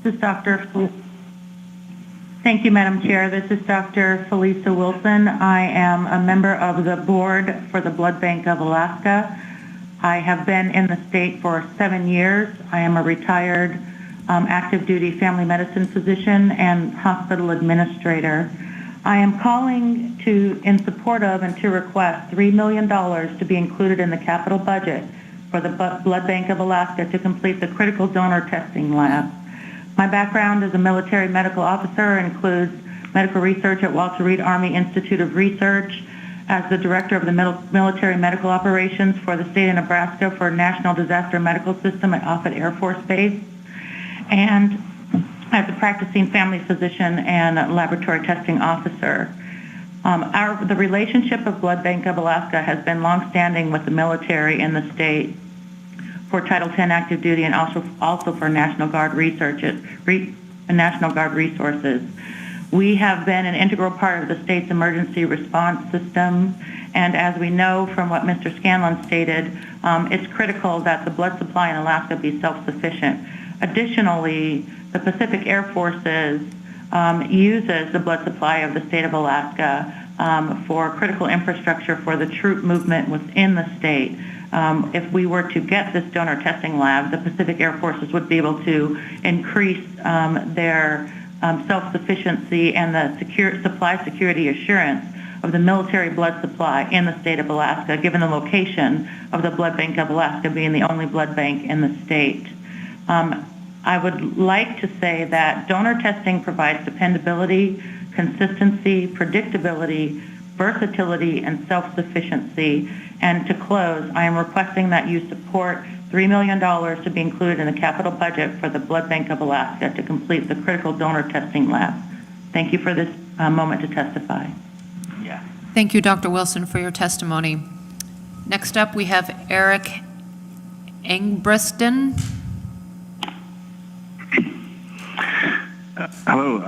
This is Thank you, Madam Chair. This is Dr. Felicia Wilson. I am a member of the board for the Blood Bank of Alaska. I have been in the state for 7 years. I am a retired active duty family medicine physician and hospital administrator. I am calling in support of and to request $3 million to be included in the capital budget for the Blood Bank of Alaska to complete the critical donor testing lab. My background as a military medical officer includes medical research at Walter Reed Army Institute of Research, as the director of the military medical operations for the state of Nebraska for National Disaster Medical System at Offutt Air Force Base, and as a practicing family physician and laboratory testing officer. The relationship of Blood Bank of Alaska has been longstanding with the military in the state for Title X active duty and also for National Guard National Guard resources. We have been an integral part of the state's emergency response system, and as we know from what Mr. Scanlon stated, it's critical that the blood supply in Alaska be self-sufficient. Additionally, the Pacific Air Forces uses the blood supply of the state of Alaska for critical infrastructure for the troop movement within the state. If we were to get this donor testing lab, the Pacific Air Forces would be able to increase their self-sufficiency and the supply security assurance of the military blood supply in the state of Alaska, given the location of the Blood Bank of Alaska being the only blood bank in the state. I would like to say that donor testing provides dependability, consistency, predictability, versatility, and self-sufficiency. And to close, I am requesting that you support $3 million to be included in the capital budget for the Blood Bank of Alaska to complete the critical donor testing lab. Thank you for this moment to testify. Yeah. Thank you, Dr. Wilson, for your testimony. Next up, we have Eric Engbreston. Hello,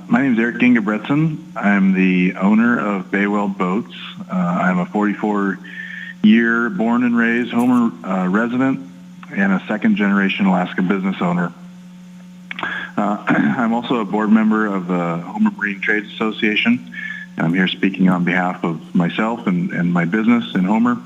my name is Eric Gebertson. I'm the owner of Bayweld Boats. I'm a 44-year born and raised Homer resident and a second-generation Alaska business owner. I'm also a board member of the Homer Marine Trades Association, and I'm here speaking on behalf of myself and my business in Homer.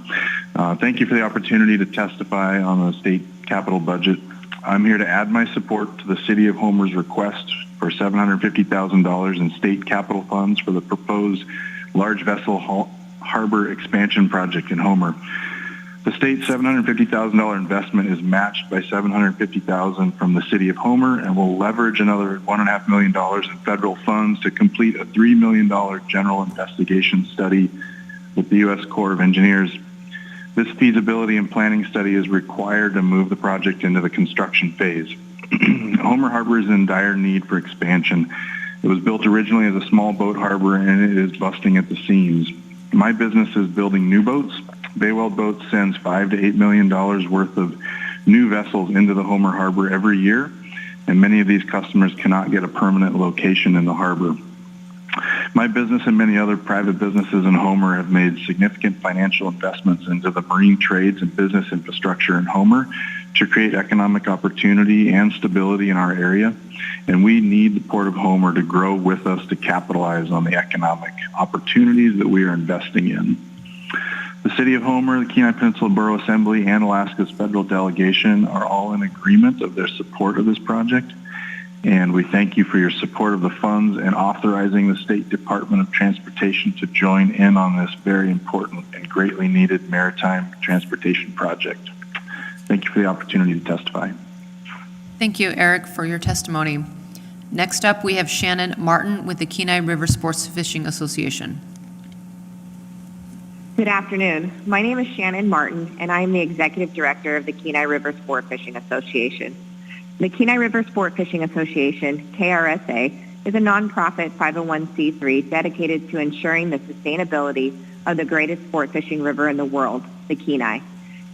Thank you for the opportunity to testify on the state capital budget. I'm here to add my support to the City of Homer's request for $750,000 in state capital funds for the proposed large vessel harbor expansion project in Homer. The state's $750,000 investment is matched by $750,000 from the City of Homer and will leverage another $1.5 million in federal funds to complete a $3 million general investigation study with the U.S. Corps of Engineers. This feasibility and planning study is required to move the project into the construction phase. Homer Harbor is in dire need for expansion. It was built originally as a small boat harbor and it is busting at the seams. My business is building new boats. Bayweld Boats sends $5 to $8 million worth of new vessels into the Homer Harbor every year, and many of these customers cannot get a permanent location in the harbor. My business and many other private businesses in Homer have made significant financial investments into the marine trades and business infrastructure in Homer to create economic opportunity and stability in our area, and we need the Port of Homer to grow with us to capitalize on the economic opportunities that we are investing in. The City of Homer, the Kenai Peninsula Borough Assembly, and Alaska's federal delegation are all in agreement of their support of this project, and we thank you for your support of the funds and authorizing the State Department of Transportation to join in on this very important and greatly needed maritime transportation project. Thank you for the opportunity to testify. Thank you, Eric, for your testimony. Next up, we have Shannon Martin with the Kenai River Sports Fishing Association. Good afternoon. My name is Shannon Martin, and I am the Executive Director of the Kenai River Sport Fishing Association. The Kenai River Sport Fishing Association, KRSA, is a nonprofit 501c3 dedicated to ensuring the sustainability of the greatest sport fishing river in the world, the Kenai.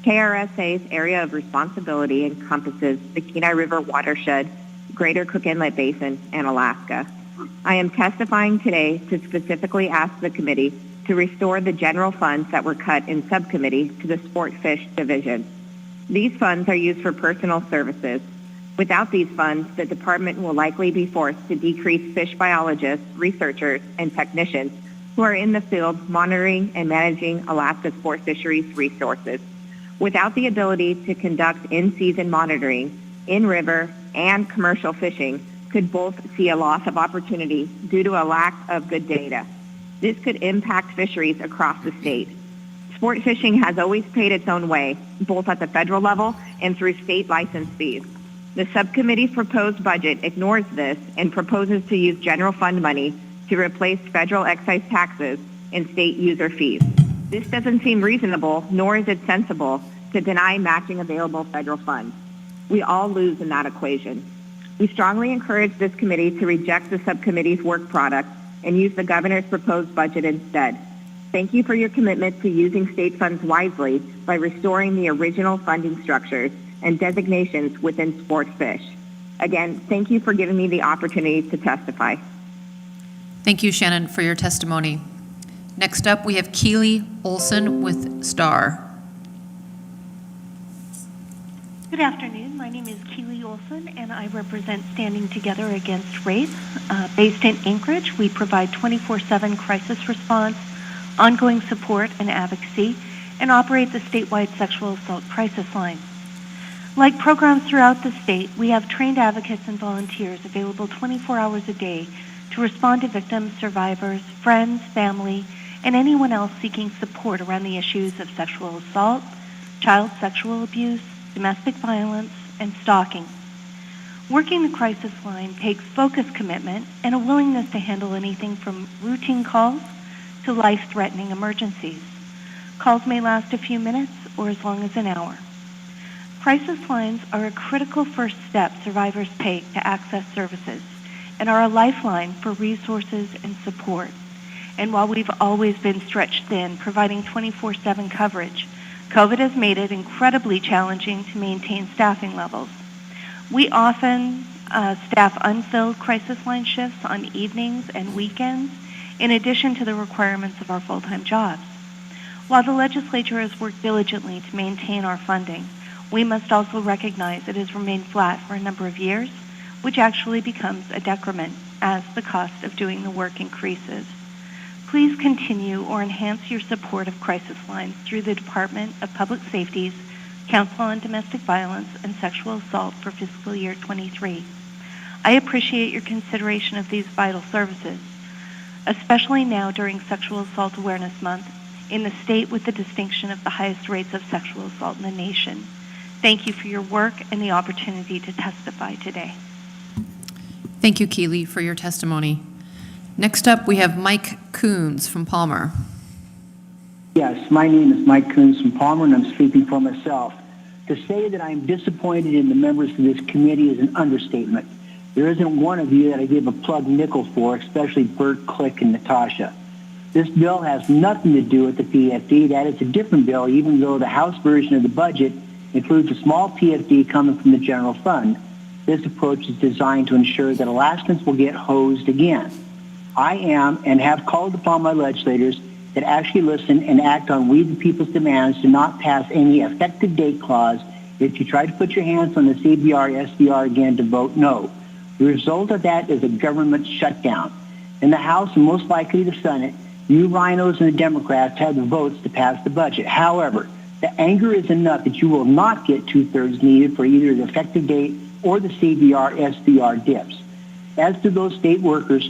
KRSA's area of responsibility encompasses the Kenai River watershed, Greater Cook Inlet Basin, and Alaska. I am testifying today to specifically ask the committee to restore the general funds that were cut in subcommittee to the Sport Fish Division. These funds are used for personal services. Without these funds, the department will likely be forced to decrease fish biologists, researchers, and technicians who are in the field monitoring and managing Alaska's sport fisheries resources. Without the ability to conduct in-season monitoring, in-river and commercial fishing could both see a loss of opportunity due to a lack of good data. This could impact fisheries across the state. Sport fishing has always paid its own way, both at the federal level and through state license fees. The subcommittee's proposed budget ignores this and proposes to use general fund money to replace federal excise taxes and state user fees. This doesn't seem reasonable, nor is it sensible to deny matching available federal funds. We all lose in that equation. We strongly encourage this committee to reject the subcommittee's work product and use the governor's proposed budget instead. Thank you for your commitment to using state funds wisely by restoring the original funding structures and designations within sport fish. Again, thank you for giving me the opportunity to testify. Thank you, Shannon, for your testimony. Next up, we have Kely Olsen with STAR. Good afternoon. My name is Kely Olsen, and I represent Standing Together Against Rape. Based in Anchorage, we provide 24/7 crisis response, ongoing support and advocacy, and operate the statewide sexual assault crisis line. Like programs throughout the state, we have trained advocates and volunteers available 24 hours a day to respond to victims, survivors, friends, family, and anyone else seeking support around the issues of sexual assault, child sexual abuse, domestic violence, and stalking. Working the crisis line takes focused commitment and a willingness to handle anything from routine calls to life-threatening emergencies. Calls may last a few minutes or as long as an hour. Crisis lines are a critical first step survivors take to access services and are a lifeline for resources and support. And while we've always been stretched thin, providing 24/7 coverage, COVID has made it incredibly challenging to maintain staffing levels. We often staff unfilled crisis line shifts on evenings and weekends, in addition to the requirements of our full-time jobs. While the legislature has worked diligently to maintain our funding, we must also recognize it has remained flat for a number of years, which actually becomes a decrement as the cost of doing the work increases. Please continue or enhance your support of crisis lines through the Department of Public Safety's Council on Domestic Violence and Sexual Assault for fiscal year 23. I appreciate your consideration of these vital services, especially now during Sexual Assault Awareness Month in the state with the distinction of the highest rates of sexual assault in the nation. Thank you for your work and the opportunity to testify today. Thank you, Kely, for your testimony. Next up, we have Mike Coons from Palmer. Yes, my name is Mike Coons from Palmer, and I'm speaking for myself. To say that I'm disappointed in the members of this committee is an understatement. There isn't one of you that I give a plug nickel for, especially Bert, Click, and Natasha. This bill has nothing to do with the PFD. That is a different bill, even though the House version of the budget includes a small PFD coming from the general fund. This approach is designed to ensure that Alaskans will get hosed again. I am and have called upon my legislators that actually listen and act on we the people's demands to not pass any effective date clause if you try to put your hands on the CBR, SBR again to vote no. The result of that is a government shutdown. In the House and most likely the Senate, you rhinos and the Democrats have the votes to pass the budget. However, the anger is enough that you will not get 2/3 needed for either the effective date or the CBR, SBR dips. As to those state workers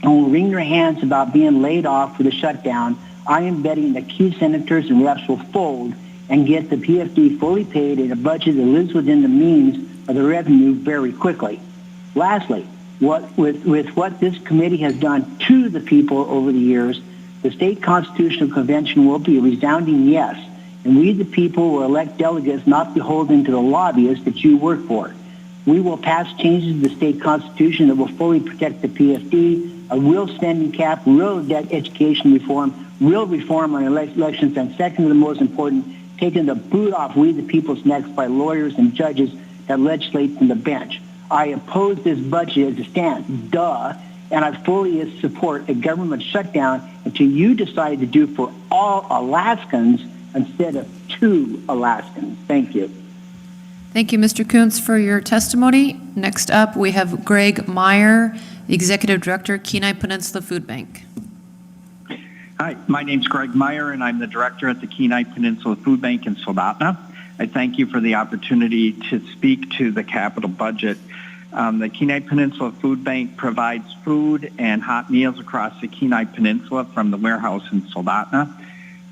who will wring their hands about being laid off for the shutdown, I am betting that key senators and reps will fold and get the PFD fully paid in a budget that lives within the means of the revenue very quickly. Lastly, with what this committee has done to the people over the years, the State Constitutional Convention will be a resounding yes, and we the people will elect delegates not beholden to the lobbyists that you work for. We will pass changes to the state constitution that will fully protect the PFD, a real spending cap, real debt education reform, real reform on elections, and second to the most important, taking the boot off we the people's necks by lawyers and judges that legislate from the bench. I oppose this budget as it stands, duh, and I fully support a government shutdown until you decide to do for all Alaskans instead of 2 Alaskans. Thank you. Thank you, Mr. Coons, for your testimony. Next up, we have Greg Meyer, Executive Director, Kenai Peninsula Food Bank. Hi, my name's Greg Meyer, and I'm the director at the Kenai Peninsula Food Bank in Soldotna. I thank you for the opportunity to speak to the capital budget. The Kenai Peninsula Food Bank provides food and hot meals across the Kenai Peninsula from the warehouse in Soldotna.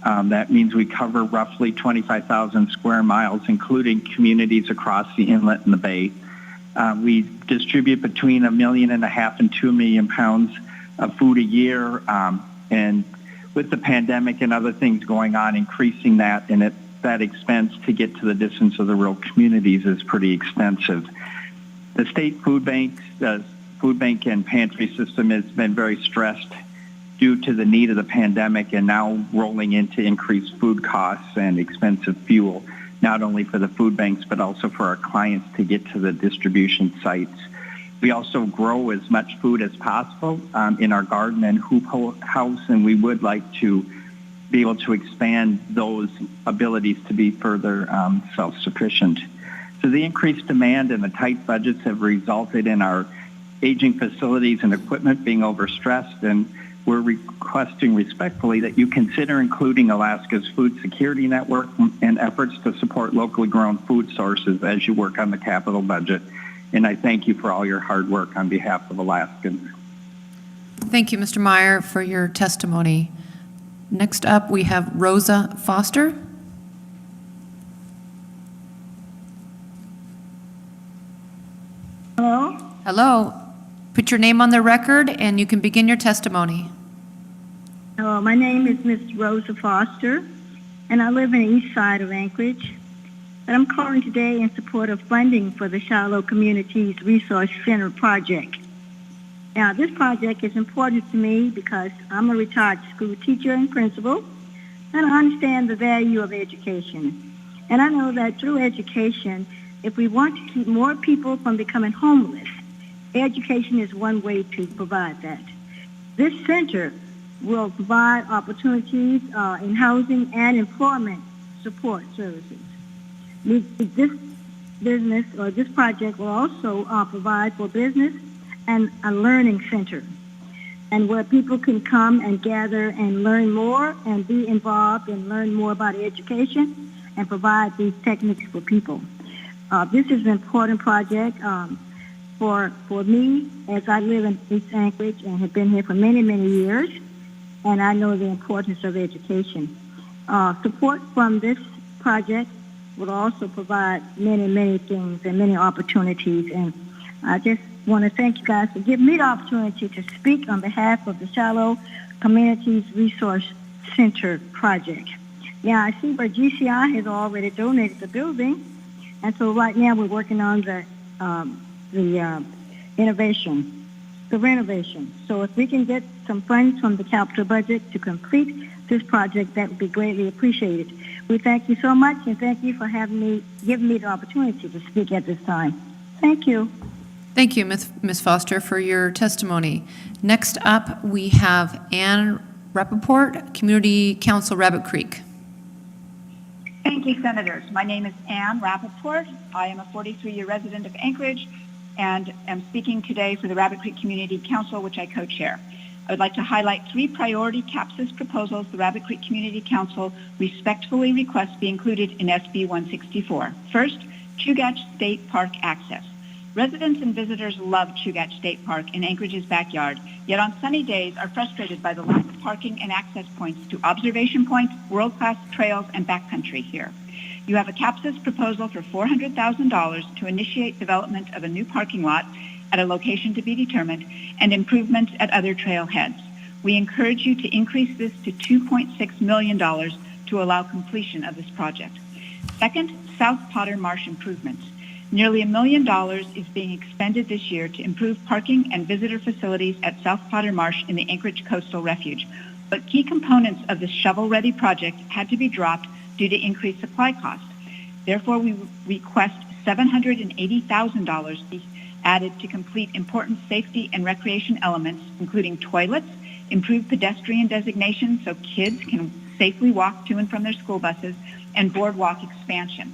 That means we cover roughly 25,000 square miles, including communities across the inlet and the bay. We distribute between 1.5 million and 2 million pounds of food a year, and with the pandemic and other things going on, increasing that and that expense to get to the distance of the rural communities is pretty expensive. The state food banks, the food bank and pantry system has been very stressed due to the need of the pandemic and now rolling into increased food costs and expensive fuel, not only for the food banks but also for our clients to get to the distribution sites. We also grow as much food as possible in our garden and hoop house, and we would like to be able to expand those abilities to be further self-sufficient. So the increased demand and the tight budgets have resulted in our aging facilities and equipment being overstressed, and we're requesting respectfully that you consider including Alaska's food security network and efforts to support locally grown food sources as you work on the capital budget. And I thank you for all your hard work on behalf of Alaskans. Thank you, Mr. Meyer, for your testimony. Next up, we have Rosa Foster. Hello? Hello. Put your name on the record and you can begin your testimony. Hello, my name is Miss Rosa Foster, and I live in the east side of Anchorage. But I'm calling today in support of funding for the Shiloh Communities Resource Center project. Now, this project is important to me because I'm a retired school teacher and principal, and I understand the value of education. And I know that through education, if we want to keep more people from becoming homeless, education is one way to provide that. This center will provide opportunities in housing and employment support services. This business or this project will also provide for business and a learning center, and where people can come and gather and learn more and be involved and learn more about education and provide these techniques for people. This is an important project for me, as I live in East Anchorage and have been here for many, many years, and I know the importance of education. Support from this project will also provide many, many things and many opportunities, and I just want to thank you guys for giving me the opportunity to speak on behalf of the Shiloh Communities Resource Center project. Now, I see where GCI has already donated the building, and so right now we're working on the renovation. So if we can get some funds from the capital budget to complete this project, that would be greatly appreciated. We thank you so much, and thank you for giving me the opportunity to speak at this time. Thank you. Thank you, Ms. Foster, for your testimony. Next up, we have Ann Rapport, Community Council, Rabbit Creek. Thank you, Senators. My name is Ann Rapport. I am a 43-year resident of Anchorage and am speaking today for the Rabbit Creek Community Council, which I co-chair. I would like to highlight 3 priority CAPSIS proposals the Rabbit Creek Community Council respectfully requests be included in SB 164. First, Chugach State Park access. Residents and visitors love Chugach State Park in Anchorage's backyard, yet on sunny days are frustrated by the lack of parking and access points to observation points, world-class trails, and backcountry here. You have a CAPSIS proposal for $400,000 to initiate development of a new parking lot at a location to be determined and improvements at other trailheads. We encourage you to increase this to $2.6 million to allow completion of this project. Second, South Potter Marsh improvements. Nearly $1 million is being expended this year to improve parking and visitor facilities at South Potter Marsh in the Anchorage Coastal Refuge. But key components of this shovel-ready project had to be dropped due to increased supply costs. Therefore, we request $780,000 be added to complete important safety and recreation elements, including toilets, improved pedestrian designation so kids can safely walk to and from their school buses, and boardwalk expansion.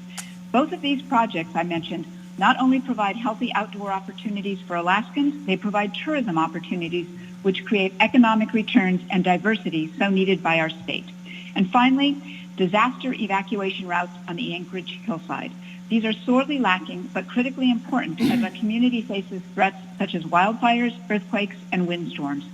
Both of these projects I mentioned not only provide healthy outdoor opportunities for Alaskans, they provide tourism opportunities which create economic returns and diversity so needed by our state. And finally, disaster evacuation routes on the Anchorage hillside. These are sorely lacking but critically important as our community faces threats such as wildfires, earthquakes, and windstorms.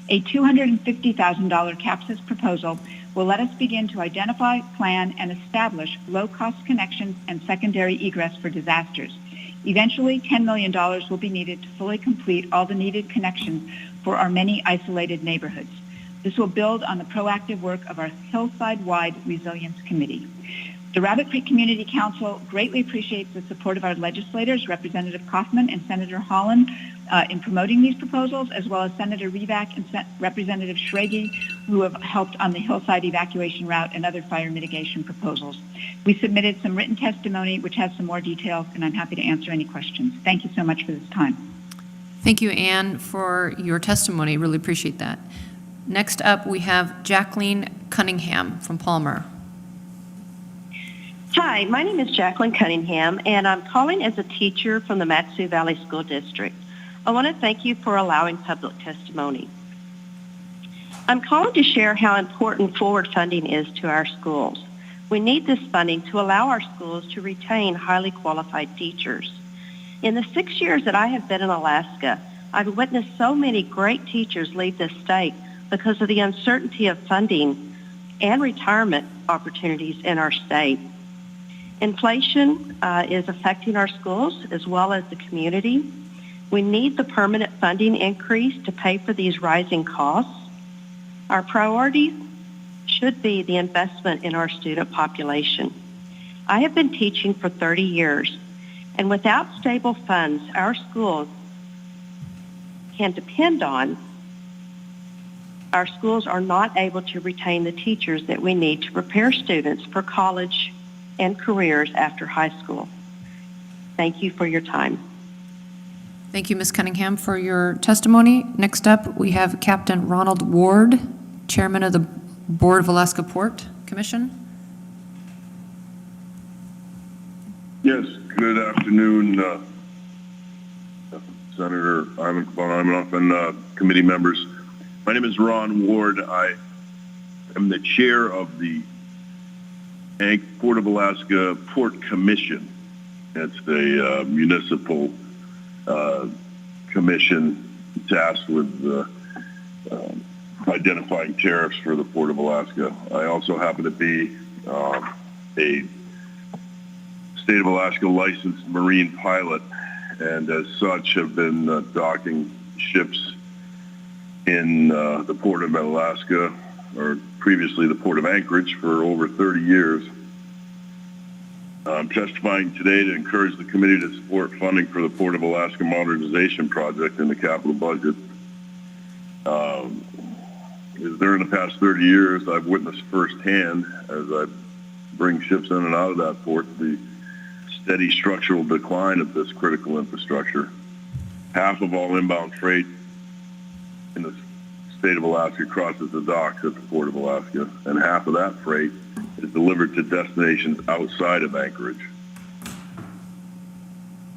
A $250,000 CAPSIS proposal will let us begin to identify, plan, and establish low-cost connections and secondary egress for disasters. Eventually, $10 million will be needed to fully complete all the needed connections for our many isolated neighborhoods. This will build on the proactive work of our Hillside-wide Resilience Committee. The Rabbit Creek Community Council greatly appreciates the support of our legislators, Representative Kaufman and Senator Holland, in promoting these proposals, as well as Senator Revac and Representative Schrage, who have helped on the hillside evacuation route and other fire mitigation proposals. We submitted some written testimony, which has some more details, and I'm happy to answer any questions. Thank you so much for this time. Thank you, Anne, for your testimony. Really appreciate that. Next up, we have Jacqueline Cunningham from Palmer. Hi, my name is Jacqueline Cunningham, and I'm calling as a teacher from the Mat-Su Valley School District. I want to thank you for allowing public testimony. I'm calling to share how important forward funding is to our schools. We need this funding to allow our schools to retain highly qualified teachers. In the 6 years that I have been in Alaska, I've witnessed so many great teachers leave this state because of the uncertainty of funding and retirement opportunities in our state. Inflation is affecting our schools as well as the community. We need the permanent funding increase to pay for these rising costs. Our priority should be the investment in our student population. I have been teaching for 30 years, and without stable funds, our schools can depend on. Our schools are not able to retain the teachers that we need to prepare students for college and careers after high school. Thank you for your time. Thank you, Ms. Cunningham, for your testimony. Next up, we have Captain Ronald Ward, Chairman of the Board of Alaska Port Commission. Yes, good afternoon, Senator von Imhoff and committee members. My name is Ron Ward. I am the chair of the Port of Alaska Port Commission. It's a municipal commission tasked with identifying tariffs for the Port of Alaska. I also happen to be a State of Alaska licensed marine pilot, and as such have been docking ships in the Port of Alaska, or previously the Port of Anchorage, for over 30 years. I'm testifying today to encourage the committee to support funding for the Port of Alaska modernization project in the capital budget. During the past 30 years, I've witnessed firsthand, as I bring ships in and out of that port, the steady structural decline of this critical infrastructure. Half of all inbound freight in the state of Alaska crosses the docks at the Port of Alaska, and half of that freight is delivered to destinations outside of Anchorage.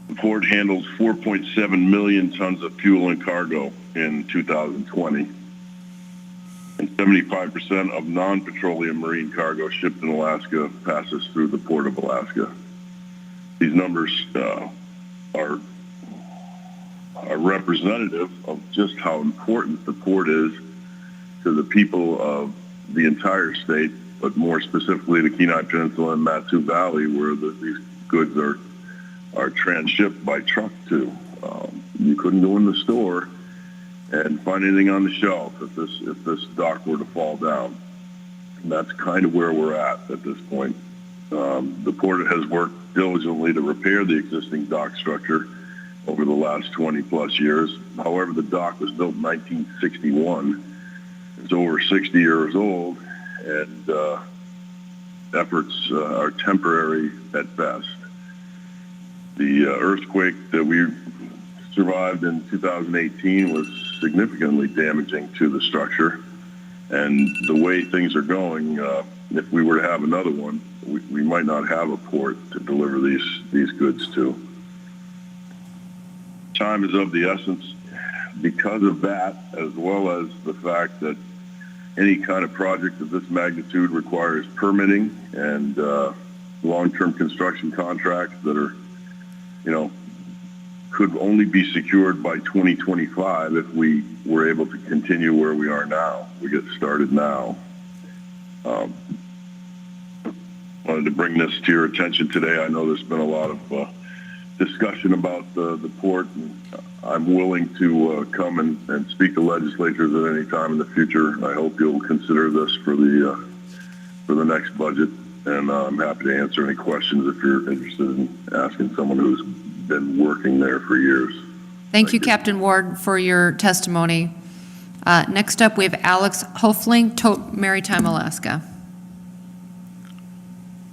The port handles 4.7 million tons of fuel and cargo in 2020, and 75% of non-petroleum marine cargo shipped in Alaska passes through the Port of Alaska. These numbers are representative of just how important the port is to the people of the entire state, but more specifically the Kenai Peninsula and Mat-Su Valley, where these goods are transshipped by truck to. You couldn't go in the store and find anything on the shelf if this dock were to fall down. And that's kind of where we're at this point. The port has worked diligently to repair the existing dock structure over the last 20 plus years. However, the dock was built in 1961. It's over 60 years old, and efforts are temporary at best. The earthquake that we survived in 2018 was significantly damaging to the structure, and the way things are going, if we were to have another one, we might not have a port to deliver these goods to. Time is of the essence because of that, as well as the fact that any kind of project of this magnitude requires permitting and long-term construction contracts that are, could only be secured by 2025 if we were able to continue where we are now. We get started now. Wanted to bring this to your attention today. I know there's been a lot of discussion about the port, and I'm willing to come and speak to legislatures at any time in the future. I hope you'll consider this for the next budget, and I'm happy to answer any questions if you're interested in asking someone who's been working there for years. Thank you, Captain Ward, for your testimony. Next up, we have Alex Hofling, Tote Maritime, Alaska.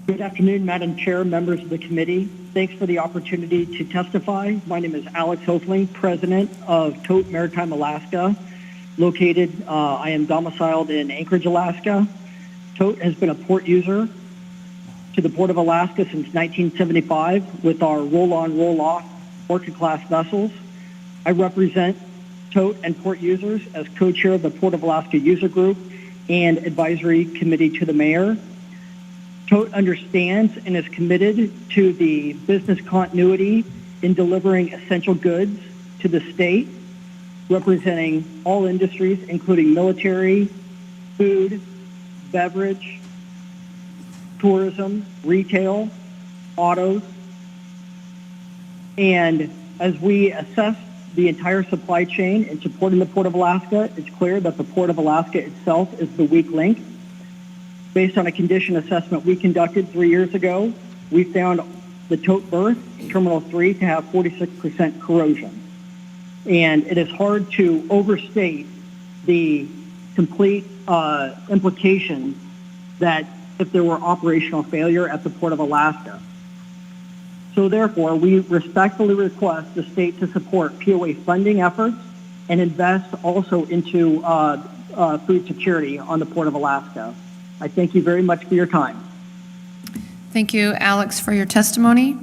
Good afternoon, Madam Chair, members of the committee. Thanks for the opportunity to testify. My name is Alex Hofling, President of Tote Maritime, Alaska. I am domiciled in Anchorage, Alaska. Tote has been a port user to the Port of Alaska since 1975 with our roll-on, roll-off orca-class vessels. I represent Tote and port users as co-chair of the Port of Alaska User Group and Advisory Committee to the Mayor. Tote understands and is committed to the business continuity in delivering essential goods to the state, representing all industries, including military, food, beverage, tourism, retail, autos. And as we assess the entire supply chain in supporting the Port of Alaska, it's clear that the Port of Alaska itself is the weak link. Based on a condition assessment we conducted 3 years ago, we found the Tote berth, Terminal 3, to have 46% corrosion. And it is hard to overstate the complete implications that if there were operational failure at the Port of Alaska. So therefore, we respectfully request the state to support POA funding efforts and invest also into food security on the Port of Alaska. I thank you very much for your time. Thank you, Alex, for your testimony.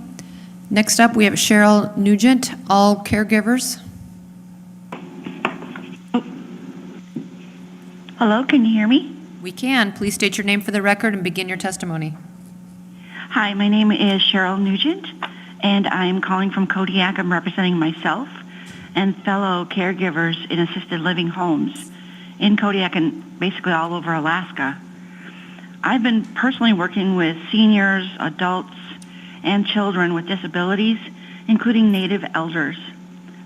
Next up, we have Cheryl Nugent, all caregivers. Hello, can you hear me? We can. Please state your name for the record and begin your testimony. Hi, my name is Cheryl Nugent, and I'm calling from Kodiak. I'm representing myself and fellow caregivers in assisted living homes in Kodiak and basically all over Alaska. I've been personally working with seniors, adults, and children with disabilities, including Native elders,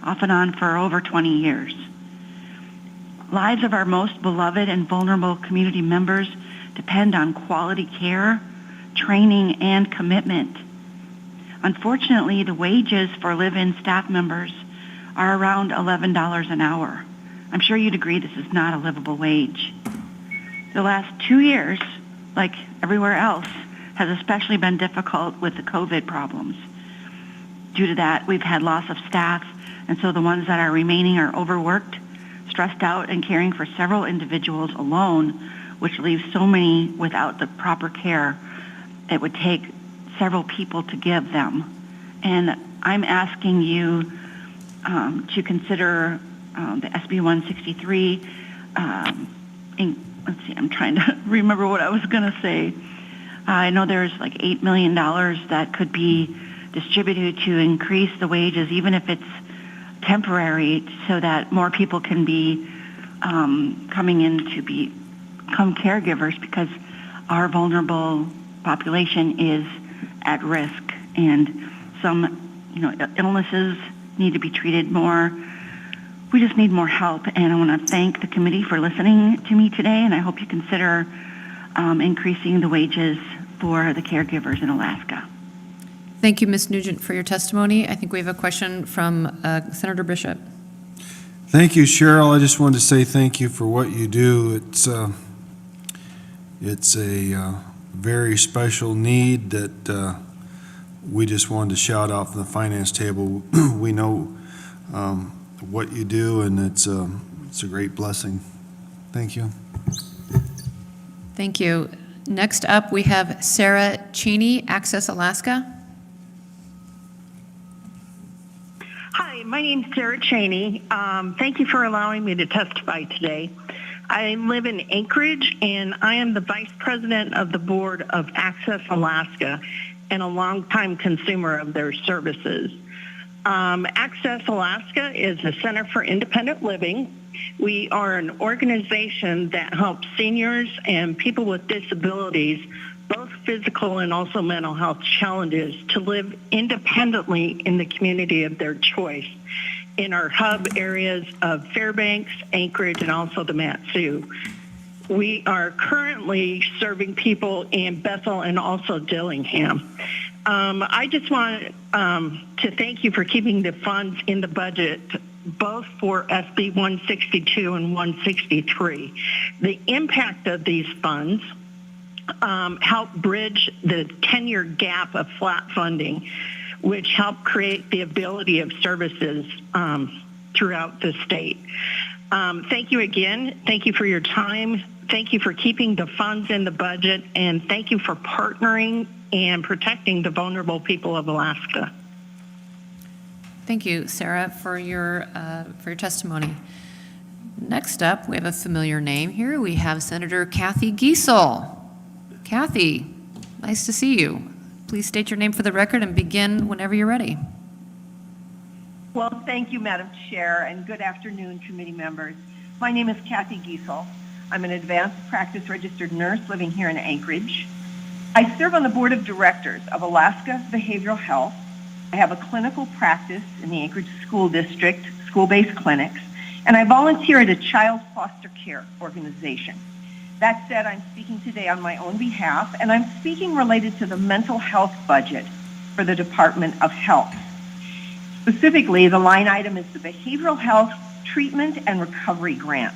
off and on for over 20 years. Lives of our most beloved and vulnerable community members depend on quality care, training, and commitment. Unfortunately, the wages for live-in staff members are around $11 an hour. I'm sure you'd agree this is not a livable wage. The last 2 years, like everywhere else, has especially been difficult with the COVID problems. Due to that, we've had loss of staff, and so the ones that are remaining are overworked, stressed out, and caring for several individuals alone, which leaves so many without the proper care it would take several people to give them. And I'm asking you to consider the SB 163. Let's see, I'm trying to remember what I was going to say. I know there's like $8 million that could be distributed to increase the wages, even if it's temporary, so that more people can be coming in to become caregivers, because our vulnerable population is at risk, and some illnesses need to be treated more. We just need more help, and I want to thank the committee for listening to me today, and I hope you consider increasing the wages for the caregivers in Alaska. Thank you, Ms. Nugent, for your testimony. I think we have a question from Senator Bishop. Thank you, Cheryl. I just wanted to say thank you for what you do. It's a very special need that we just wanted to shout out from the finance table. We know what you do, and it's a great blessing. Thank you. Thank you. Next up, we have Sarah Chaney, Access Alaska. Hi, my name's Sarah Chaney. Thank you for allowing me to testify today. I live in Anchorage, and I am the Vice President of the Board of Access Alaska and a longtime consumer of their services. Access Alaska is a Center for Independent Living. We are an organization that helps seniors and people with disabilities, both physical and also mental health challenges, to live independently in the community of their choice in our hub areas of Fairbanks, Anchorage, and also the Mat-Su. We are currently serving people in Bethel and also Dillingham. I just want to thank you for keeping the funds in the budget, both for SB 162 and 163. The impact of these funds help bridge the 10-year gap of flat funding, which help create the ability of services throughout the state. Thank you again. Thank you for your time. Thank you for keeping the funds in the budget, and thank you for partnering and protecting the vulnerable people of Alaska. Thank you, Sarah, for your testimony. Next up, we have a familiar name here. We have Senator Kathy Giessel. Kathy, nice to see you. Please state your name for the record and begin whenever you're ready. Well, thank you, Madam Chair, and good afternoon, committee members. My name is Kathy Giessel. I'm an advanced practice registered nurse living here in Anchorage. I serve on the board of directors of Alaska Behavioral Health. I have a clinical practice in the Anchorage School District, school-based clinics, and I volunteer at a child foster care organization. That said, I'm speaking today on my own behalf, and I'm speaking related to the mental health budget for the Department of Health. Specifically, the line item is the Behavioral Health Treatment and Recovery Grant.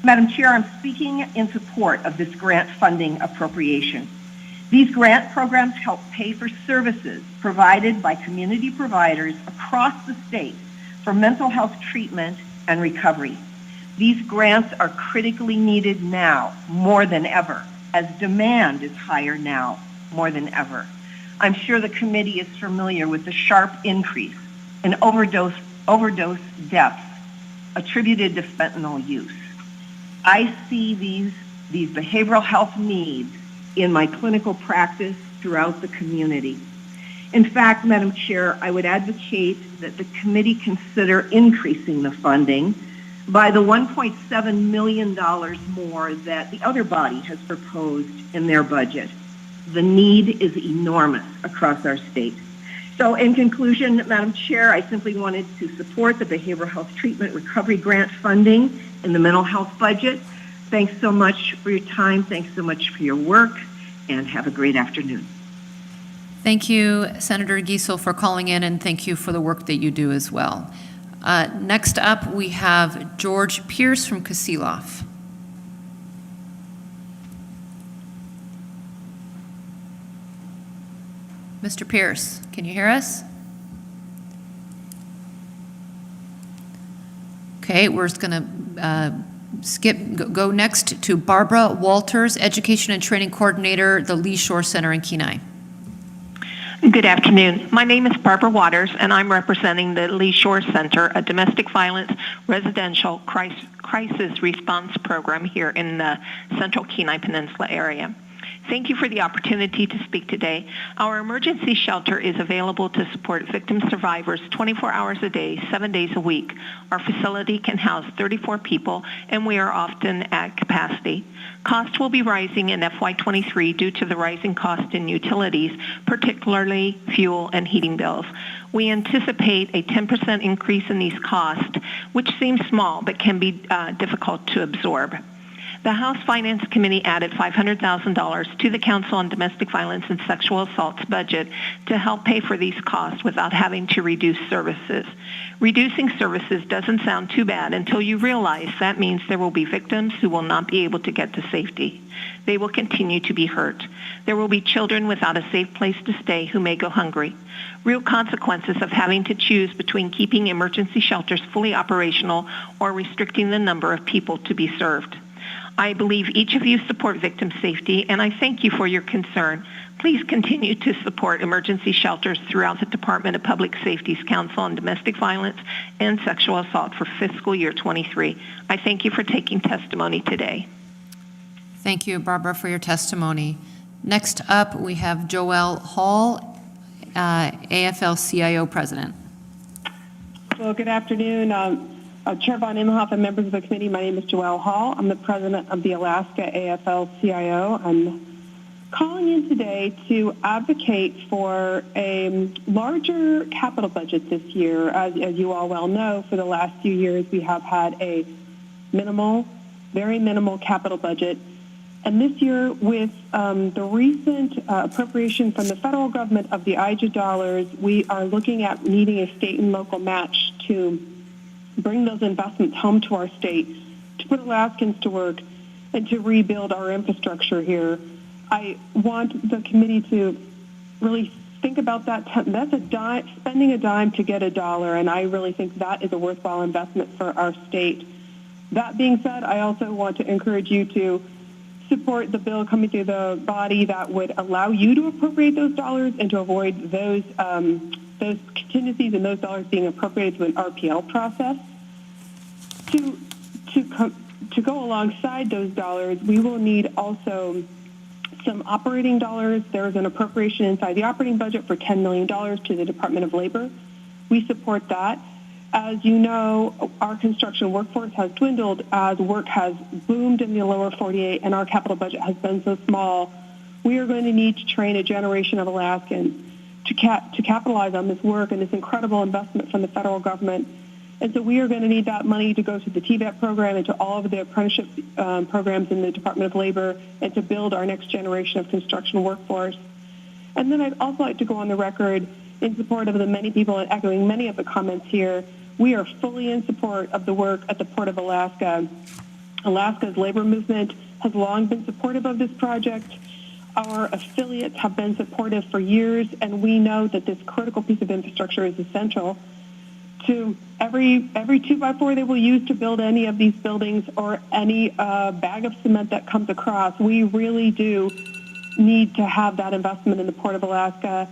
Madam Chair, I'm speaking in support of this grant funding appropriation. These grant programs help pay for services provided by community providers across the state for mental health treatment and recovery. These grants are critically needed now more than ever, as demand is higher now more than ever. I'm sure the committee is familiar with the sharp increase in overdose deaths attributed to fentanyl use. I see these behavioral health needs in my clinical practice throughout the community. In fact, Madam Chair, I would advocate that the committee consider increasing the funding by the $1.7 million more that the other body has proposed in their budget. The need is enormous across our state. So in conclusion, Madam Chair, I simply wanted to support the Behavioral Health Treatment Recovery Grant funding in the mental health budget. Thanks so much for your time. Thanks so much for your work, and have a great afternoon. Thank you, Senator Giessel, for calling in, and thank you for the work that you do as well. Next up, we have George Pierce from Kasilof. Mr. Pierce, can you hear us? Okay, we're just going to go next to Barbara Walters, Education and Training Coordinator, the Lee Shore Center in Kenai. Good afternoon. My name is Barbara Waters, and I'm representing the Lee Shore Center, a domestic violence residential crisis response program here in the central Kenai Peninsula area. Thank you for the opportunity to speak today. Our emergency shelter is available to support victim survivors 24 hours a day, 7 days a week. Our facility can house 34 people, and we are often at capacity. Costs will be rising in FY23 due to the rising cost in utilities, particularly fuel and heating bills. We anticipate a 10% increase in these costs, which seems small but can be difficult to absorb. The House Finance Committee added $500,000 to the Council on Domestic Violence and Sexual Assault's budget to help pay for these costs without having to reduce services. Reducing services doesn't sound too bad until you realize that means there will be victims who will not be able to get to safety. They will continue to be hurt. There will be children without a safe place to stay who may go hungry. Real consequences of having to choose between keeping emergency shelters fully operational or restricting the number of people to be served. I believe each of you support victim safety, and I thank you for your concern. Please continue to support emergency shelters throughout the Department of Public Safety's Council on Domestic Violence and Sexual Assault for fiscal year 23. I thank you for taking testimony today. Thank you, Barbara, for your testimony. Next up, we have Joanne Hall, AFL-CIO President. Well, good afternoon. Chair Von Imhoff and members of the committee, my name is Joanne Hall. I'm the president of the Alaska AFL-CIO. I'm calling in today to advocate for a larger capital budget this year. As you all well know, for the last few years, we have had a very minimal capital budget. And this year, with the recent appropriation from the federal government of the IJA dollars, we are looking at needing a state and local match to bring those investments home to our state, to put Alaskans to work, and to rebuild our infrastructure here. I want the committee to really think about that. That's spending a dime to get a dollar, and I really think that is a worthwhile investment for our state. That being said, I also want to encourage you to support the bill coming through the body that would allow you to appropriate those dollars and to avoid those contingencies and those dollars being appropriated through an RPL process. To go alongside those dollars, we will need also some operating dollars. There's an appropriation inside the operating budget for $10 million to the Department of Labor. We support that. As you know, our construction workforce has dwindled as work has boomed in the lower 48 and our capital budget has been so small. We are going to need to train a generation of Alaskans to capitalize on this work and this incredible investment from the federal government. And so we are going to need that money to go to the TVET program and to all of the apprenticeship programs in the Department of Labor and to build our next generation of construction workforce. And then I'd also like to go on the record in support of the many people and echoing many of the comments here. We are fully in support of the work at the Port of Alaska. Alaska's labor movement has long been supportive of this project. Our affiliates have been supportive for years, and we know that this critical piece of infrastructure is essential to every 2x4 they will use to build any of these buildings or any bag of cement that comes across. We really do need to have that investment in the Port of Alaska.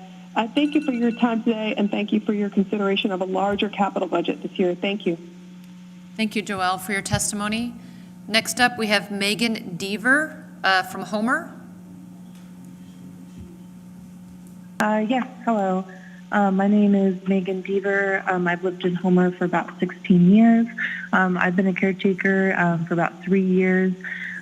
Thank you for your time today, and thank you for your consideration of a larger capital budget this year. Thank you. Thank you, Joelle, for your testimony. Next up, we have Megan Deaver from Homer. Yes, hello. My name is Megan Beaver. I've lived in Homer for about 16 years. I've been a caretaker for about 3 years.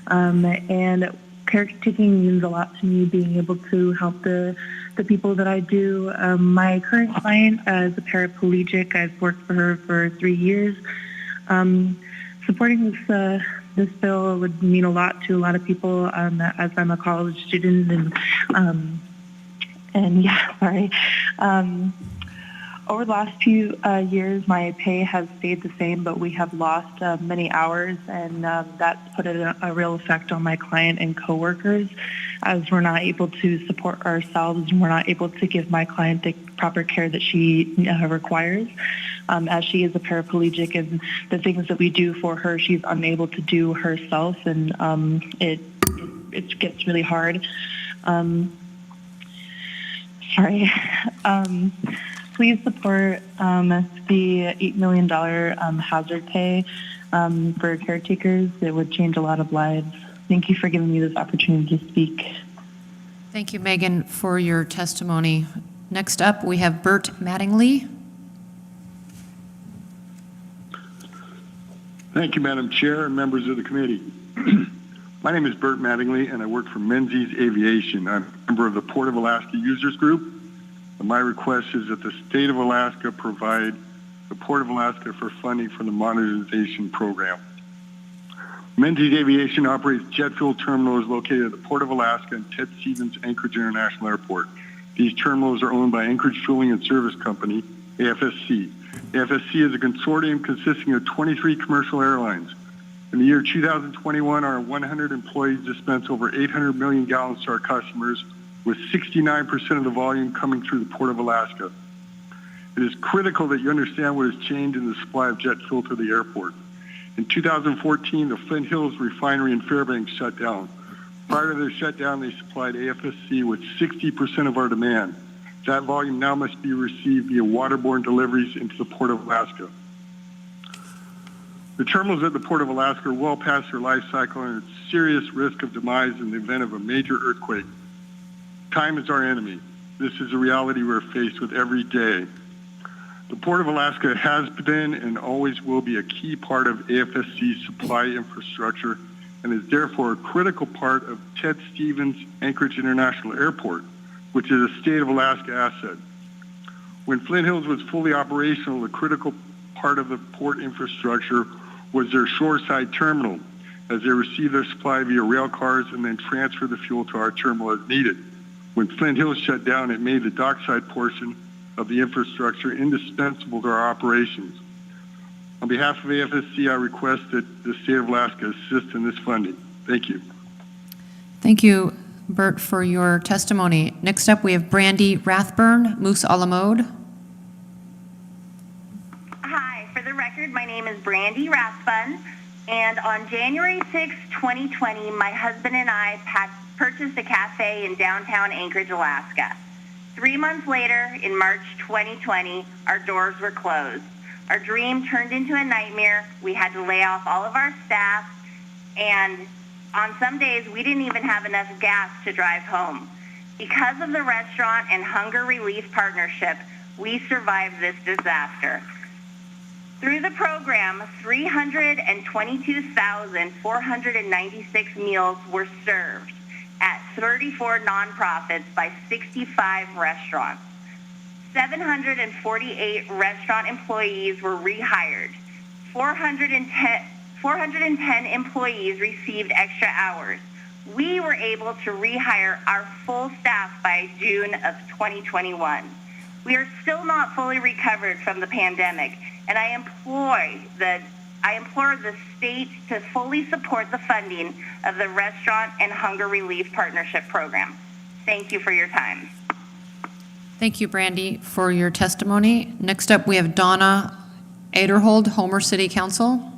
And caretaking means a lot to me, being able to help the people that I do. My current client is a paraplegic. I've worked for her for 3 years. Supporting this bill would mean a lot to a lot of people as I'm a college student and yeah, sorry. Over the last few years, my pay has stayed the same, but we have lost many hours, and that's put a real effect on my client and coworkers, as we're not able to support ourselves and we're not able to give my client the proper care that she requires. As she is a paraplegic, and the things that we do for her, she's unable to do herself, and it gets really hard. Please support the $8 million hazard pay for caretakers. It would change a lot of lives. Thank you for giving me this opportunity to speak. Thank you, Megan, for your testimony. Next up, we have Bert Mattingly. Thank you, Madam Chair and members of the committee. My name is Bert Mattingly, and I work for Menzies Aviation. I'm a member of the Port of Alaska Users Group. And my request is that the state of Alaska provide the Port of Alaska for funding for the modernization program. Menzies Aviation operates jet fuel terminals located at the Port of Alaska and Ted Stevens Anchorage International Airport. These terminals are owned by Anchorage Fueling and Service Company, AFSC. AFSC is a consortium consisting of 23 commercial airlines. In the year 2021, our 100 employees dispensed over 800 million gallons to our customers, with 69% of the volume coming through the Port of Alaska. It is critical that you understand what has changed in the supply of jet fuel to the airport. In 2014, the Flint Hills refinery in Fairbanks shut down. Prior to their shutdown, they supplied AFSC with 60% of our demand. That volume now must be received via waterborne deliveries into the Port of Alaska. The terminals at the Port of Alaska are well past their life cycle and at serious risk of demise in the event of a major earthquake. Time is our enemy. This is a reality we're faced with every day. The Port of Alaska has been and always will be a key part of AFSC's supply infrastructure and is therefore a critical part of Ted Stevens Anchorage International Airport, which is a state of Alaska asset. When Flint Hills was fully operational, the critical part of the port infrastructure was their shoreside terminal, as they received their supply via rail cars and then transferred the fuel to our terminal as needed. When Flint Hills shut down, it made the dockside portion of the infrastructure indispensable to our operations. On behalf of AFSC, I request that the state of Alaska assist in this funding. Thank you. Thank you, Bert, for your testimony. Next up, we have Brandy Rathburn, Moose a la Mode. Hi, for the record, my name is Brandy Rathburn, and on January 6, 2020, my husband and I purchased a cafe in downtown Anchorage, Alaska. 3 months later, in March 2020, our doors were closed. Our dream turned into a nightmare. We had to lay off all of our staff, and on some days, we didn't even have enough gas to drive home. Because of the restaurant and hunger relief partnership, we survived this disaster. Through the program, 322,496 meals were served at 34 nonprofits by 65 restaurants. 748 restaurant employees were rehired. 410 employees received extra hours. We were able to rehire our full staff by June of 2021. We are still not fully recovered from the pandemic, and I implore the state to fully support the funding of the Restaurant and Hunger Relief Partnership Program. Thank you for your time. Thank you, Brandy, for your testimony. Next up, we have Donna Adler, Homer City Council.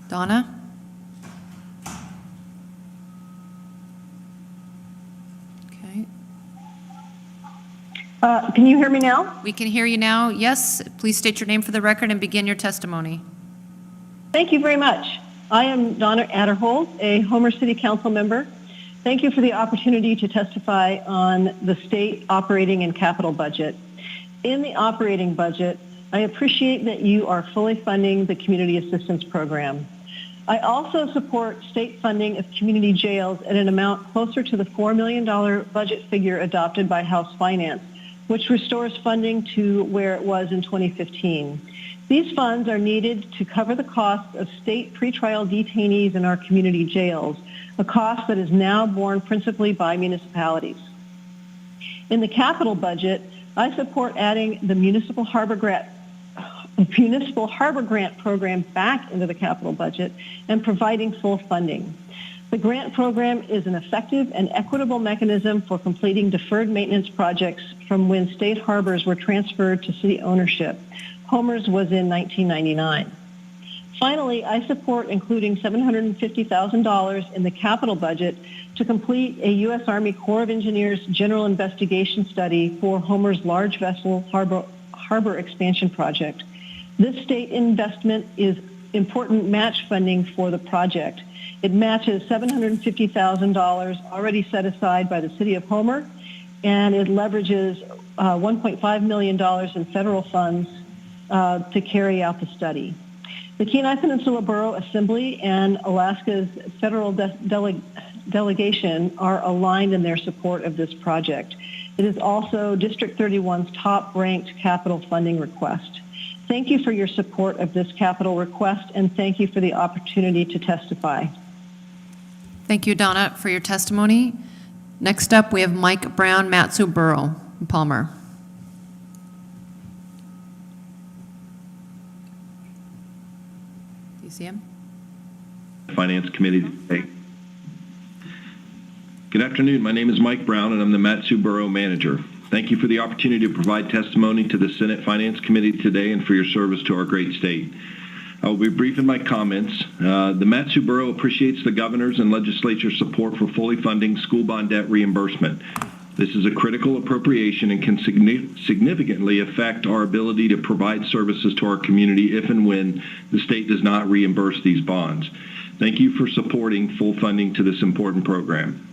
Donna? Okay. Can you hear me now? We can hear you now. Yes, please state your name for the record and begin your testimony. Thank you very much. I am Donna Adler, a Homer City Council member. Thank you for the opportunity to testify on the state operating and capital budget. In the operating budget, I appreciate that you are fully funding the Community Assistance Program. I also support state funding of community jails at an amount closer to the $4 million budget figure adopted by House Finance, which restores funding to where it was in 2015. These funds are needed to cover the cost of state pretrial detainees in our community jails, a cost that is now borne principally by municipalities. In the capital budget, I support adding the Municipal Harbor Grant program back into the capital budget and providing full funding. The grant program is an effective and equitable mechanism for completing deferred maintenance projects from when state harbors were transferred to city ownership. Homer's was in 1999. Finally, I support including $750,000 in the capital budget to complete a U.S. Army Corps of Engineers general investigation study for Homer's large vessel harbor expansion project. This state investment is important match funding for the project. It matches $750,000 already set aside by the City of Homer, and it leverages $1.5 million in federal funds to carry out the study. The Kenai Peninsula Borough Assembly and Alaska's federal delegation are aligned in their support of this project. It is also District 31's top-ranked capital funding request. Thank you for your support of this capital request, and thank you for the opportunity to testify. Thank you, Donna, for your testimony. Next up, we have Mike Brown, Matsu Borough, Palmer. Do you see him? Finance Committee today. Good afternoon. My name is Mike Brown, and I'm the Matsu Borough Manager. Thank you for the opportunity to provide testimony to the Senate Finance Committee today and for your service to our great state. I will be brief in my comments. The Mat-Su Borough appreciates the governor's and legislature's support for fully funding school bond debt reimbursement. This is a critical appropriation and can significantly affect our ability to provide services to our community if and when the state does not reimburse these bonds. Thank you for supporting full funding to this important program.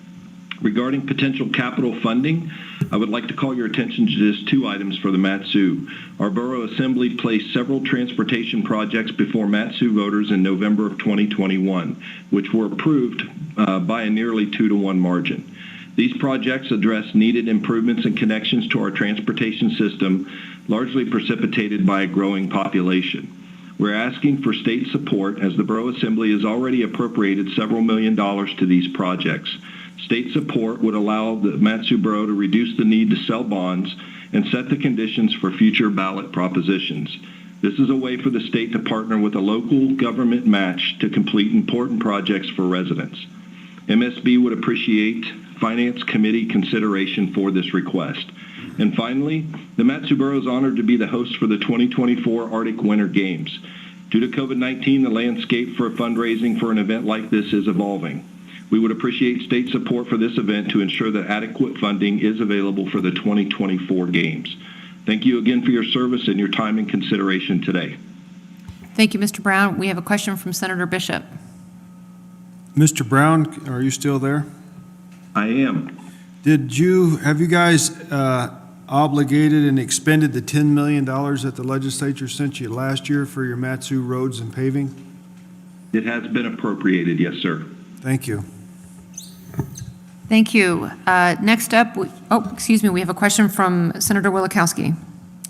Regarding potential capital funding, I would like to call your attention to just two items for the Mat-Su. Our Borough Assembly placed several transportation projects before Mat-Su voters in November of 2021, which were approved by a nearly 2-to-1 margin. These projects address needed improvements and connections to our transportation system, largely precipitated by a growing population. We're asking for state support as the Borough Assembly has already appropriated several $1 million to these projects. State support would allow the Mat-Su Borough to reduce the need to sell bonds and set the conditions for future ballot propositions. This is a way for the state to partner with a local government match to complete important projects for residents. MSB would appreciate Finance Committee consideration for this request. And finally, the Mat-Su Borough is honored to be the host for the 2024 Arctic Winter Games. Due to COVID-19, the landscape for fundraising for an event like this is evolving. We would appreciate state support for this event to ensure that adequate funding is available for the 2024 Games. Thank you again for your service and your time and consideration today. Thank you, Mr. Brown. We have a question from Senator Bishop. Mr. Brown, are you still there? I am. Have you guys obligated and expended the $10 million that the legislature sent you last year for your Mat-Su roads and paving? It has been appropriated, yes, sir. Thank you. Thank you. Next up, we have a question from Senator Wilkowski.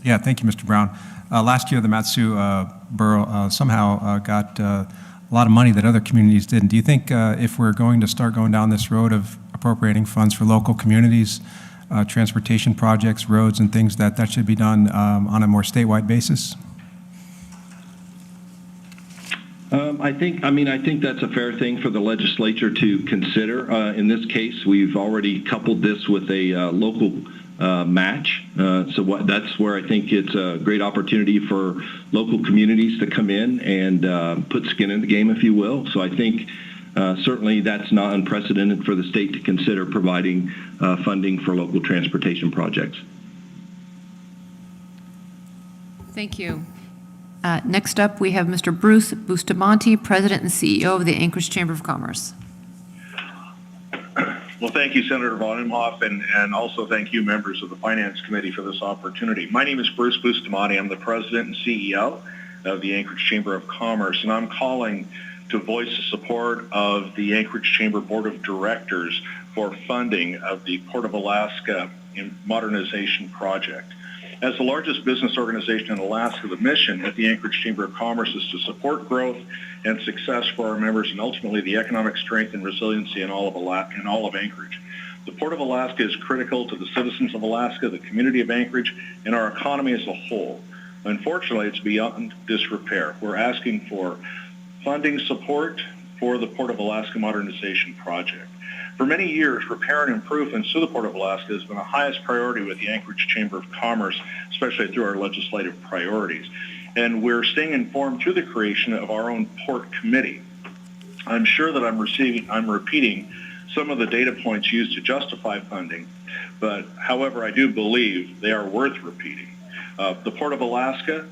Yeah, thank you, Mr. Brown. Last year, the Mat-Su Borough somehow got a lot of money that other communities didn't. Do you think if we're going to start going down this road of appropriating funds for local communities, transportation projects, roads, and things, that should be done on a more statewide basis? I think that's a fair thing for the legislature to consider. In this case, we've already coupled this with a local match. That's where I think it's a great opportunity for local communities to come in and put skin in the game, if you will. So I think certainly that's not unprecedented for the state to consider providing funding for local transportation projects. Thank you. Next up, we have Mr. Bruce Bustamante, President and CEO of the Anchorage Chamber of Commerce. Well, thank you, Senator Vonenhoff, and also thank you, members of the Finance Committee, for this opportunity. My name is Bruce Bustamante. I'm the President and CEO of the Anchorage Chamber of Commerce, and I'm calling to voice the support of the Anchorage Chamber Board of Directors for funding of the Port of Alaska Modernization Project. As the largest business organization in Alaska, the mission at the Anchorage Chamber of Commerce is to support growth and success for our members and ultimately the economic strength and resiliency in all of Anchorage. The Port of Alaska is critical to the citizens of Alaska, the community of Anchorage, and our economy as a whole. Unfortunately, it's beyond disrepair. We're asking for funding support for the Port of Alaska Modernization Project. For many years, repair and improvements to the Port of Alaska has been the highest priority with the Anchorage Chamber of Commerce, especially through our legislative priorities. And we're staying informed through the creation of our own Port Committee. I'm sure that I'm repeating some of the data points used to justify funding, but however, I do believe they are worth repeating. The Port of Alaska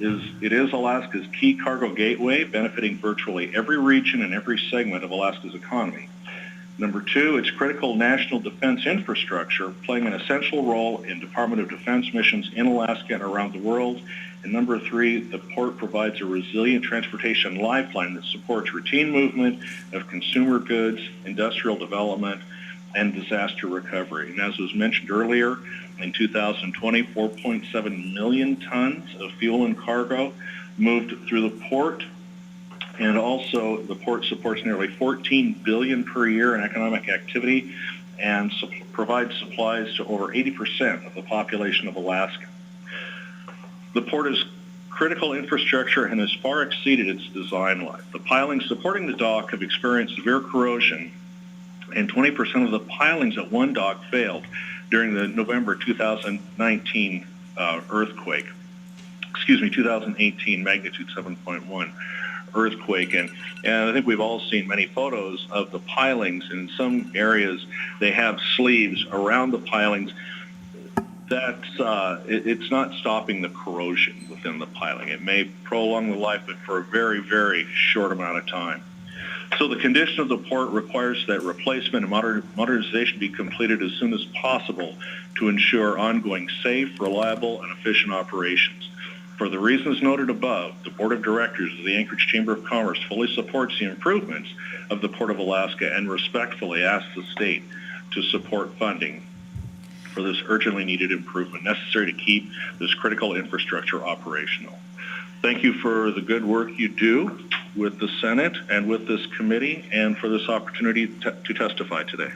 is Alaska's key cargo gateway, benefiting virtually every region and every segment of Alaska's economy. Number two, it's critical national defense infrastructure, playing an essential role in Department of Defense missions in Alaska and around the world. And number three, the port provides a resilient transportation lifeline that supports routine movement of consumer goods, industrial development, and disaster recovery. And as was mentioned earlier, in 2020, 4.7 million tons of fuel and cargo moved through the port. And also, the port supports nearly $14 billion per year in economic activity and provides supplies to over 80% of the population of Alaska. The port is critical infrastructure and has far exceeded its design life. The pilings supporting the dock have experienced severe corrosion, and 20% of the pilings at one dock failed, during the November 2018 magnitude 7.1 earthquake. And I think we've all seen many photos of the pilings. In some areas, they have sleeves around the pilings. It's not stopping the corrosion within the piling. It may prolong the life, but for a very, very short amount of time. So the condition of the port requires that replacement and modernization be completed as soon as possible to ensure ongoing safe, reliable, and efficient operations. For the reasons noted above, the Board of Directors of the Anchorage Chamber of Commerce fully supports the improvements of the Port of Alaska and respectfully asks the state to support funding for this urgently needed improvement necessary to keep this critical infrastructure operational. Thank you for the good work you do with the Senate and with this committee and for this opportunity to testify today.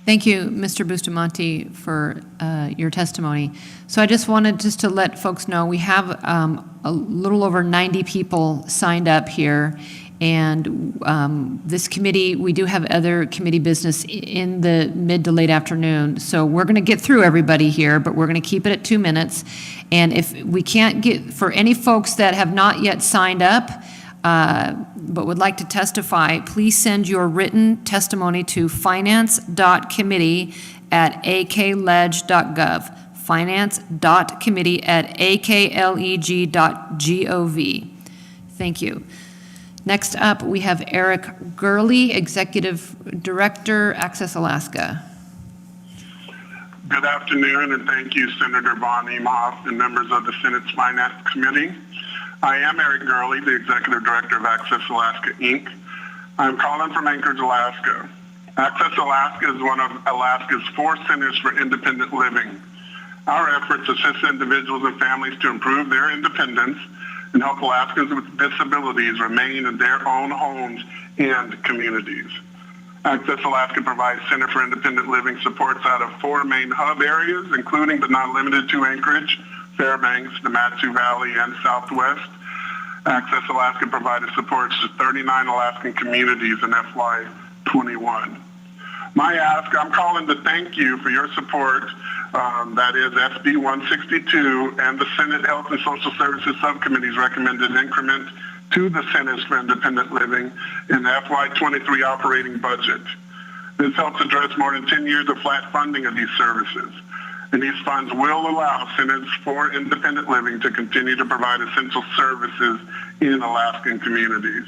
Thank you, Mr. Bustamante, for your testimony. So I just wanted to let folks know we have a little over 90 people signed up here. And this committee, we do have other committee business in the mid to late afternoon. So we're going to get through everybody here, but we're going to keep it at 2 minutes. And if we can't get, for any folks that have not yet signed up, but would like to testify, please send your written testimony to finance.committee@akleg.gov, finance.committee@akleg.gov. Thank you. Next up, we have Eric Gurley, Executive Director, Access Alaska. Good afternoon, and thank you, Senator Von Imhoff and members of the Senate's Finance Committee. I am Eric Gurley, the Executive Director of Access Alaska, Inc. I'm calling from Anchorage, Alaska. Access Alaska is one of Alaska's 4 centers for independent living. Our efforts assist individuals and families to improve their independence and help Alaskans with disabilities remain in their own homes and communities. Access Alaska provides Center for Independent Living supports out of 4 main hub areas, including but not limited to Anchorage, Fairbanks, the Mat-Su Valley, and Southwest. Access Alaska provided supports to 39 Alaskan communities in FY21. My ask, I'm calling to thank you for your support. That is SB 162 and the Senate Health and Social Services Subcommittee's recommended increment to the Centers for Independent Living in the FY23 operating budget. This helps address more than 10 years of flat funding of these services. And these funds will allow Centers for Independent Living to continue to provide essential services in Alaskan communities.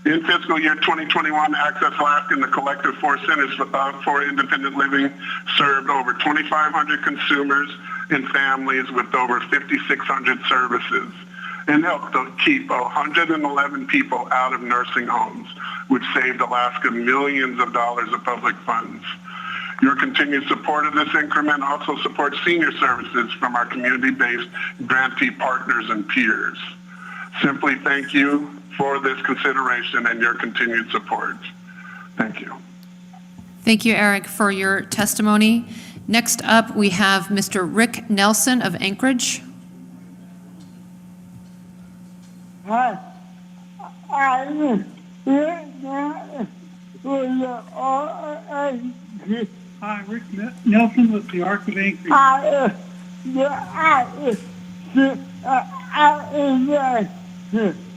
In fiscal year 2021, Access Alaska and the collective 4 Centers for Independent Living served over 2,500 consumers and families with over 5,600 services and helped to keep 111 people out of nursing homes, which saved Alaska millions of dollars of public funds. Your continued support of this increment also supports senior services from our community-based grantee partners and peers. Simply thank you for this consideration and your continued support. Thank you. Thank you, Eric, for your testimony. Next up, we have Mr. Rick Nelson of Anchorage. Hi. Hi, Rick Nelson with the Arc of Anchorage.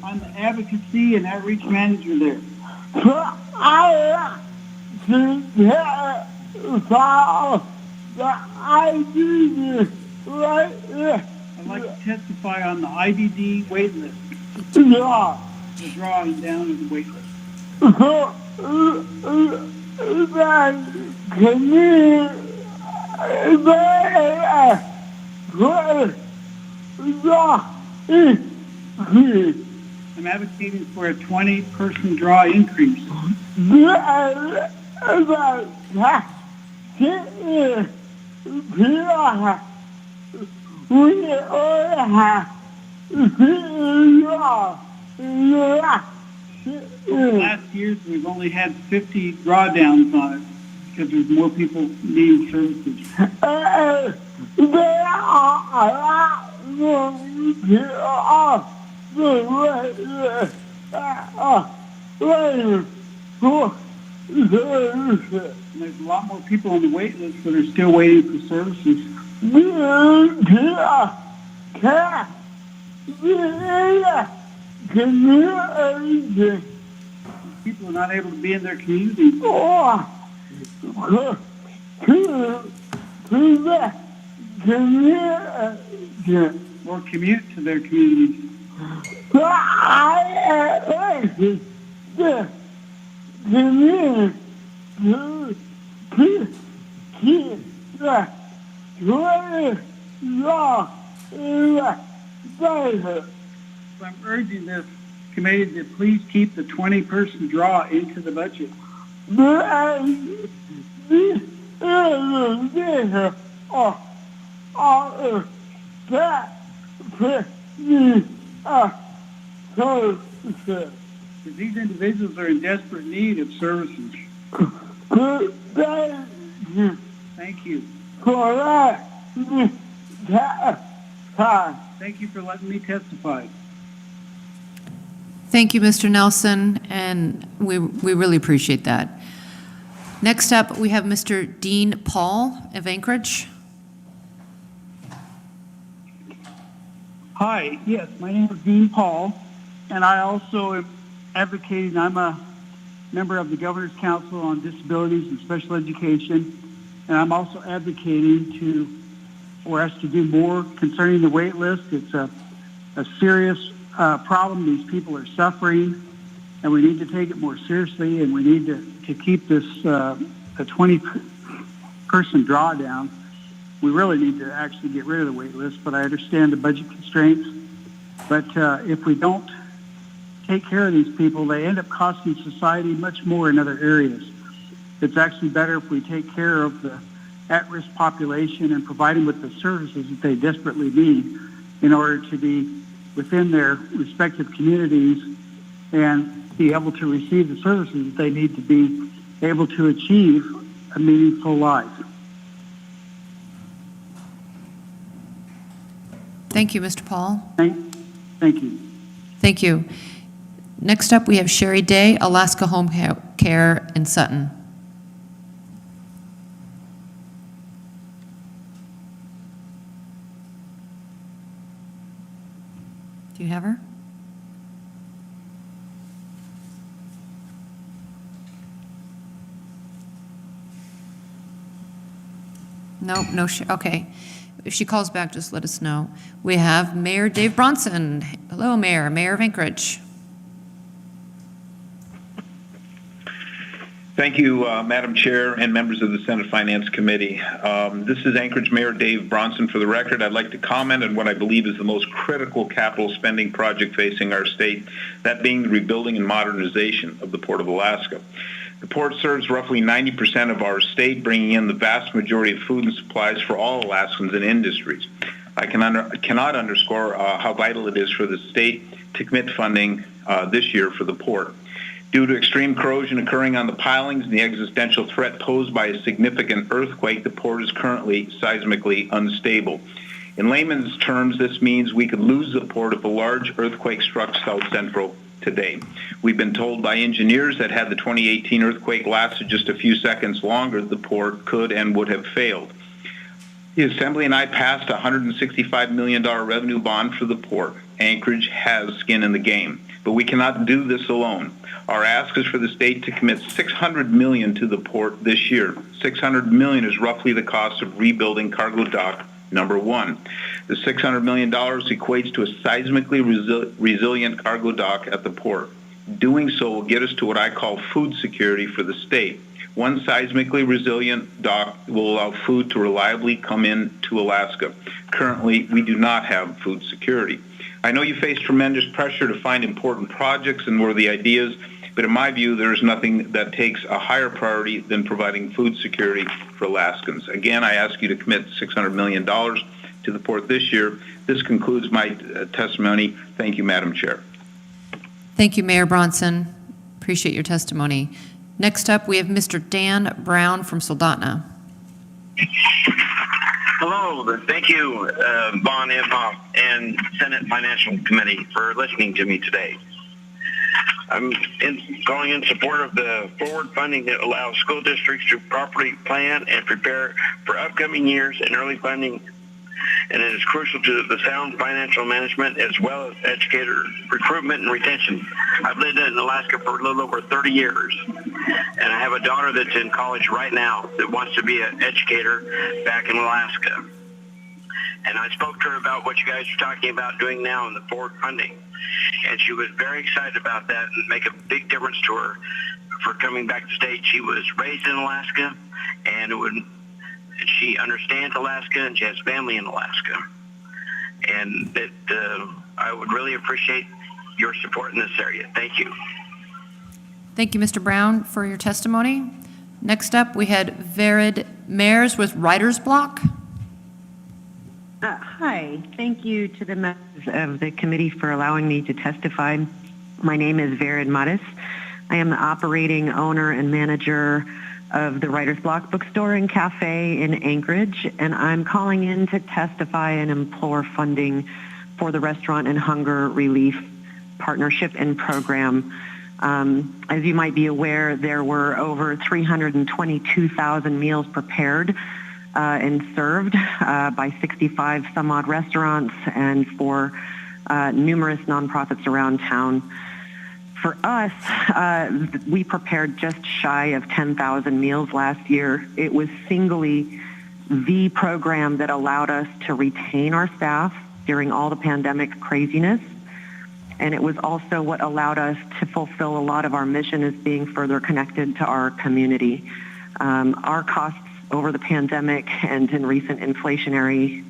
I'm the advocacy and outreach manager there. I'd like to testify on the IDD wait list. The drawing down of the wait list. I'm advocating for a 20-person draw increase. Last years, we've only had 50 drawdowns on it because there's more people needing services. And there's a lot more people on the wait list that are still waiting for services. People are not able to be in their communities. Or commute to their communities. I'm urging this committee to please keep the 20-person draw into the budget. These individuals are in desperate need of services. Thank you. Thank you for letting me testify. Thank you, Mr. Nelson, and we really appreciate that. Next up, we have Mr. Dean Paul of Anchorage. Hi, yes, my name is Dean Paul, and I also am advocating. I'm a member of the Governor's Council on Disabilities and Special Education, and I'm also advocating for us to do more concerning the wait list. It's a serious problem. These people are suffering, and we need to take it more seriously, and we need to keep this a 20-person drawdown. We really need to actually get rid of the wait list, but I understand the budget constraints. But if we don't take care of these people, they end up costing society much more in other areas. It's actually better if we take care of the at-risk population and provide them with the services that they desperately need in order to be within their respective communities and be able to receive the services that they need to be able to achieve a meaningful life. Thank you, Mr. Paul. Thank you. Thank you. Next up, we have Sherry Day, Alaska Home Care in Sutton. Do you have her? Nope, no, okay. If she calls back, just let us know. We have Mayor Dave Bronson. Hello, Mayor. Mayor of Anchorage. Thank you, Madam Chair and members of the Senate Finance Committee. This is Anchorage Mayor Dave Bronson. For the record, I'd like to comment on what I believe is the most critical capital spending project facing our state, that being the rebuilding and modernization of the Port of Alaska. The port serves roughly 90% of our state, bringing in the vast majority of food and supplies for all Alaskans and industries. I cannot underscore how vital it is for the state to commit funding this year for the port. Due to extreme corrosion occurring on the pilings and the existential threat posed by a significant earthquake, the port is currently seismically unstable. In layman's terms, this means we could lose the port if a large earthquake struck South Central today. We've been told by engineers that had the 2018 earthquake lasted just a few seconds longer, the port could and would have failed. The Assembly and I passed a $165 million revenue bond for the port. Anchorage has skin in the game, but we cannot do this alone. Our ask is for the state to commit $600 million to the port this year. $600 million is roughly the cost of rebuilding cargo dock number 1. The $600 million equates to a seismically resilient cargo dock at the port. Doing so will get us to what I call food security for the state. One seismically resilient dock will allow food to reliably come in to Alaska. Currently, we do not have food security. I know you face tremendous pressure to find important projects and worthy ideas, but in my view, there is nothing that takes a higher priority than providing food security for Alaskans. Again, I ask you to commit $600 million to the port this year. This concludes my testimony. Thank you, Madam Chair. Thank you, Mayor Bronson. Appreciate your testimony. Next up, we have Mr. Dan Brown from Soldotna. Hello, thank you, Bon Imhoff and Senate Financial Committee for listening to me today. I'm calling in support of the forward funding that allows school districts to properly plan and prepare for upcoming years and early funding, and it is crucial to the sound financial management as well as educator recruitment and retention. I've lived in Alaska for a little over 30 years, and I have a daughter that's in college right now that wants to be an educator back in Alaska. And I spoke to her about what you guys are talking about doing now in the forward funding, and she was very excited about that and make a big difference to her for coming back to state. She was raised in Alaska, and she understands Alaska, and she has family in Alaska. And that I would really appreciate your support in this area. Thank you. Thank you, Mr. Brown, for your testimony. Next up, we had Vered Mayers with Writer's Block. Hi. Thank you to the members of the committee for allowing me to testify. My name is Vered Mattis. I am the operating owner and manager of the Writer's Block bookstore and cafe in Anchorage, and I'm calling in to testify and implore funding for the Restaurant and Hunger Relief Partnership and Program. As you might be aware, there were over 322,000 meals prepared and served by 65 some odd restaurants and for numerous nonprofits around town. For us, we prepared just shy of 10,000 meals last year. It was singly the program that allowed us to retain our staff during all the pandemic craziness. And it was also what allowed us to fulfill a lot of our mission as being further connected to our community. Our costs over the pandemic and in recent inflationary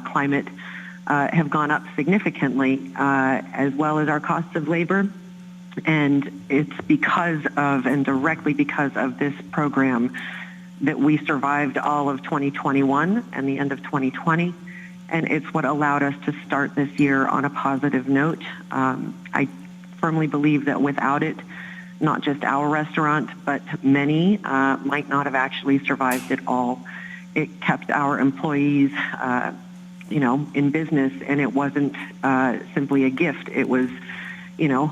climate have gone up significantly, as well as our costs of labor. And it's because of, and directly because of this program, that we survived all of 2021 and the end of 2020. And it's what allowed us to start this year on a positive note. I firmly believe that without it, not just our restaurant, but many might not have actually survived at all. It kept our employees, in business, and it wasn't simply a gift. It was,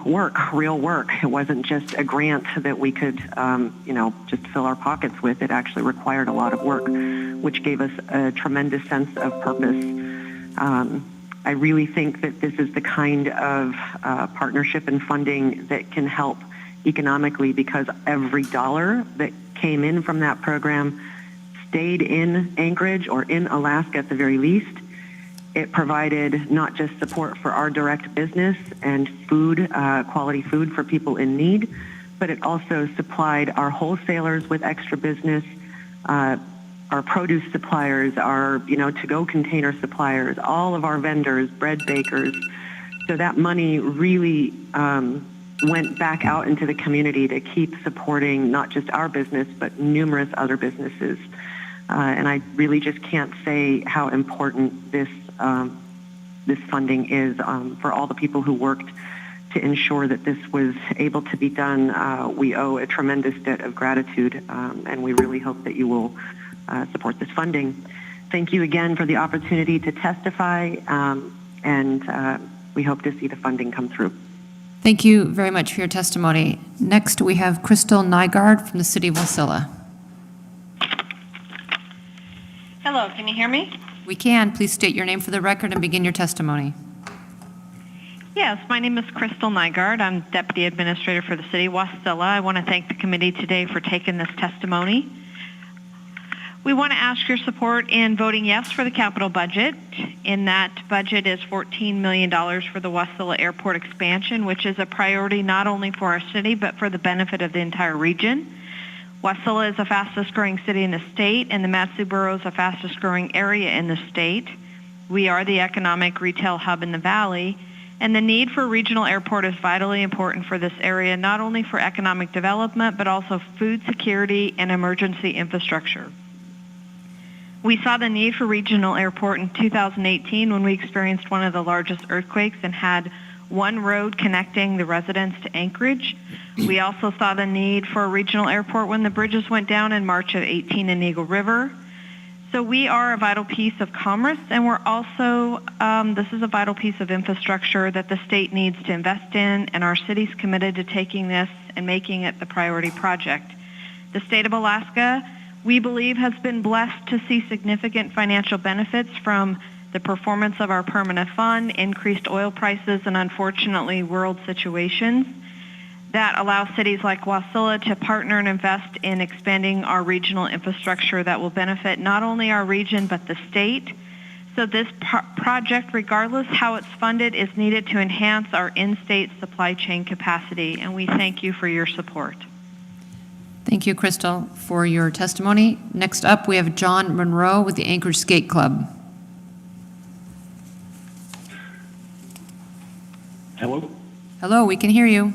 work, real work. It wasn't just a grant that we could, just fill our pockets with. It actually required a lot of work, which gave us a tremendous sense of purpose. I really think that this is the kind of partnership and funding that can help economically, because every dollar that came in from that program stayed in Anchorage or in Alaska at the very least. It provided not just support for our direct business and food, quality food for people in need, but it also supplied our wholesalers with extra business, our produce suppliers, our to-go container suppliers, all of our vendors, bread bakers. So that money really went back out into the community to keep supporting not just our business, but numerous other businesses. And I really just can't say how important this funding is for all the people who worked to ensure that this was able to be done. We owe a tremendous debt of gratitude, and we really hope that you will support this funding. Thank you again for the opportunity to testify, and we hope to see the funding come through. Thank you very much for your testimony. Next, we have Crystal Nygard from the City of Wasilla. Hello, can you hear me? We can. Please state your name for the record and begin your testimony. Yes, my name is Crystal Nygard. I'm Deputy Administrator for the City of Wasilla. I want to thank the committee today for taking this testimony. We want to ask your support in voting yes for the capital budget. In that budget is $14 million for the Wasilla Airport expansion, which is a priority not only for our city, but for the benefit of the entire region. Wasilla is the fastest growing city in the state, and the Mat-Su Borough is the fastest growing area in the state. We are the economic retail hub in the valley, and the need for a regional airport is vitally important for this area, not only for economic development, but also food security and emergency infrastructure. We saw the need for regional airport in 2018 when we experienced one of the largest earthquakes and had one road connecting the residents to Anchorage. We also saw the need for a regional airport when the bridges went down in March of 18 in Eagle River. So we are a vital piece of commerce, and we're also, this is a vital piece of infrastructure that the state needs to invest in, and our city's committed to taking this and making it the priority project. The state of Alaska, we believe, has been blessed to see significant financial benefits from the performance of our permanent fund, increased oil prices, and unfortunately world situations that allow cities like Wasilla to partner and invest in expanding our regional infrastructure that will benefit not only our region but the state. So this project, regardless how it's funded, is needed to enhance our in-state supply chain capacity, and we thank you for your support. Thank you, Crystal, for your testimony. Next up, we have John Monroe with the Anchorage Skate Club. Hello? Hello, we can hear you.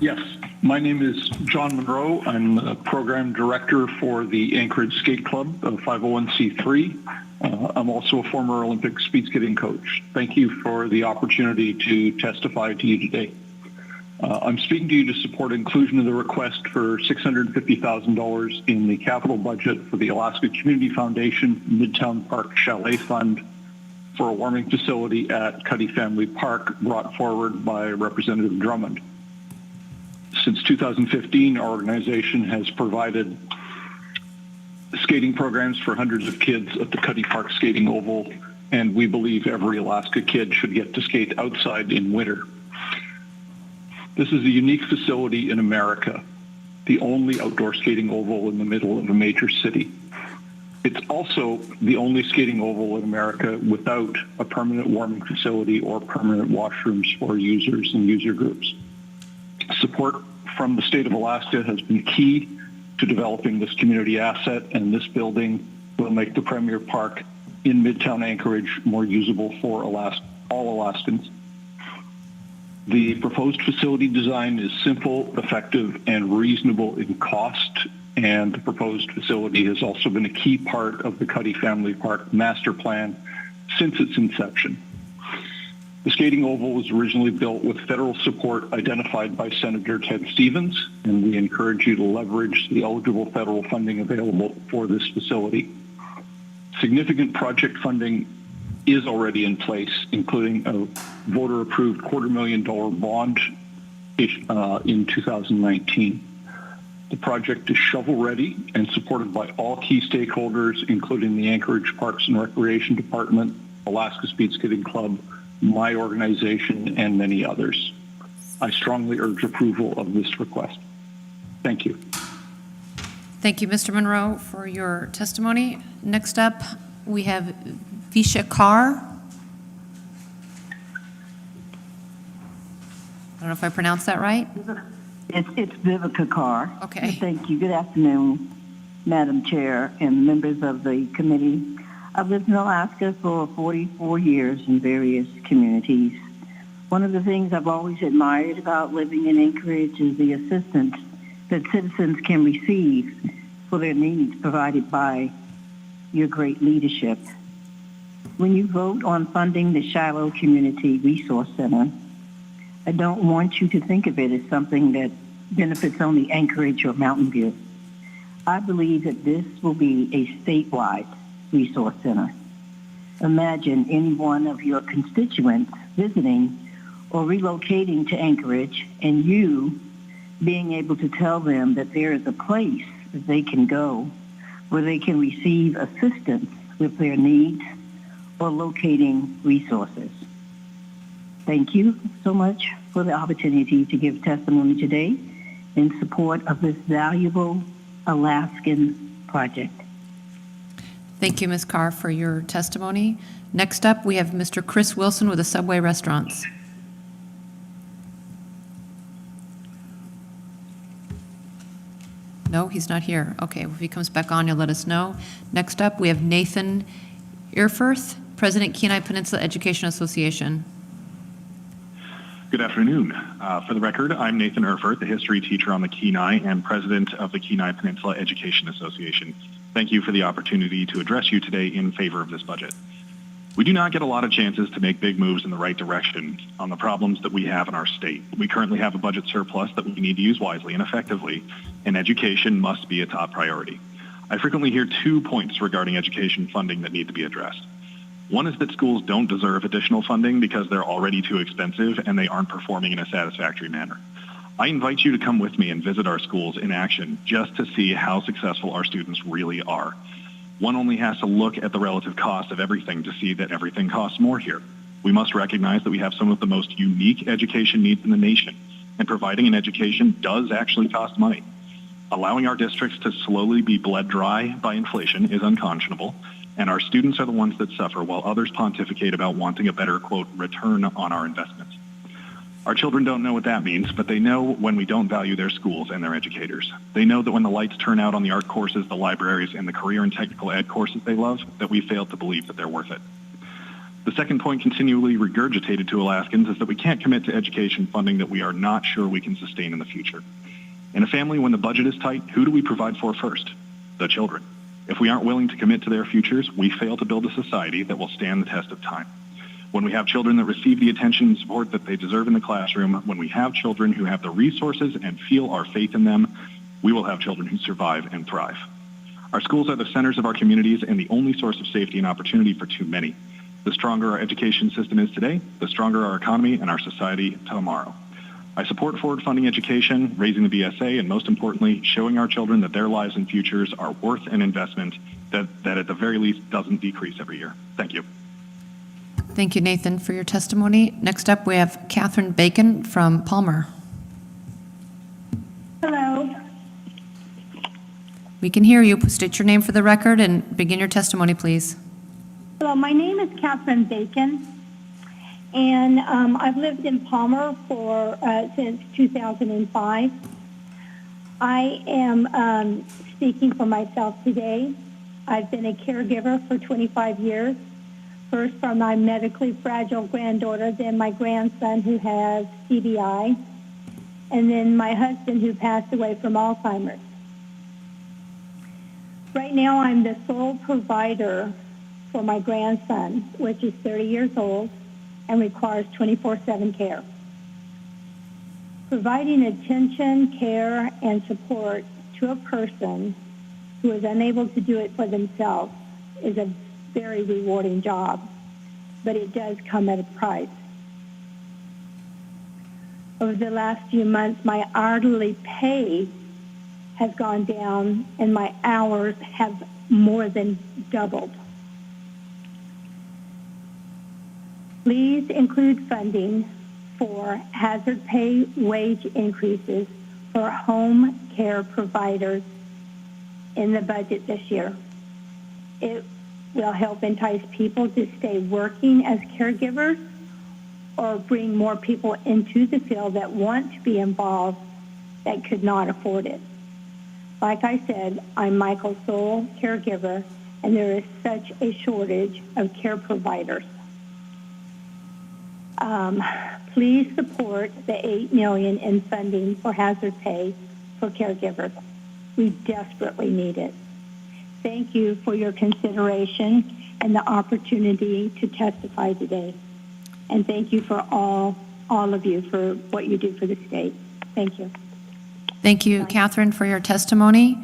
Yes, my name is John Monroe. I'm the program director for the Anchorage Skate Club, a 501c3. I'm also a former Olympic speed skating coach. Thank you for the opportunity to testify to you today. I'm speaking to you to support inclusion of the request for $650,000 in the capital budget for the Alaska Community Foundation Midtown Park Chalet Fund for a warming facility at Cuddy Family Park, brought forward by Representative Drummond. Since 2015, our organization has provided skating programs for hundreds of kids at the Cuddy Park Skating Oval, and we believe every Alaska kid should get to skate outside in winter. This is a unique facility in America, the only outdoor skating oval in the middle of a major city. It's also the only skating oval in America without a permanent warming facility or permanent washrooms for users and user groups. Support from the state of Alaska has been key to developing this community asset, and this building will make the premier park in Midtown Anchorage more usable for all Alaskans. The proposed facility design is simple, effective, and reasonable in cost, and the proposed facility has also been a key part of the Cuddy Family Park master plan since its inception. The skating oval was originally built with federal support identified by Senator Ted Stevens, and we encourage you to leverage the eligible federal funding available for this facility. Significant project funding is already in place, including a voter-approved $250,000 bond in 2019. The project is shovel-ready and supported by all key stakeholders, including the Anchorage Parks and Recreation Department, Alaska Speed Skating Club, my organization, and many others. I strongly urge approval of this request. Thank you. Thank you, Mr. Monroe, for your testimony. Next up, we have Visha Carr. I don't know if I pronounced that right. It's Vivica Carr. Okay. Thank you. Good afternoon, Madam Chair and members of the committee. I've lived in Alaska for 44 years in various communities. One of the things I've always admired about living in Anchorage is the assistance that citizens can receive for their needs provided by your great leadership. When you vote on funding the Shiloh Community Resource Center, I don't want you to think of it as something that benefits only Anchorage or Mountain View. I believe that this will be a statewide resource center. Imagine any one of your constituents visiting or relocating to Anchorage and you being able to tell them that there is a place that they can go where they can receive assistance with their needs or locating resources. Thank you so much for the opportunity to give testimony today in support of this valuable Alaskan project. Thank you, Ms. Carr, for your testimony. Next up, we have Mr. Chris Wilson with the Subway Restaurants. No, he's not here. Okay, if he comes back on, you'll let us know. Next up, we have Nathan Earforth, President Kenai Peninsula Education Association. Good afternoon. For the record, I'm Nathan Earforth, a history teacher on the Kenai and president of the Kenai Peninsula Education Association. Thank you for the opportunity to address you today in favor of this budget. We do not get a lot of chances to make big moves in the right direction on the problems that we have in our state. We currently have a budget surplus that we need to use wisely and effectively, and education must be a top priority. I frequently hear 2 points regarding education funding that need to be addressed. One is that schools don't deserve additional funding because they're already too expensive and they aren't performing in a satisfactory manner. I invite you to come with me and visit our schools in action just to see how successful our students really are. One only has to look at the relative cost of everything to see that everything costs more here. We must recognize that we have some of the most unique education needs in the nation, and providing an education does actually cost money. Allowing our districts to slowly be bled dry by inflation is unconscionable, and our students are the ones that suffer while others pontificate about wanting a better, quote, return on our investments. Our children don't know what that means, but they know when we don't value their schools and their educators. They know that when the lights turn out on the art courses, the libraries, and the career and technical ed courses they love, that we failed to believe that they're worth it. The second point continually regurgitated to Alaskans is that we can't commit to education funding that we are not sure we can sustain in the future. In a family, when the budget is tight, who do we provide for first? The children. If we aren't willing to commit to their futures, we fail to build a society that will stand the test of time. When we have children that receive the attention and support that they deserve in the classroom, when we have children who have the resources and feel our faith in them, we will have children who survive and thrive. Our schools are the centers of our communities and the only source of safety and opportunity for too many. The stronger our education system is today, the stronger our economy and our society tomorrow. I support forward-funding education, raising the BSA, and most importantly, showing our children that their lives and futures are worth an investment that at the very least doesn't decrease every year. Thank you. Thank you, Nathan, for your testimony. Next up, we have Catherine Bacon from Palmer. Hello. We can hear you. State your name for the record and begin your testimony, please. Hello, my name is Catherine Bacon, and I've lived in Palmer for since 2005. I am speaking for myself today. I've been a caregiver for 25 years. First for my medically fragile granddaughter, then my grandson who has CBI, and then my husband who passed away from Alzheimer's. Right now I'm the sole provider for my grandson, which is 30 years old and requires 24/7 care. Providing attention, care, and support to a person who is unable to do it for themselves is a very rewarding job, but it does come at a price. Over the last few months, my hourly pay has gone down and my hours have more than doubled. Please include funding for hazard pay wage increases for home care providers in the budget this year. It will help entice people to stay working as caregivers or bring more people into the field that want to be involved that could not afford it. Like I said, I'm Michael's sole caregiver, and there is such a shortage of care providers. Please support the $8 million in funding for hazard pay for caregivers. We desperately need it. Thank you for your consideration and the opportunity to testify today. And thank you for all of you for what you do for the state. Thank you. Thank you, Catherine, for your testimony.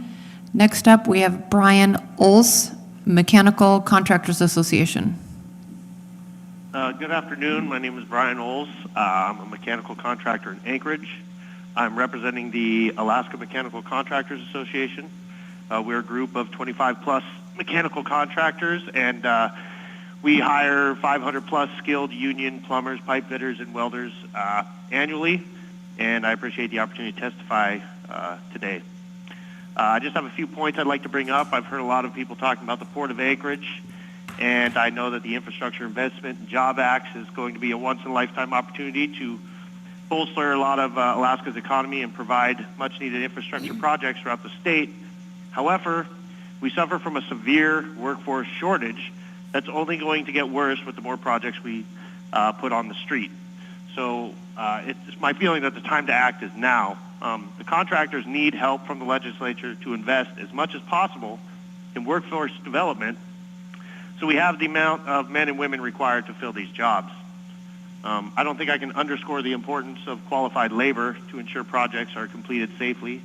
Next up, we have Brian Ols, Mechanical Contractors Association. Good afternoon. My name is Brian Ols. I'm a mechanical contractor in Anchorage. I'm representing the Alaska Mechanical Contractors Association. We're a group of 25-plus mechanical contractors, and we hire 500-plus skilled union plumbers, pipe fitters, and welders annually, and I appreciate the opportunity to testify today. I just have a few points I'd like to bring up. I've heard a lot of people talking about the Port of Anchorage, and I know that the Infrastructure Investment and Job Act is going to be a once-in-a-lifetime opportunity to bolster a lot of Alaska's economy and provide much-needed infrastructure projects throughout the state. However, we suffer from a severe workforce shortage that's only going to get worse with the more projects we put on the street. So it's my feeling that the time to act is now. The contractors need help from the legislature to invest as much as possible in workforce development so we have the amount of men and women required to fill these jobs. I don't think I can underscore the importance of qualified labor to ensure projects are completed safely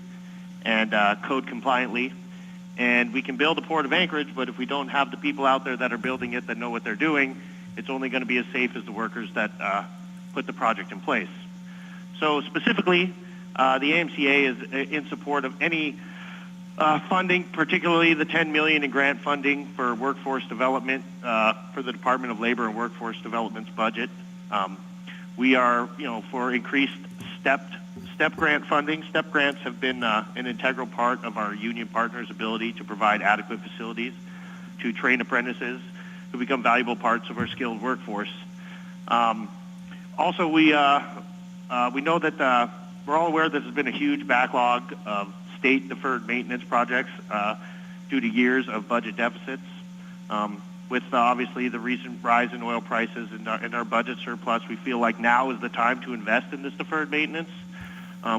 and code compliantly. And we can build a Port of Anchorage, but if we don't have the people out there that are building it that know what they're doing, it's only going to be as safe as the workers that put the project in place. So specifically, the AMCA is in support of any funding, particularly the $10 million in grant funding for workforce development for the Department of Labor and Workforce Development's budget. We are, for increased STEP grant funding. STEP grants have been an integral part of our union partners' ability to provide adequate facilities to train apprentices who become valuable parts of our skilled workforce. Also, we know that we're all aware there's been a huge backlog of state deferred maintenance projects due to years of budget deficits. With obviously the recent rise in oil prices and our budget surplus, we feel like now is the time to invest in this deferred maintenance.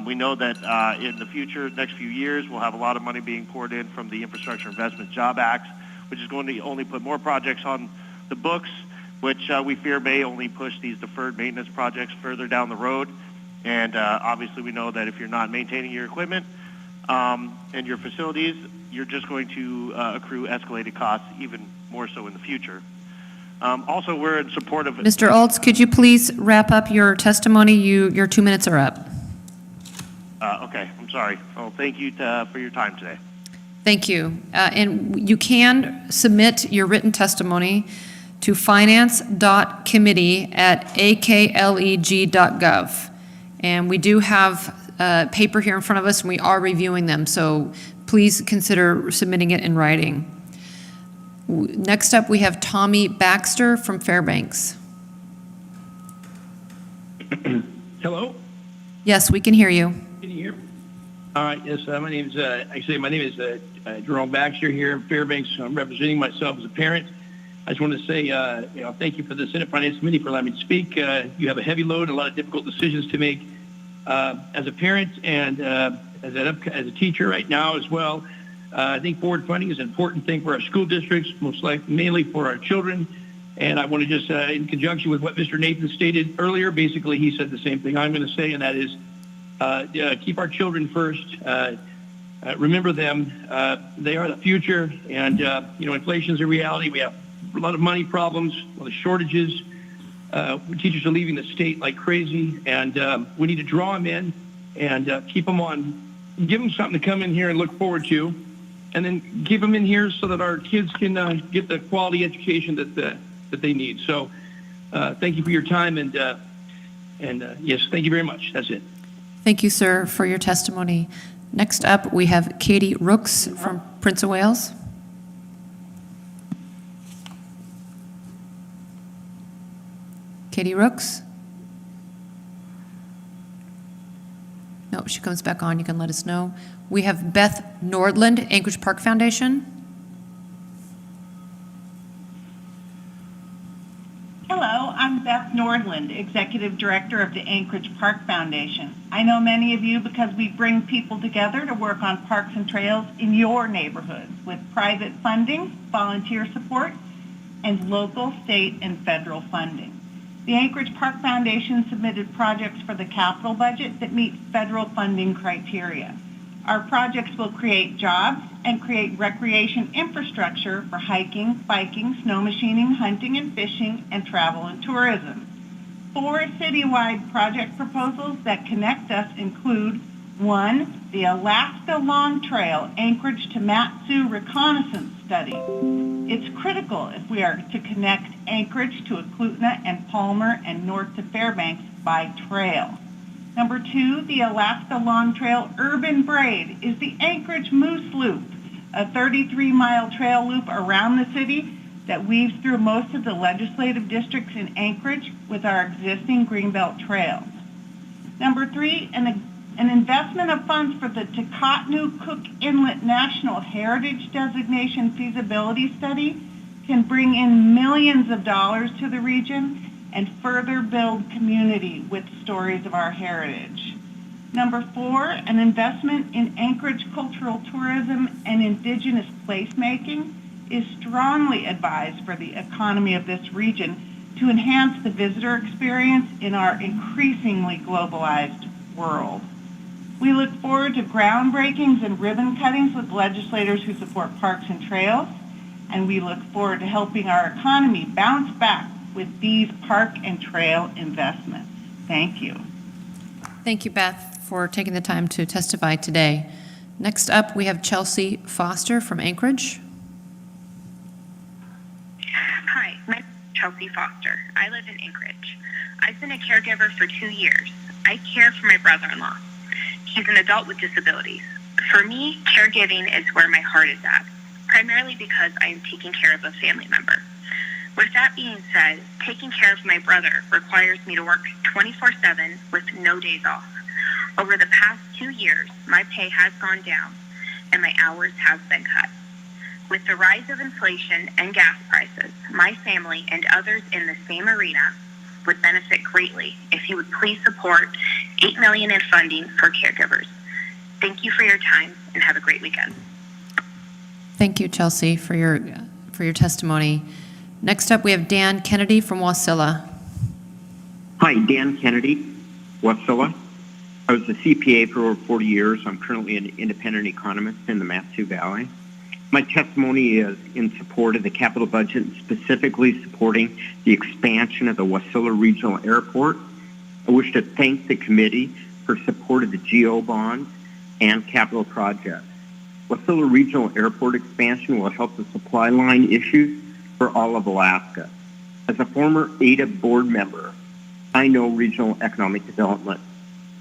We know that in the future, next few years, we'll have a lot of money being poured in from the Infrastructure Investment Job Act, which is going to only put more projects on the books, which we fear may only push these deferred maintenance projects further down the road. And obviously we know that if you're not maintaining your equipment and your facilities, you're just going to accrue escalated costs even more so in the future. Also, we're in support of... Mr. Olds, could you please wrap up your testimony? Your 2 minutes are up. Okay, I'm sorry. Well, thank you for your time today. Thank you. And you can submit your written testimony to finance.committee@akleg.gov. And we do have paper here in front of us, and we are reviewing them, so please consider submitting it in writing. Next up, we have Tommy Baxter from Fairbanks. Hello? Yes, we can hear you. Can you hear me? All right, yes, my name is Jerome Baxter here in Fairbanks. I'm representing myself as a parent. I just want to say, thank you for the Senate Finance Committee for allowing me to speak. You have a heavy load and a lot of difficult decisions to make. As a parent and as a teacher right now as well, I think forward funding is an important thing for our school districts, mainly for our children. And I want to just, in conjunction with what Mr. Nathan stated earlier, basically he said the same thing I'm going to say, and that is keep our children first. Remember them. They are the future. And, inflation is a reality. We have a lot of money problems, a lot of shortages. Teachers are leaving the state like crazy, and we need to draw them in and keep them on, give them something to come in here and look forward to, and then keep them in here so that our kids can get the quality education that they need. So thank you for your time, and yes, thank you very much. That's it. Thank you, sir, for your testimony. Next up, we have Katie Rooks from Prince of Wales. Katie Rooks? No, she comes back on. You can let us know. We have Beth Nordland, Anchorage Park Foundation. Hello, I'm Beth Nordland, Executive Director of the Anchorage Park Foundation. I know many of you because we bring people together to work on parks and trails in your neighborhoods with private funding, volunteer support, and local, state, and federal funding. The Anchorage Park Foundation submitted projects for the capital budget that meet federal funding criteria. Our projects will create jobs and create recreation infrastructure for hiking, biking, snow machining, hunting and fishing, and travel and tourism. 4 citywide project proposals that connect us include 1, the Alaska Long Trail Anchorage to Matsu Reconnaissance Study. It's critical if we are to connect Anchorage to Eklutna and Palmer and north to Fairbanks by trail. Number 2, the Alaska Long Trail Urban Braid is the Anchorage Moose Loop, a 33-mile trail loop around the city that weaves through most of the legislative districts in Anchorage with our existing Greenbelt trails. Number 3, an investment of funds for the Takotnu Cook Inlet National Heritage Designation feasibility study can bring in millions of dollars to the region and further build community with stories of our heritage. Number 4, an investment in Anchorage cultural tourism and indigenous placemaking is strongly advised for the economy of this region to enhance the visitor experience in our increasingly globalized world. We look forward to groundbreakings and ribbon cuttings with legislators who support parks and trails, and we look forward to helping our economy bounce back with these park and trail investments. Thank you. Thank you, Beth, for taking the time to testify today. Next up, we have Chelsea Foster from Anchorage. Hi, my name is Chelsea Foster. I live in Anchorage. I've been a caregiver for 2 years. I care for my brother-in-law. He's an adult with disabilities. For me, caregiving is where my heart is at, primarily because I am taking care of a family member. With that being said, taking care of my brother requires me to work 24/7 with no days off. Over the past 2 years, my pay has gone down and my hours have been cut. With the rise of inflation and gas prices, my family and others in the same arena would benefit greatly if you would please support $8 million in funding for caregivers. Thank you for your time and have a great weekend. Thank you, Chelsea, for your testimony. Next up, we have Dan Kennedy from Wasilla. Hi, Dan Kennedy, Wasilla. I was a CPA for over 40 years. I'm currently an independent economist in the Matsu Valley. My testimony is in support of the capital budget, specifically supporting the expansion of the Wasilla Regional Airport. I wish to thank the committee for support of the GO bonds and capital projects. Wasilla Regional Airport expansion will help the supply line issues for all of Alaska. As a former ADA board member, I know regional economic development.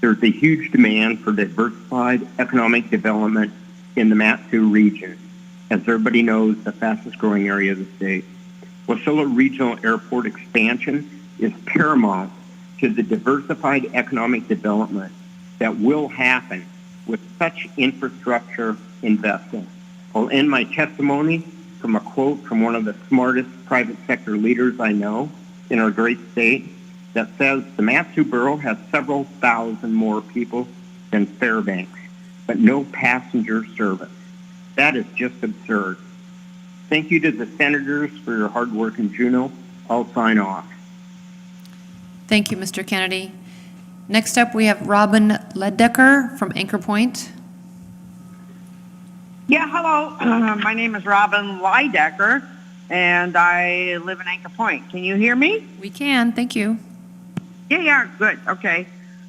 There's a huge demand for diversified economic development in the Matsu region. As everybody knows, the fastest growing area of the state. Wasilla Regional Airport expansion is paramount to the diversified economic development that will happen with such infrastructure investment. I'll end my testimony from a quote from one of the smartest private sector leaders I know in our great state that says the Matsu Borough has several thousand more people than Fairbanks, but no passenger service. That is just absurd. Thank you to the senators for your hard work in Juneau. I'll sign off. Thank you, Mr. Kennedy. Next up, we have Robin Ledecker from Anchor Point. Yeah, hello. My name is Robin Leidecker, and I live in Anchor Point. Can you hear me? We can, thank you. Yeah, good, okay.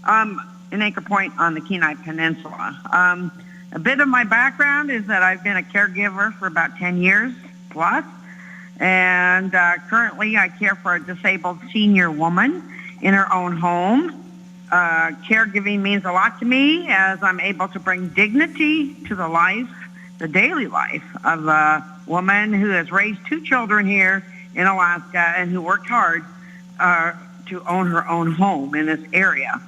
In Anchor Point on the Kenai Peninsula. A bit of my background is that I've been a caregiver for about 10 years plus, and currently I care for a disabled senior woman in her own home. Caregiving means a lot to me as I'm able to bring dignity to the daily life of a woman who has raised 2 children here in Alaska and who worked hard to own her own home in this area.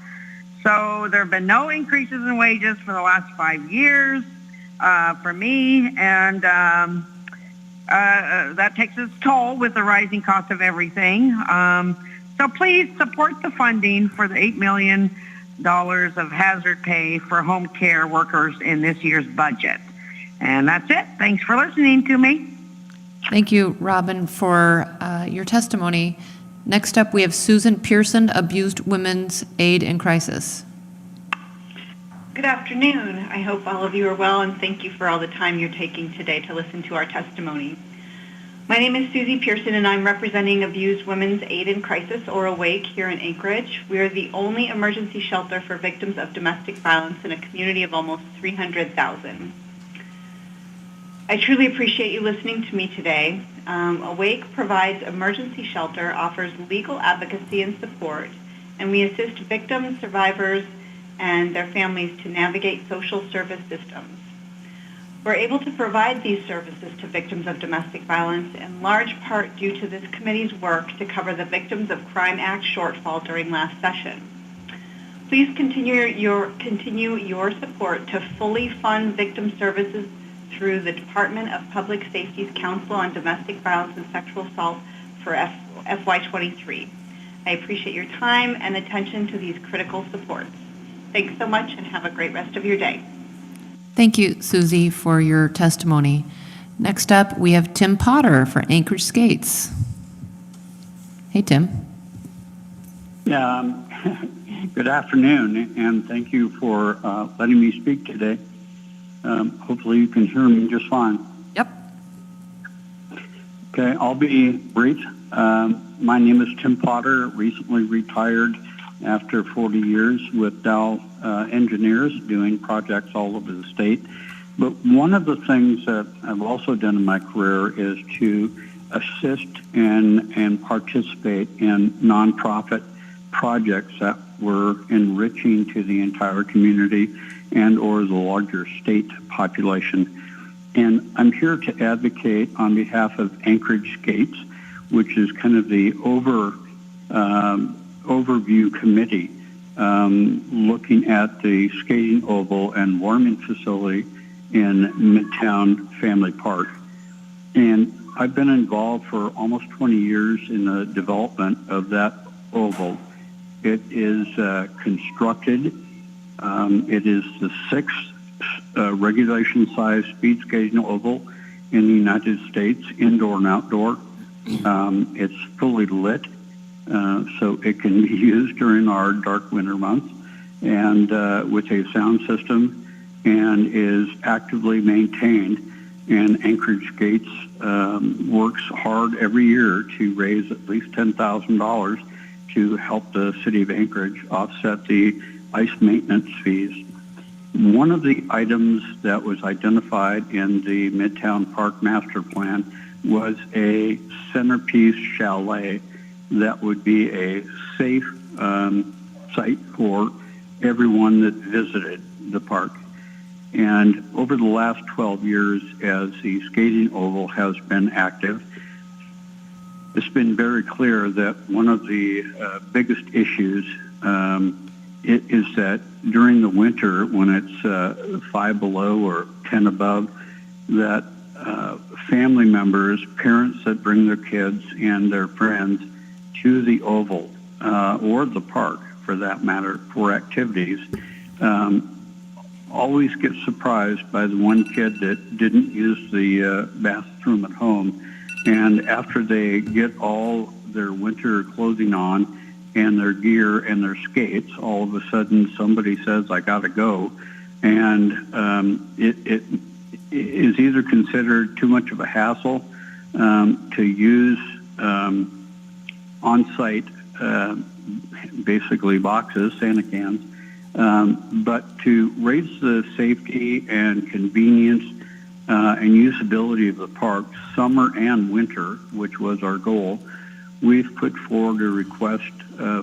So there have been no increases in wages for the last 5 years for me, and that takes its toll with the rising cost of everything. So please support the funding for the $8 million of hazard pay for home care workers in this year's budget. And that's it. Thanks for listening to me. Thank you, Robin, for your testimony. Next up, we have Susan Pearson, Abused Women's Aid in Crisis. Good afternoon. I hope all of you are well, and thank you for all the time you're taking today to listen to our testimony. My name is Susie Pearson, and I'm representing Abused Women's Aid in Crisis, or AWAKE, here in Anchorage. We are the only emergency shelter for victims of domestic violence in a community of almost 300,000. I truly appreciate you listening to me today. AWAKE provides emergency shelter, offers legal advocacy and support, and we assist victims, survivors, and their families to navigate social service systems. We're able to provide these services to victims of domestic violence in large part due to this committee's work to cover the Victims of Crime Act shortfall during last session. Please continue your support to fully fund victim services through the Department of Public Safety's Council on Domestic Violence and Sexual Assault for FY23. I appreciate your time and attention to these critical supports. Thanks so much and have a great rest of your day. Thank you, Susie, for your testimony. Next up, we have Tim Potter for Anchorage Skates. Hey, Tim. Yeah, good afternoon, and thank you for letting me speak today. Hopefully you can hear me just fine. Yep. Okay, I'll be brief. My name is Tim Potter, recently retired after 40 years with Dow Engineers doing projects all over the state. But one of the things that I've also done in my career is to assist and participate in nonprofit projects that were enriching to the entire community and or the larger state population. And I'm here to advocate on behalf of Anchorage Skates, which is kind of the overview committee looking at the skating oval and warming facility in Midtown Family Park. And I've been involved for almost 20 years in the development of that oval. It is constructed. It is the sixth regulation-sized speed skating oval in the United States, indoor and outdoor. It's fully lit, so it can be used during our dark winter months, and with a sound system, and is actively maintained. And Anchorage Skates works hard every year to raise at least $10,000 to help the city of Anchorage offset the ice maintenance fees. One of the items that was identified in the Midtown Park Master Plan was a centerpiece chalet that would be a safe site for everyone that visited the park. And over the last 12 years, as the skating oval has been active, it's been very clear that one of the biggest issues is that during the winter, when it's 5 below or 10 above, that family members, parents that bring their kids and their friends to the oval or the park, for that matter, for activities, always get surprised by the one kid that didn't use the bathroom at home. And after they get all their winter clothing on and their gear and their skates, all of a sudden somebody says, I gotta go. And it is either considered too much of a hassle to use on-site, basically boxes, Santa cans, but to raise the safety and convenience and usability of the park, summer and winter, which was our goal, we've put forward a request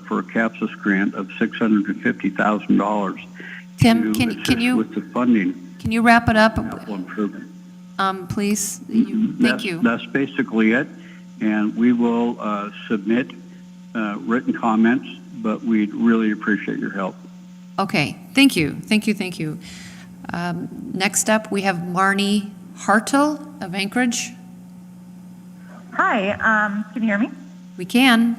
for a CAPSIS grant of $650,000. Tim, can you with the funding? Can you wrap it up? Improvement. Please. Thank you. That's basically it, and we will submit written comments, but we'd really appreciate your help. Okay, thank you. Next up, we have Marnie Hartel of Anchorage. Hi, can you hear me? We can.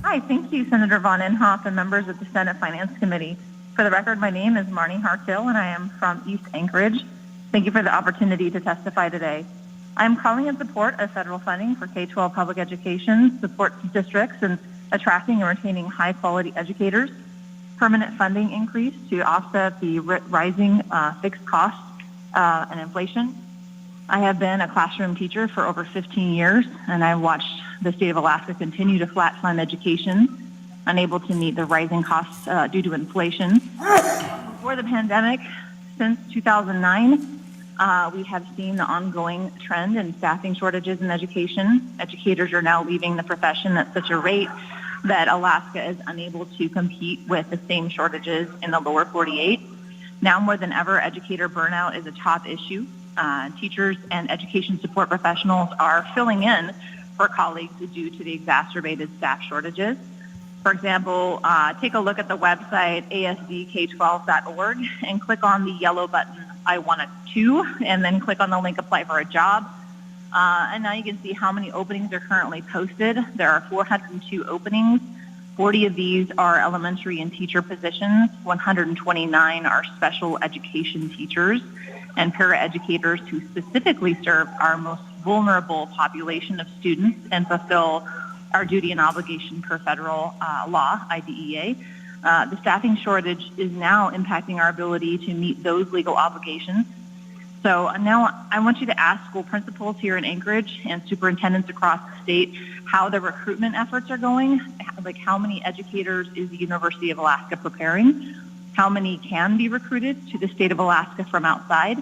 Hi, thank you, Senator Von Inhofe and members of the Senate Finance Committee. For the record, my name is Marnie Hartel, and I am from East Anchorage. Thank you for the opportunity to testify today. I am calling in support of federal funding for K-12 public education, support districts, and attracting and retaining high-quality educators, permanent funding increase to offset the rising fixed costs and inflation. I have been a classroom teacher for over 15 years, and I've watched the state of Alaska continue to flatline education, unable to meet the rising costs due to inflation. Before the pandemic, since 2009, we have seen the ongoing trend in staffing shortages in education. Educators are now leaving the profession at such a rate that Alaska is unable to compete with the same shortages in the lower 48. Now more than ever, educator burnout is a top issue. Teachers and education support professionals are filling in for colleagues due to the exacerbated staff shortages. For example, take a look at the website asdk12.org and click on the yellow button, I want to, and then click on the link, apply for a job. And now you can see how many openings are currently posted. There are 402 openings. 40 of these are elementary and teacher positions. 129 are special education teachers and paraeducators who specifically serve our most vulnerable population of students and fulfill our duty and obligation per federal law, IDEA. The staffing shortage is now impacting our ability to meet those legal obligations. So now I want you to ask school principals here in Anchorage and superintendents across the state how the recruitment efforts are going, like how many educators is the University of Alaska preparing, how many can be recruited to the state of Alaska from outside.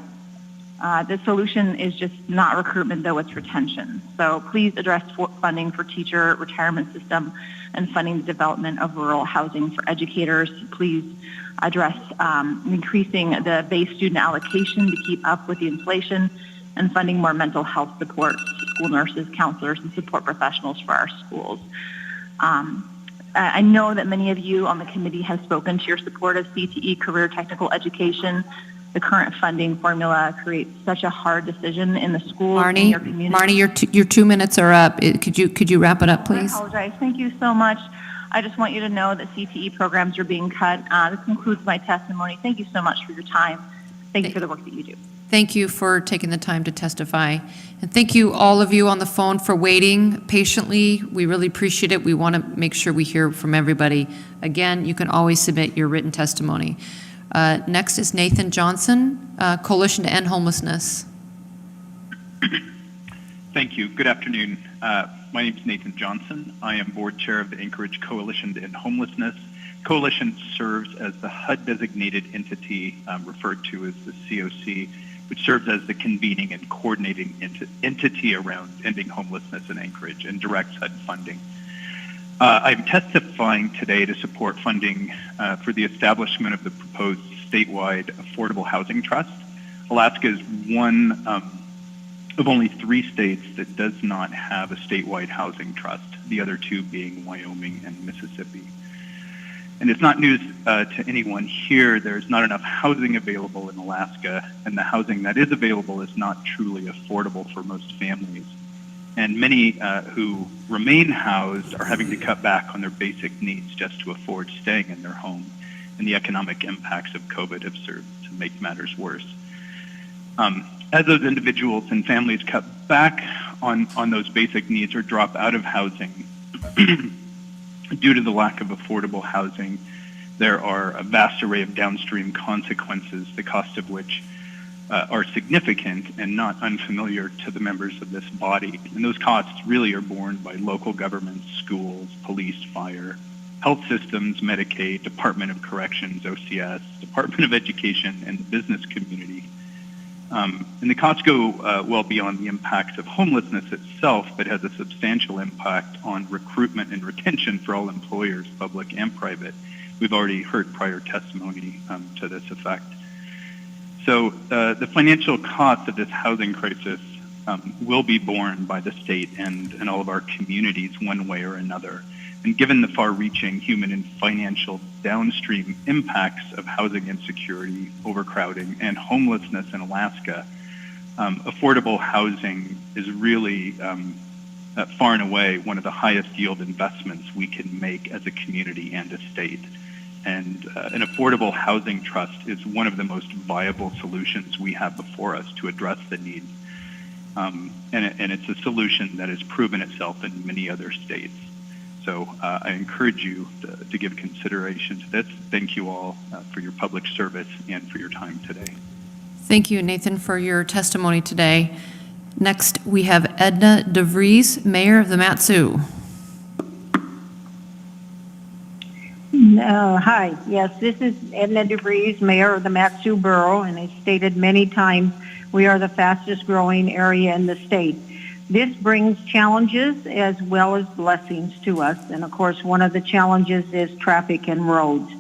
The solution is just not recruitment, though, it's retention. So please address funding for teacher retirement system and funding the development of rural housing for educators. Please address increasing the base student allocation to keep up with the inflation and funding more mental health support, school nurses, counselors, and support professionals for our schools. I know that many of you on the committee have spoken to your support of CTE career technical education. The current funding formula creates such a hard decision in the schools and your community. Marnie, your 2 minutes are up. Could you wrap it up, please? I apologize. Thank you so much. I just want you to know that CTE programs are being cut. This concludes my testimony. Thank you so much for your time. Thank you for the work that you do. Thank you for taking the time to testify. And thank you, all of you on the phone, for waiting patiently. We really appreciate it. We want to make sure we hear from everybody. Again, you can always submit your written testimony. Next is Nathan Johnson, Coalition to End Homelessness. Thank you. Good afternoon. My name is Nathan Johnson. I am board chair of the Anchorage Coalition to End Homelessness. Coalition serves as the HUD-designated entity referred to as the COC, which serves as the convening and coordinating entity around ending homelessness in Anchorage and directs HUD funding. I'm testifying today to support funding for the establishment of the proposed statewide affordable housing trust. Alaska is one of only 3 states that does not have a statewide housing trust, the other 2 being Wyoming and Mississippi. And it's not news to anyone here, there's not enough housing available in Alaska, and the housing that is available is not truly affordable for most families. And many who remain housed are having to cut back on their basic needs just to afford staying in their home. And the economic impacts of COVID have served to make matters worse. As those individuals and families cut back on those basic needs or drop out of housing due to the lack of affordable housing, there are a vast array of downstream consequences, the cost of which are significant and not unfamiliar to the members of this body. And those costs really are borne by local governments, schools, police, fire, health systems, Medicaid, Department of Corrections, OCS, Department of Education, and the business community. And the costs go well beyond the impacts of homelessness itself, but has a substantial impact on recruitment and retention for all employers, public and private. We've already heard prior testimony to this effect. So the financial cost of this housing crisis will be borne by the state and all of our communities one way or another. And given the far-reaching human and financial downstream impacts of housing insecurity, overcrowding, and homelessness in Alaska, affordable housing is really far and away one of the highest yield investments we can make as a community and a state. And an affordable housing trust is one of the most viable solutions we have before us to address the need. And it's a solution that has proven itself in many other states. So I encourage you to give consideration to this. Thank you all for your public service and for your time today. Thank you, Nathan, for your testimony today. Next, we have Edna DeVries, Mayor of the Mat-Su. Hi, yes, this is Edna DeVries, Mayor of the Mat-Su Borough, and as stated many times, we are the fastest growing area in the state. This brings challenges as well as blessings to us, and of course one of the challenges is traffic and roads.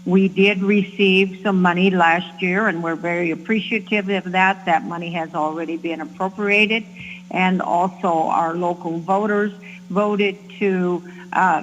We did receive some money last year and we're very appreciative of that. That money has already been appropriated, and also our local voters voted to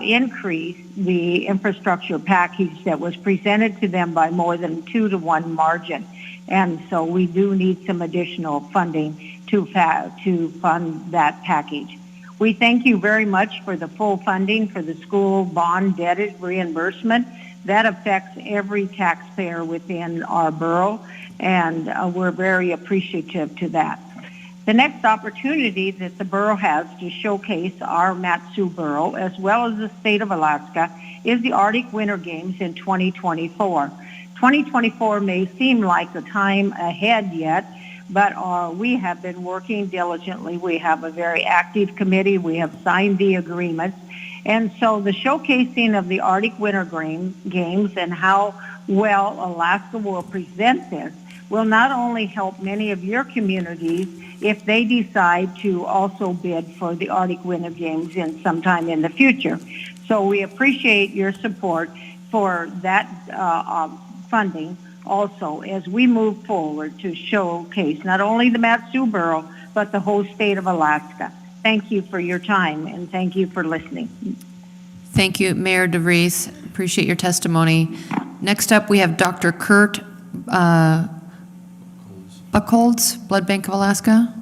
increase the infrastructure package that was presented to them by more than 2-to-1 margin. And so we do need some additional funding to fund that package. We thank you very much for the full funding for the school bond debt reimbursement. That affects every taxpayer within our borough, and we're very appreciative to that. The next opportunity that the borough has to showcase our Mat-Su borough, as well as the state of Alaska, is the Arctic Winter Games in 2024. 2024 may seem like the time ahead yet, but we have been working diligently. We have a very active committee. We have signed the agreements. And so the showcasing of the Arctic Winter Games and how well Alaska will present this will not only help many of your communities if they decide to also bid for the Arctic Winter Games in sometime in the future. So we appreciate your support for that funding also as we move forward to showcase not only the Mat-Su borough, but the whole state of Alaska. Thank you for your time, and thank you for listening. Thank you, Mayor DeVries. Appreciate your testimony. Next up, we have Dr. Kurt Buchholz, Blood Bank of Alaska.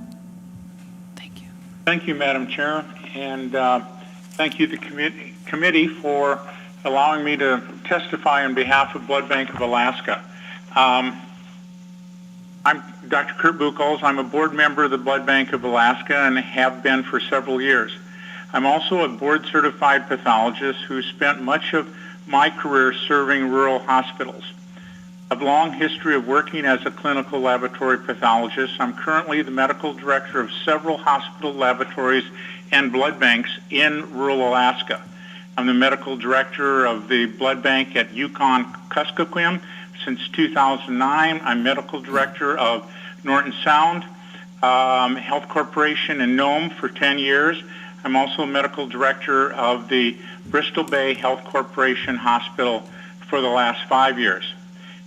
Thank you, Madam Chair, and thank you to the committee for allowing me to testify on behalf of Blood Bank of Alaska. I'm Dr. Kurt Buchholz. I'm a board member of the Blood Bank of Alaska and have been for several years. I'm also a board-certified pathologist who spent much of my career serving rural hospitals. I have a long history of working as a clinical laboratory pathologist. I'm currently the medical director of several hospital laboratories and blood banks in rural Alaska. I'm the medical director of the blood bank at Yukon-Kuskokwim since 2009. I'm medical director of Norton Sound Health Corporation in Nome for 10 years. I'm also medical director of the Bristol Bay Health Corporation Hospital for the last 5 years.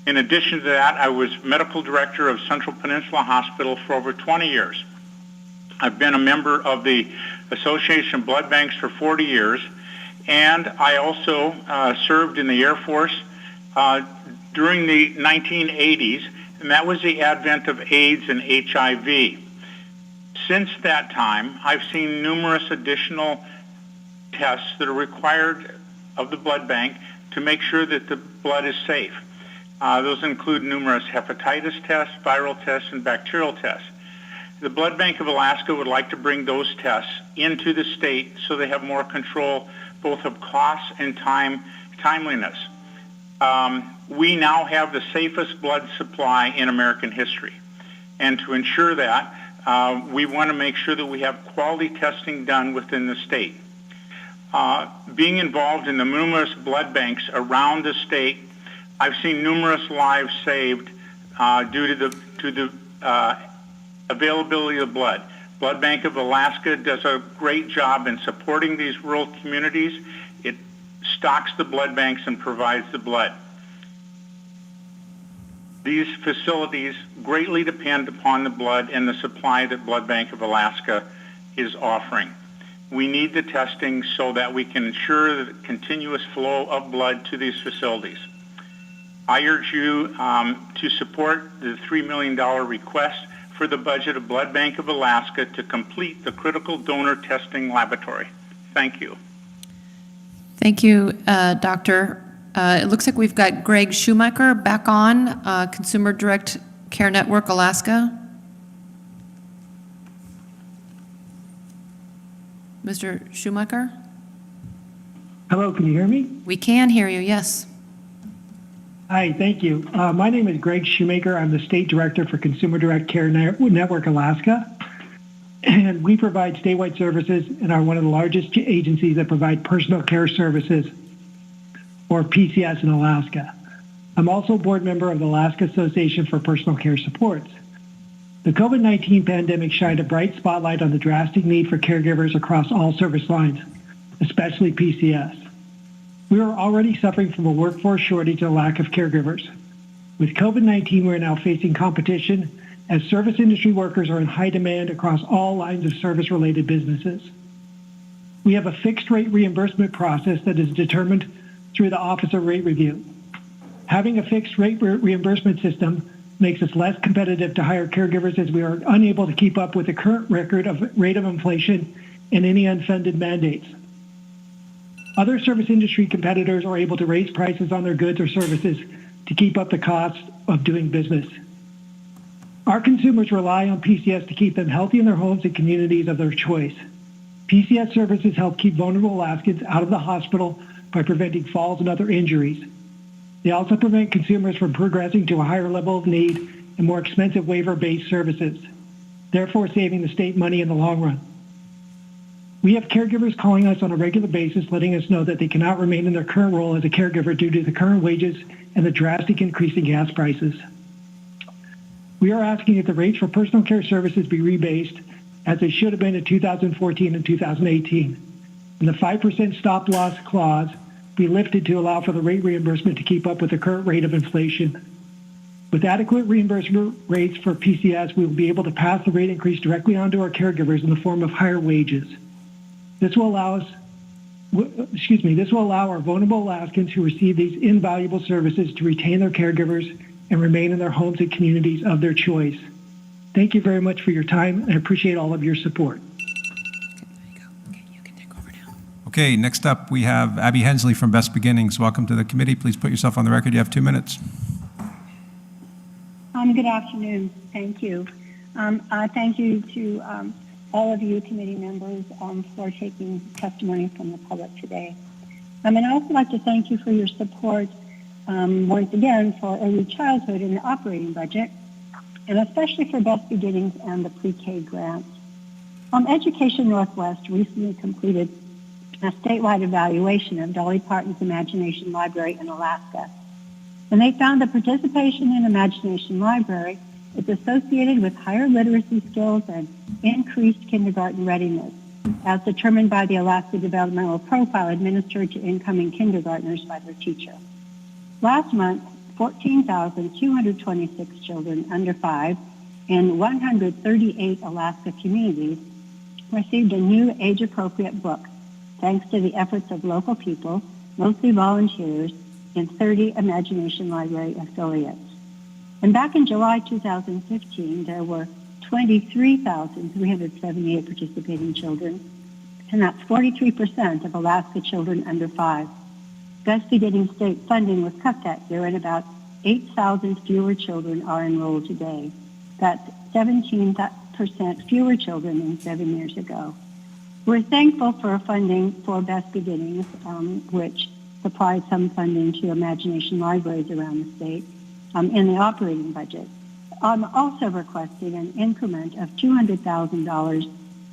In addition to that, I was medical director of Central Peninsula Hospital for over 20 years. I've been a member of the Association of Blood Banks for 40 years, and I also served in the Air Force during the 1980s, and that was the advent of AIDS and HIV. Since that time, I've seen numerous additional tests that are required of the blood bank to make sure that the blood is safe. Those include numerous hepatitis tests, viral tests, and bacterial tests. The Blood Bank of Alaska would like to bring those tests into the state so they have more control both of costs and timeliness. We now have the safest blood supply in American history. And to ensure that, we want to make sure that we have quality testing done within the state. Being involved in the numerous blood banks around the state, I've seen numerous lives saved due to the availability of blood. Blood Bank of Alaska does a great job in supporting these rural communities. It stocks the blood banks and provides the blood. These facilities greatly depend upon the blood and the supply that Blood Bank of Alaska is offering. We need the testing so that we can ensure the continuous flow of blood to these facilities. I urge you to support the $3 million request for the budget of Blood Bank of Alaska to complete the critical donor testing laboratory. Thank you. Thank you, Doctor. It looks like we've got Greg Schumacher back on, Consumer Direct Care Network, Alaska. Mr. Schumacher? Hello, can you hear me? We can hear you, yes. Hi, thank you. My name is Greg Shoemaker. I'm the State Director for Consumer Direct Care Network Alaska. And we provide statewide services and are one of the largest agencies that provide personal care services, or PCS, in Alaska. I'm also a board member of the Alaska Association for Personal Care Supports. The COVID-19 pandemic shined a bright spotlight on the drastic need for caregivers across all service lines, especially PCS. We are already suffering from a workforce shortage and a lack of caregivers. With COVID-19, we're now facing competition as service industry workers are in high demand across all lines of service-related businesses. We have a fixed rate reimbursement process that is determined through the Office of Rate Review. Having a fixed rate reimbursement system makes us less competitive to hire caregivers as we are unable to keep up with the current rate of inflation and any unfunded mandates. Other service industry competitors are able to raise prices on their goods or services to keep up the cost of doing business. Our consumers rely on PCS to keep them healthy in their homes and communities of their choice. PCS services help keep vulnerable Alaskans out of the hospital by preventing falls and other injuries. They also prevent consumers from progressing to a higher level of need and more expensive waiver-based services, therefore saving the state money in the long run. We have caregivers calling us on a regular basis, letting us know that they cannot remain in their current role as a caregiver due to the current wages and the drastic increase in gas prices. We are asking that the rates for personal care services be rebased as they should have been in 2014 and 2018, and the 5% stop-loss clause be lifted to allow for the rate reimbursement to keep up with the current rate of inflation. With adequate reimbursement rates for PCS, we will be able to pass the rate increase directly onto our caregivers in the form of higher wages. This will allow our vulnerable Alaskans who receive these invaluable services to retain their caregivers and remain in their homes and communities of their choice. Thank you very much for your time, and I appreciate all of your support. Okay, next up we have Abby Hensley from Best Beginnings. Welcome to the committee. Please put yourself on the record. You have 2 minutes. Good afternoon. Thank you. Thank you to all of you committee members for taking testimony from the public today. And I'd also like to thank you for your support once again for early childhood in the operating budget, and especially for Best Beginnings and the pre-K grants. Education Northwest recently completed a statewide evaluation of Dolly Parton's Imagination Library in Alaska. And they found that participation in Imagination Library is associated with higher literacy skills and increased kindergarten readiness, as determined by the Alaska Developmental Profile administered to incoming kindergartners by their teacher. Last month, 14,226 children under 5 in 138 Alaska communities received a new age-appropriate book, thanks to the efforts of local people, mostly volunteers, in 30 Imagination Library affiliates. And back in July 2015, there were 23,378 participating children, and that's 43% of Alaska children under 5. Best Beginning state funding was cut that year, and about 8,000 fewer children are enrolled today. That's 17% fewer children than 7 years ago. We're thankful for funding for Best Beginnings, which supplies some funding to Imagination Libraries around the state in the operating budget. I'm also requesting an increment of $200,000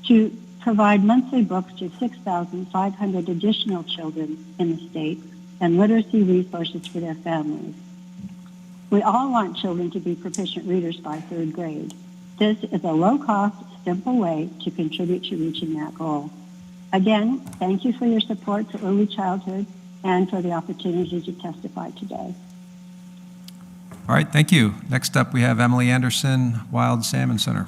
to provide monthly books to 6,500 additional children in the state and literacy resources for their families. We all want children to be proficient readers by 3rd grade. This is a low-cost, simple way to contribute to reaching that goal. Again, thank you for your support for early childhood and for the opportunity to testify today. All right, thank you. Next up, we have Emily Anderson, Wild Salmon Center.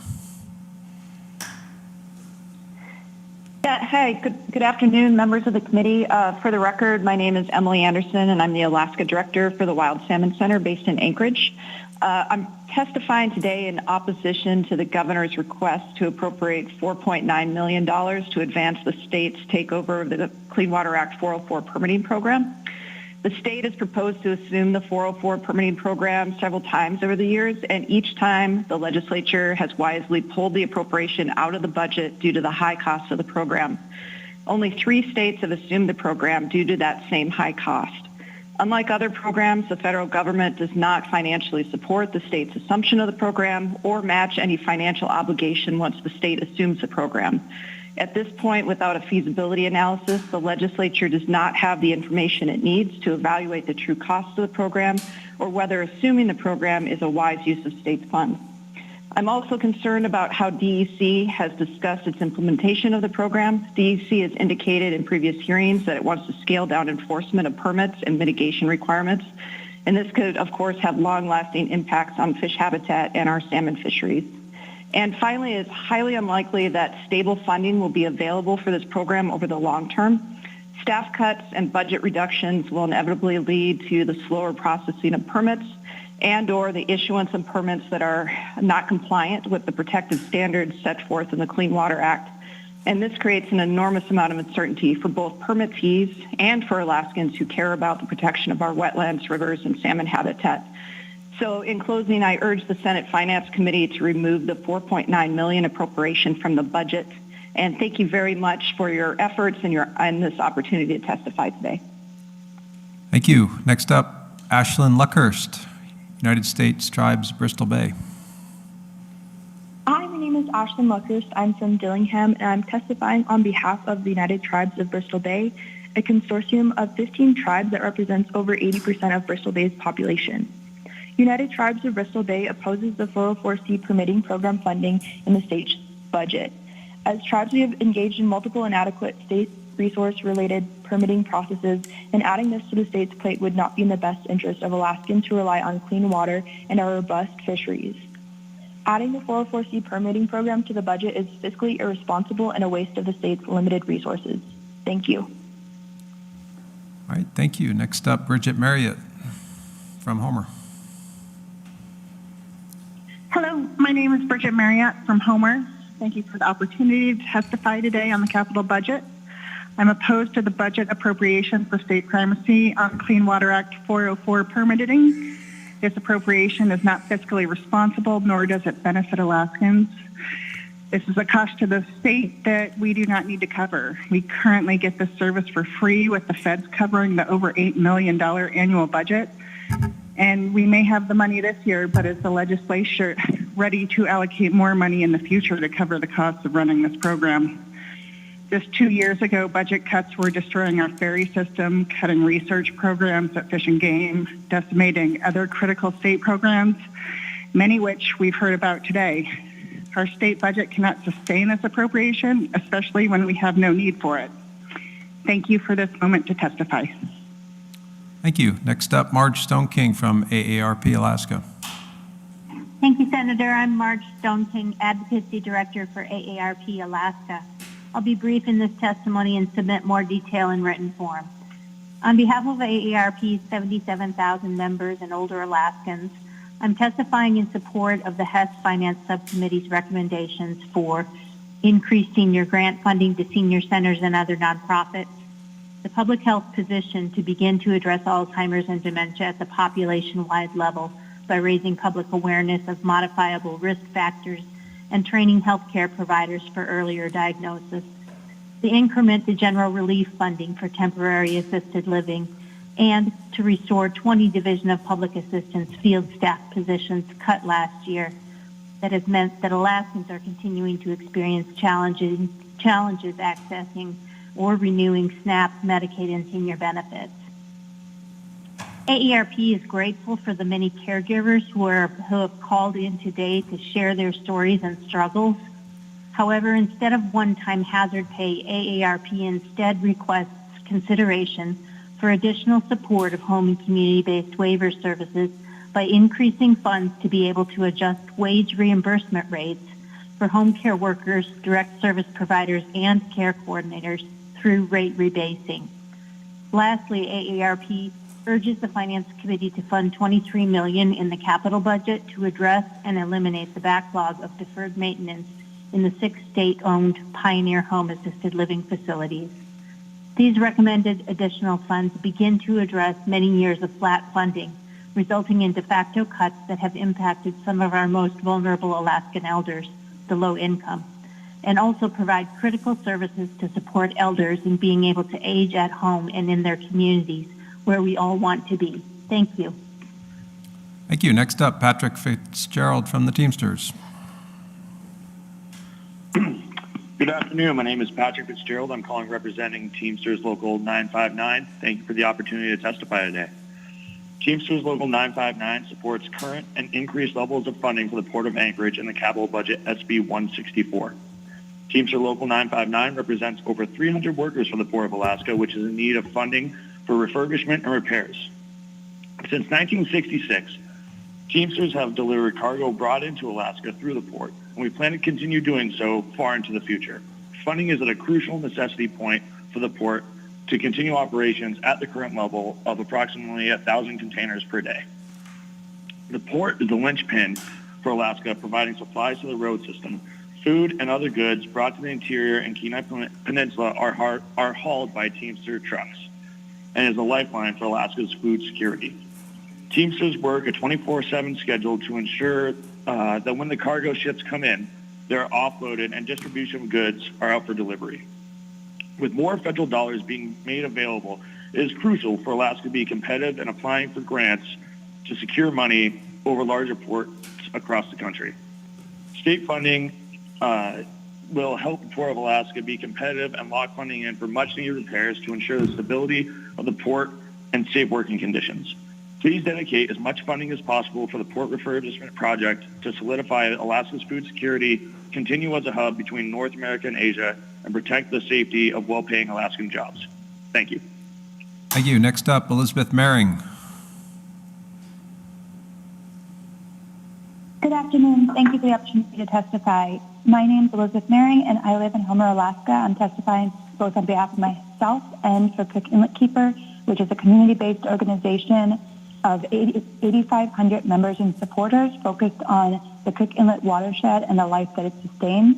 Yeah, hey, good afternoon, members of the committee. For the record, my name is Emily Anderson, and I'm the Alaska Director for the Wild Salmon Center based in Anchorage. I'm testifying today in opposition to the governor's request to appropriate $4.9 million to advance the state's takeover of the Clean Water Act 404 permitting program. The state has proposed to assume the 404 permitting program several times over the years, and each time the legislature has wisely pulled the appropriation out of the budget due to the high cost of the program. Only 3 states have assumed the program due to that same high cost. Unlike other programs, the federal government does not financially support the state's assumption of the program or match any financial obligation once the state assumes the program. At this point, without a feasibility analysis, the legislature does not have the information it needs to evaluate the true cost of the program or whether assuming the program is a wise use of state funds. I'm also concerned about how DEC has discussed its implementation of the program. DEC has indicated in previous hearings that it wants to scale down enforcement of permits and mitigation requirements, and this could, of course, have long-lasting impacts on fish habitat and our salmon fisheries. And finally, it's highly unlikely that stable funding will be available for this program over the long term. Staff cuts and budget reductions will inevitably lead to the slower processing of permits and or the issuance of permits that are not compliant with the protective standards set forth in the Clean Water Act. And this creates an enormous amount of uncertainty for both permittees and for Alaskans who care about the protection of our wetlands, rivers, and salmon habitat. So in closing, I urge the Senate Finance Committee to remove the $4.9 million appropriation from the budget. And thank you very much for your efforts and this opportunity to testify today. Thank you. Next up, Ashlyn Luckhurst, United States Tribes, Bristol Bay. Hi, my name is Ashlyn Luckhurst. I'm from Dillingham, and I'm testifying on behalf of the United Tribes of Bristol Bay, a consortium of 15 tribes that represents over 80% of Bristol Bay's population. United Tribes of Bristol Bay opposes the 404C permitting program funding in the state's budget. As tribes, we have engaged in multiple inadequate state resource-related permitting processes, and adding this to the state's plate would not be in the best interest of Alaskans who rely on clean water and our robust fisheries. Adding the 404C permitting program to the budget is fiscally irresponsible and a waste of the state's limited resources. Thank you. All right, thank you. Next up, Bridget Marriott from Homer. Hello, my name is Bridget Marriott from Homer. Thank you for the opportunity to testify today on the capital budget. I'm opposed to the budget appropriation for state primacy on Clean Water Act 404 permitting. This appropriation is not fiscally responsible, nor does it benefit Alaskans. This is a cost to the state that we do not need to cover. We currently get this service for free with the feds covering the over $8 million annual budget. And we may have the money this year, but is the legislature ready to allocate more money in the future to cover the costs of running this program? Just 2 years ago, budget cuts were destroying our ferry system, cutting research programs at Fish and Game, decimating other critical state programs, many which we've heard about today. Our state budget cannot sustain this appropriation, especially when we have no need for it. Thank you for this moment to testify. Thank you. Next up, Marge Stone King from AARP Alaska. Thank you, Senator. I'm Marge Stone King, Advocacy Director for AARP Alaska. I'll be brief in this testimony and submit more detail in written form. On behalf of AARP's 77,000 members and older Alaskans, I'm testifying in support of the HES Finance Subcommittee's recommendations for increased senior grant funding to senior centers and other nonprofits, the public health position to begin to address Alzheimer's and dementia at the population-wide level by raising public awareness of modifiable risk factors and training healthcare providers for earlier diagnosis, the increment to general relief funding for temporary assisted living, and to restore 20 Division of Public Assistance field staff positions cut last year that has meant that Alaskans are continuing to experience challenges accessing or renewing SNAP, Medicaid, and senior benefits. AARP is grateful for the many caregivers who have called in today to share their stories and struggles. However, instead of one-time hazard pay, AARP instead requests consideration for additional support of home and community-based waiver services by increasing funds to be able to adjust wage reimbursement rates for home care workers, direct service providers, and care coordinators through rate rebasing. Lastly, AARP urges the Finance Committee to fund $23 million in the capital budget to address and eliminate the backlog of deferred maintenance in the 6 state-owned Pioneer Home Assisted Living facilities. These recommended additional funds begin to address many years of flat funding, resulting in de facto cuts that have impacted some of our most vulnerable Alaskan elders, the low income, and also provide critical services to support elders in being able to age at home and in their communities where we all want to be. Thank you. Thank you. Next up, Patrick Fitzgerald from the Teamsters. Good afternoon. My name is Patrick Fitzgerald. I'm calling representing Teamsters Local 959. Thank you for the opportunity to testify today. Teamsters Local 959 supports current and increased levels of funding for the Port of Anchorage in the capital budget SB 164. Teamsters Local 959 represents over 300 workers for the Port of Alaska, which is in need of funding for refurbishment and repairs. Since 1966, Teamsters have delivered cargo brought into Alaska through the port, and we plan to continue doing so far into the future. Funding is at a crucial necessity point for the port to continue operations at the current level of approximately 1,000 containers per day. The port is the linchpin for Alaska, providing supplies to the road system. Food and other goods brought to the interior and Kenai Peninsula are hauled by Teamster trucks and is a lifeline for Alaska's food security. Teamsters work a 24/7 schedule to ensure that when the cargo ships come in, they're offloaded and distribution of goods are out for delivery. With more federal dollars being made available, it is crucial for Alaska to be competitive in applying for grants to secure money over larger ports across the country. State funding will help the Port of Alaska be competitive and lock funding in for much-needed repairs to ensure the stability of the port and safe working conditions. Please dedicate as much funding as possible for the port refurbishment project to solidify Alaska's food security, continue as a hub between North America and Asia, and protect the safety of well-paying Alaskan jobs. Thank you. Thank you. Next up, Elizabeth Mehring. Good afternoon. Thank you for the opportunity to testify. My name is Elizabeth Mehring, and I live in Homer, Alaska. I'm testifying both on behalf of myself and for Cook Inlet Keeper, which is a community-based organization of 8,500 members and supporters focused on the Cook Inlet watershed and the life that it sustains.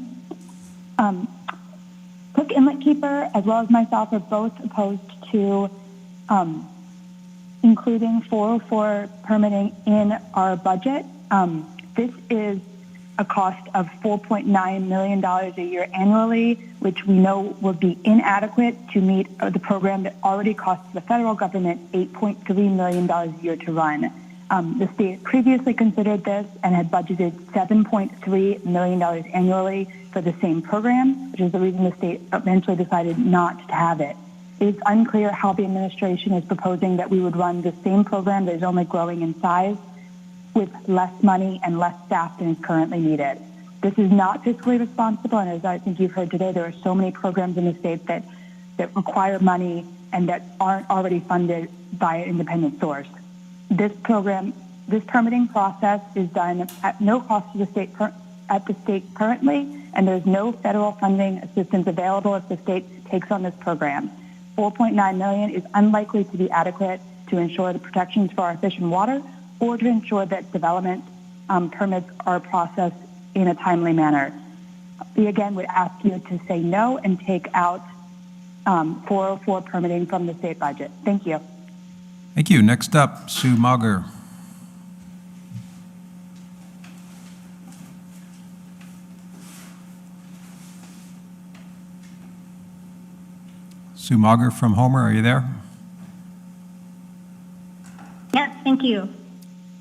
Cook Inlet Keeper, as well as myself, are both opposed to including 404 permitting in our budget. This is a cost of $4.9 million a year annually, which we know will be inadequate to meet the program that already costs the federal government $8.3 million a year to run. The state previously considered this and had budgeted $7.3 million annually for the same program, which is the reason the state eventually decided not to have it. It's unclear how the administration is proposing that we would run the same program that is only growing in size with less money and less staff than is currently needed. This is not fiscally responsible, and as I think you've heard today, there are so many programs in the state that require money and that aren't already funded by an independent source. This permitting process is done at no cost to the state at the state currently, and there's no federal funding assistance available if the state takes on this program. $4.9 million is unlikely to be adequate to ensure the protections for our fish and water, or to ensure that development permits are processed in a timely manner. We again would ask you to say no and take out 404 permitting from the state budget. Thank you. Thank you. Next up, Sue Mauger. Sue Mauger from Homer, are you there? Yes, thank you.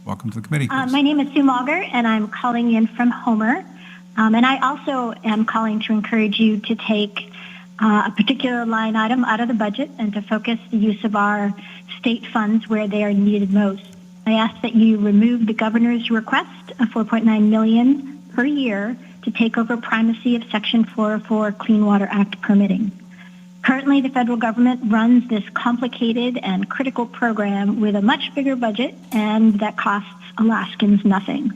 Welcome to the committee. My name is Sue Mauger, and I'm calling in from Homer. And I also am calling to encourage you to take a particular line item out of the budget and to focus the use of our state funds where they are needed most. I ask that you remove the governor's request of $4.9 million per year to take over primacy of Section 404 Clean Water Act permitting. Currently, the federal government runs this complicated and critical program with a much bigger budget, and that costs Alaskans nothing.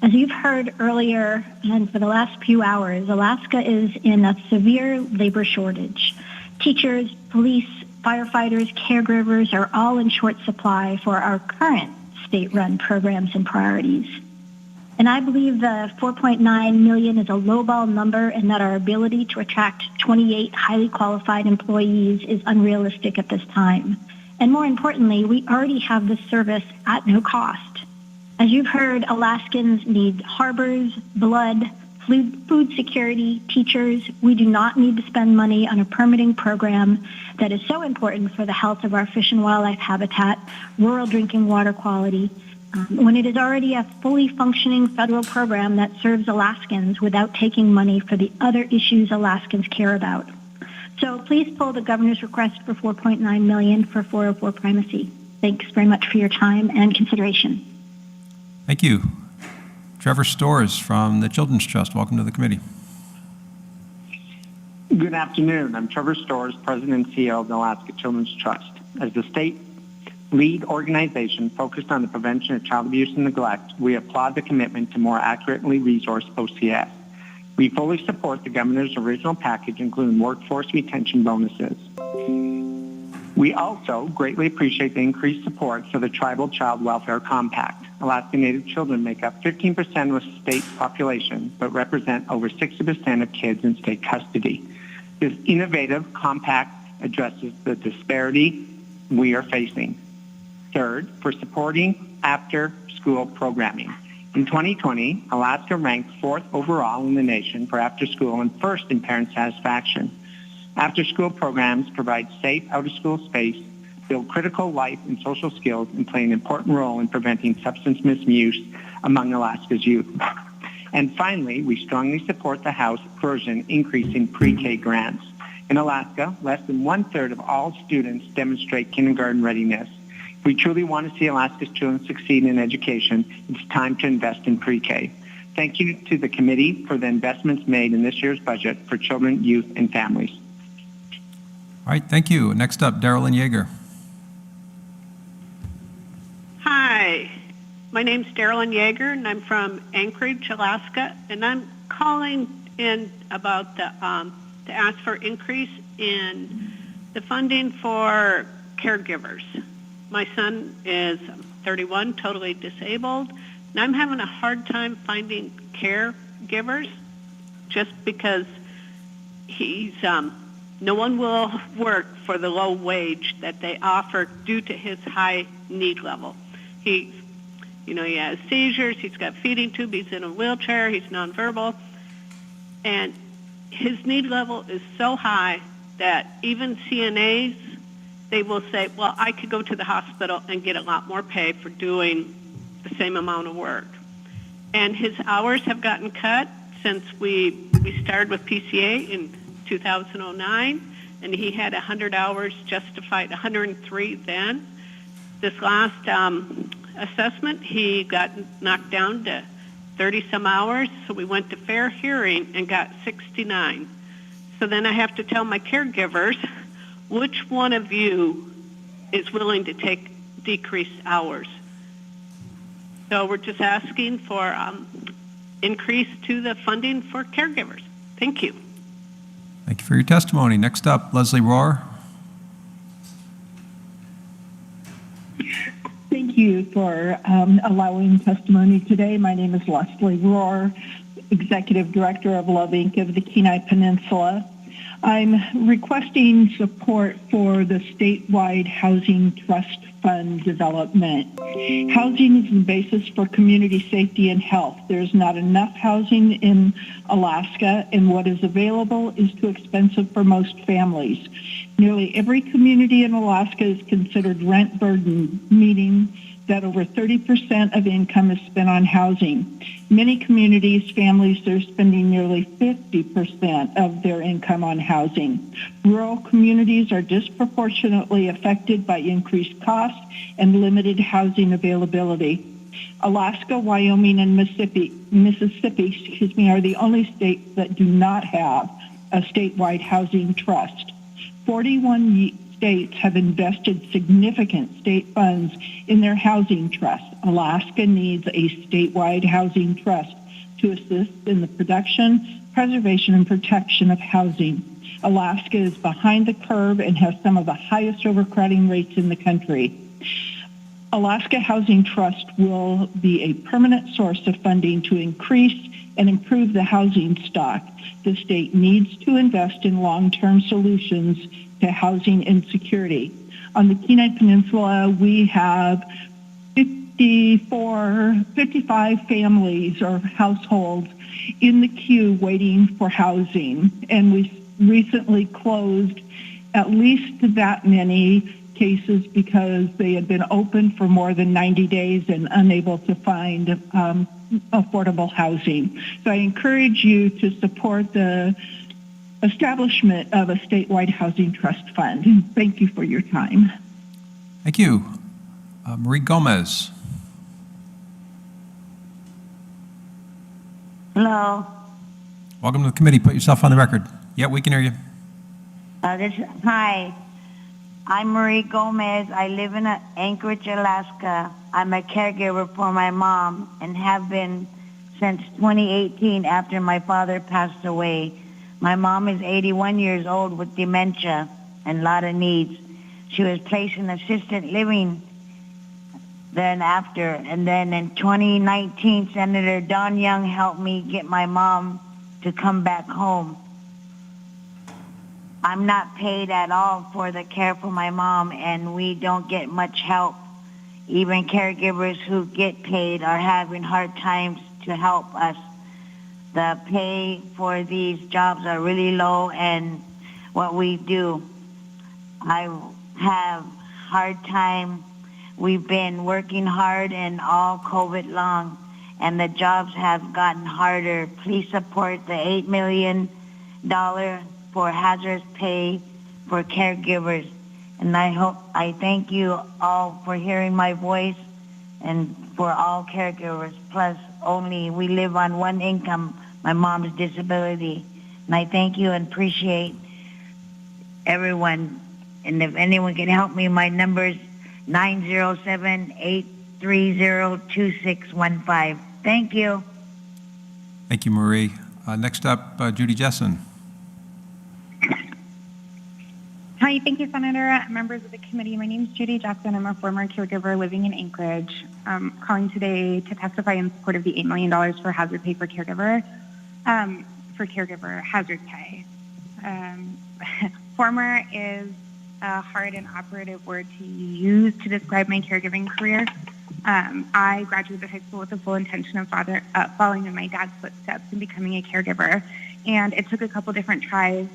As you've heard earlier and for the last few hours, Alaska is in a severe labor shortage. Teachers, police, firefighters, caregivers are all in short supply for our current state-run programs and priorities. And I believe the $4.9 million is a lowball number and that our ability to attract 28 highly qualified employees is unrealistic at this time. And more importantly, we already have this service at no cost. As you've heard, Alaskans need harbors, blood, food security, teachers. We do not need to spend money on a permitting program that is so important for the health of our fish and wildlife habitat, rural drinking water quality, when it is already a fully functioning federal program that serves Alaskans without taking money for the other issues Alaskans care about. So please pull the governor's request for $4.9 million for 404 primacy. Thanks very much for your time and consideration. Thank you. Trevor Storrs from the Children's Trust. Welcome to the committee. Good afternoon. I'm Trevor Storrs, President and CEO of the Alaska Children's Trust. As the state lead organization focused on the prevention of child abuse and neglect, we applaud the commitment to more accurately resource OCS. We fully support the governor's original package, including workforce retention bonuses. We also greatly appreciate the increased support for the Tribal Child Welfare Compact. Alaska Native children make up 15% of the state population, but represent over 60% of kids in state custody. This innovative compact addresses the disparity we are facing. third for supporting after-school programming. In 2020, Alaska ranked 4th overall in the nation for after-school and 1st in parent satisfaction. After-school programs provide safe out-of-school space, build critical life and social skills, and play an important role in preventing substance misuse among Alaska's youth. And finally, we strongly support the House version increasing pre-K grants. In Alaska, less than 1/3 of all students demonstrate kindergarten readiness. If we truly want to see Alaska's children succeed in education, it's time to invest in pre-K. Thank you to the committee for the investments made in this year's budget for children, youth, and families. All right, thank you. Next up, Darylyn Yeager. Hi, my name's Darylyn Yeager, and I'm from Anchorage, Alaska, and I'm calling in about the to ask for increase in the funding for caregivers. My son is 31, totally disabled, and I'm having a hard time finding caregivers just because he's no one will work for the low wage that they offer due to his high need level. He has seizures, he's got feeding tube, he's in a wheelchair, he's nonverbal, and his need level is so high that even CNAs, they will say, well, I could go to the hospital and get a lot more pay for doing the same amount of work. And his hours have gotten cut since we started with PCA in 2009, and he had 100 hours justified, 103 then. This last assessment, he got knocked down to 30-some hours, so we went to fair hearing and got 69. So then I have to tell my caregivers, which one of you is willing to take decreased hours? So we're just asking for increase to the funding for caregivers. Thank you. Thank you for your testimony. Next up, Leslie Rohr. Thank you for allowing testimony today. My name is Leslie Rohr, Executive Director of Love Inc. of the Kenai Peninsula. I'm requesting support for the statewide Housing Trust Fund development. Housing is the basis for community safety and health. There's not enough housing in Alaska, and what is available is too expensive for most families. Nearly every community in Alaska is considered rent burden, meaning that over 30% of income is spent on housing. Many communities, families, are spending nearly 50% of their income on housing. Rural communities are disproportionately affected by increased costs and limited housing availability. Alaska, Wyoming, and Mississippi, are the only states that do not have a statewide housing trust. 41 states have invested significant state funds in their housing trust. Alaska needs a statewide housing trust to assist in the production, preservation, and protection of housing. Alaska is behind the curve and has some of the highest overcrowding rates in the country. Alaska Housing Trust will be a permanent source of funding to increase and improve the housing stock. The state needs to invest in long-term solutions to housing insecurity. On the Kenai Peninsula, we have 55 families or households in the queue waiting for housing, and we recently closed at least that many cases because they had been open for more than 90 days and unable to find affordable housing. So I encourage you to support the establishment of a statewide housing trust fund. Thank you for your time. Thank you. Marie Gomez. Hello. Welcome to the committee. Put yourself on the record. Yeah, we can hear you. Hi. I'm Marie Gomez. I live in Anchorage, Alaska. I'm a caregiver for my mom and have been since 2018 after my father passed away. My mom is 81 years old with dementia and a lot of needs. She was placed in assisted living then after. And then in 2019, Senator Don Young helped me get my mom to come back home. I'm not paid at all for the care for my mom, and we don't get much help. Even caregivers who get paid are having hard times to help us. The pay for these jobs are really low, and what we do, I have hard time. We've been working hard and all COVID long, and the jobs have gotten harder. Please support the $8 million for hazardous pay for caregivers. And I thank you all for hearing my voice, and for all caregivers. Plus, we live on one income, my mom's disability. And I thank you and appreciate everyone. And if anyone can help me, my number is 907-830-2615. Thank you. Thank you, Marie. Next up, Judy Jessen. Hi, thank you, Senator. Members of the committee, my name is Judy Jessen. I'm a former caregiver living in Anchorage. I'm calling today to testify in support of the $8 million for hazard pay for caregiver hazard pay. Former is a hard and operative word to use to describe my caregiving career. I graduated high school with the full intention of following in my dad's footsteps and becoming a caregiver. And it took a couple different tries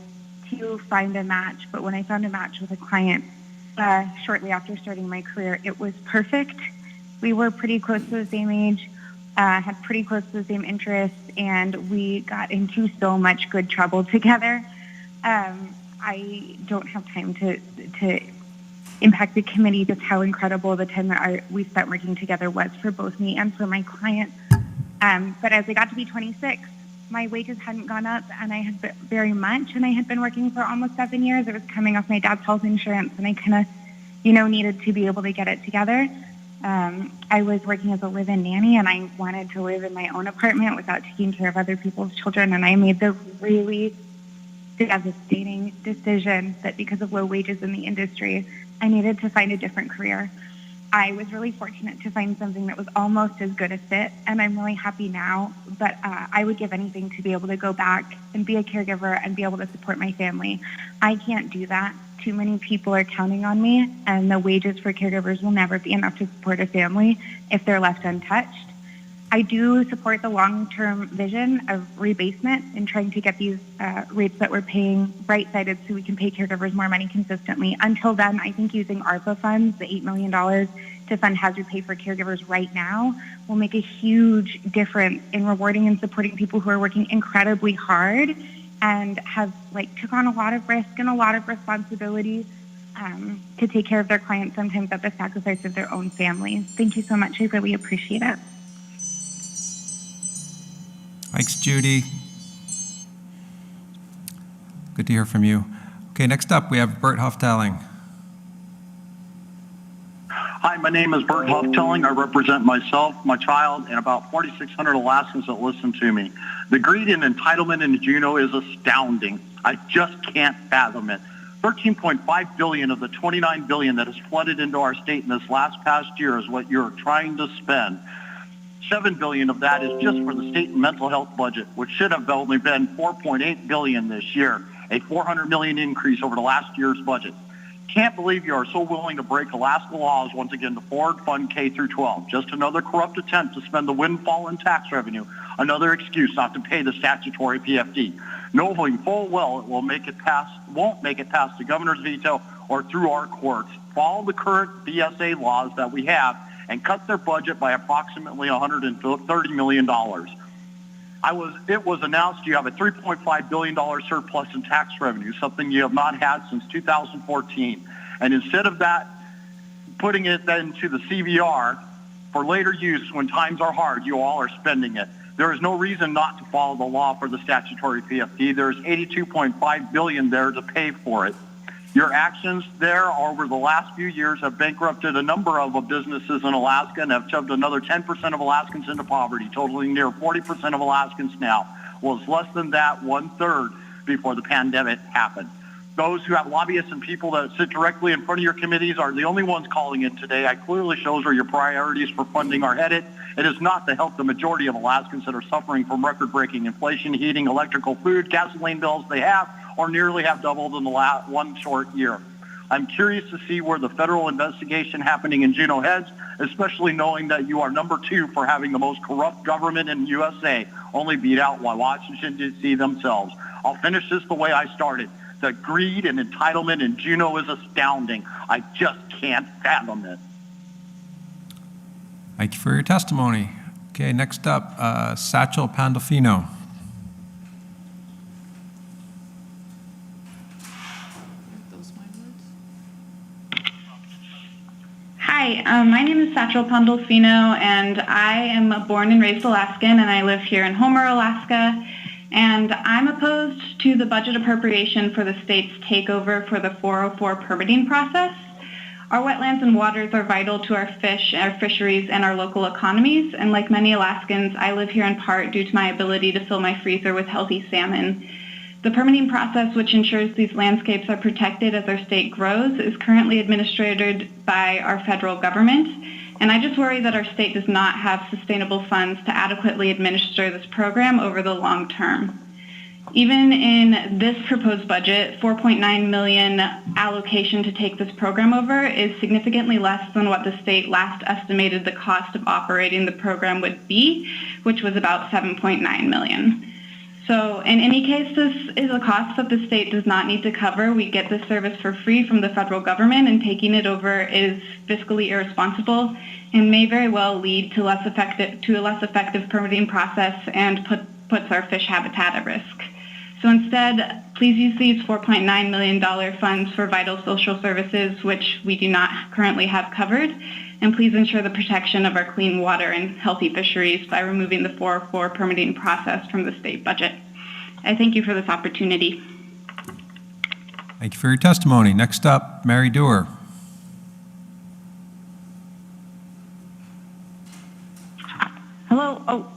to find a match, but when I found a match with a client shortly after starting my career, it was perfect. We were pretty close to the same age, had pretty close to the same interests, and we got into so much good trouble together. I don't have time to impact the committee just how incredible the time that we spent working together was for both me and for my client. But as I got to be 26, my wages hadn't gone up, and I had very much, and I had been working for almost 7 years. I was coming off my dad's health insurance, and I kind of, needed to be able to get it together. I was working as a live-in nanny, and I wanted to live in my own apartment without taking care of other people's children, and I made the really devastating decision that because of low wages in the industry, I needed to find a different career. I was really fortunate to find something that was almost as good a fit, and I'm really happy now, but I would give anything to be able to go back and be a caregiver and be able to support my family. I can't do that. Too many people are counting on me, and the wages for caregivers will never be enough to support a family if they're left untouched. I do support the long-term vision of rebasement and trying to get these rates that we're paying right-sided so we can pay caregivers more money consistently. Until then, I think using ARPA funds, the $8 million to fund hazard pay for caregivers right now, will make a huge difference in rewarding and supporting people who are working incredibly hard and have took on a lot of risk and a lot of responsibility to take care of their clients, sometimes at the sacrifice of their own families. Thank you so much. I really appreciate it. Thanks, Judy. Good to hear from you. Okay, next up, we have Bert Hoftelling. Hi, my name is Bert Hoftelling. I represent myself, my child, and about 4,600 Alaskans that listen to me. The greed and entitlement in Juneau is astounding. I just can't fathom it. $13.5 billion of the $29 billion that has flooded into our state in this past year is what you're trying to spend. $7 billion of that is just for the state and mental health budget, which should have only been $4.8 billion this year, a $400 million increase over the last year's budget. Can't believe you are so willing to break Alaska laws once again to forward fund K through 12. Just another corrupt attempt to spend the windfall in tax revenue, another excuse not to pay the statutory PFD, knowing full well it won't make it past the governor's veto or through our courts. Follow the current BSA laws that we have and cut their budget by approximately $130 million. It was announced you have a $3.5 billion surplus in tax revenue, something you have not had since 2014. And instead of that, putting it into the CVR for later use when times are hard, you all are spending it. There is no reason not to follow the law for the statutory PFD. There's $82.5 billion there to pay for it. Your actions there over the last few years have bankrupted a number of businesses in Alaska and have shoved another 10% of Alaskans into poverty, totaling near 40% of Alaskans now. Well, it's less than that, 1/3 before the pandemic happened. Those who have lobbyists and people that sit directly in front of your committees are the only ones calling in today. It clearly shows where your priorities for funding are headed. It is not to help the majority of Alaskans that are suffering from record-breaking inflation, heating, electrical, food, gasoline bills they have or nearly have doubled in the last one short year. I'm curious to see where the federal investigation happening in Juneau heads, especially knowing that you are number 2 for having the most corrupt government in USA, only beat out by Washington, D.C. themselves. I'll finish this the way I started. The greed and entitlement in Juneau is astounding. I just can't fathom it. Thank you for your testimony. Okay, next up, Satchel Pandolfino. Hi, my name is Satchel Pandolfino, and I am a born and raised Alaskan, and I live here in Homer, Alaska. And I'm opposed to the budget appropriation for the state's takeover for the 404 permitting process. Our wetlands and waters are vital to our fish, our fisheries, and our local economies. And like many Alaskans, I live here in part due to my ability to fill my freezer with healthy salmon. The permitting process, which ensures these landscapes are protected as our state grows, is currently administered by our federal government. And I just worry that our state does not have sustainable funds to adequately administer this program over the long term. Even in this proposed budget, $4.9 million allocation to take this program over is significantly less than what the state last estimated the cost of operating the program would be, which was about $7.9 million. So in any case, this is a cost that the state does not need to cover. We get this service for free from the federal government, and taking it over is fiscally irresponsible and may very well lead to a less effective permitting process and puts our fish habitat at risk. So instead, please use these $4.9 million funds for vital social services, which we do not currently have covered, and please ensure the protection of our clean water and healthy fisheries by removing the 404 permitting process from the state budget. I thank you for this opportunity. Thank you for your testimony. Next up, Mary Dewar. Hello.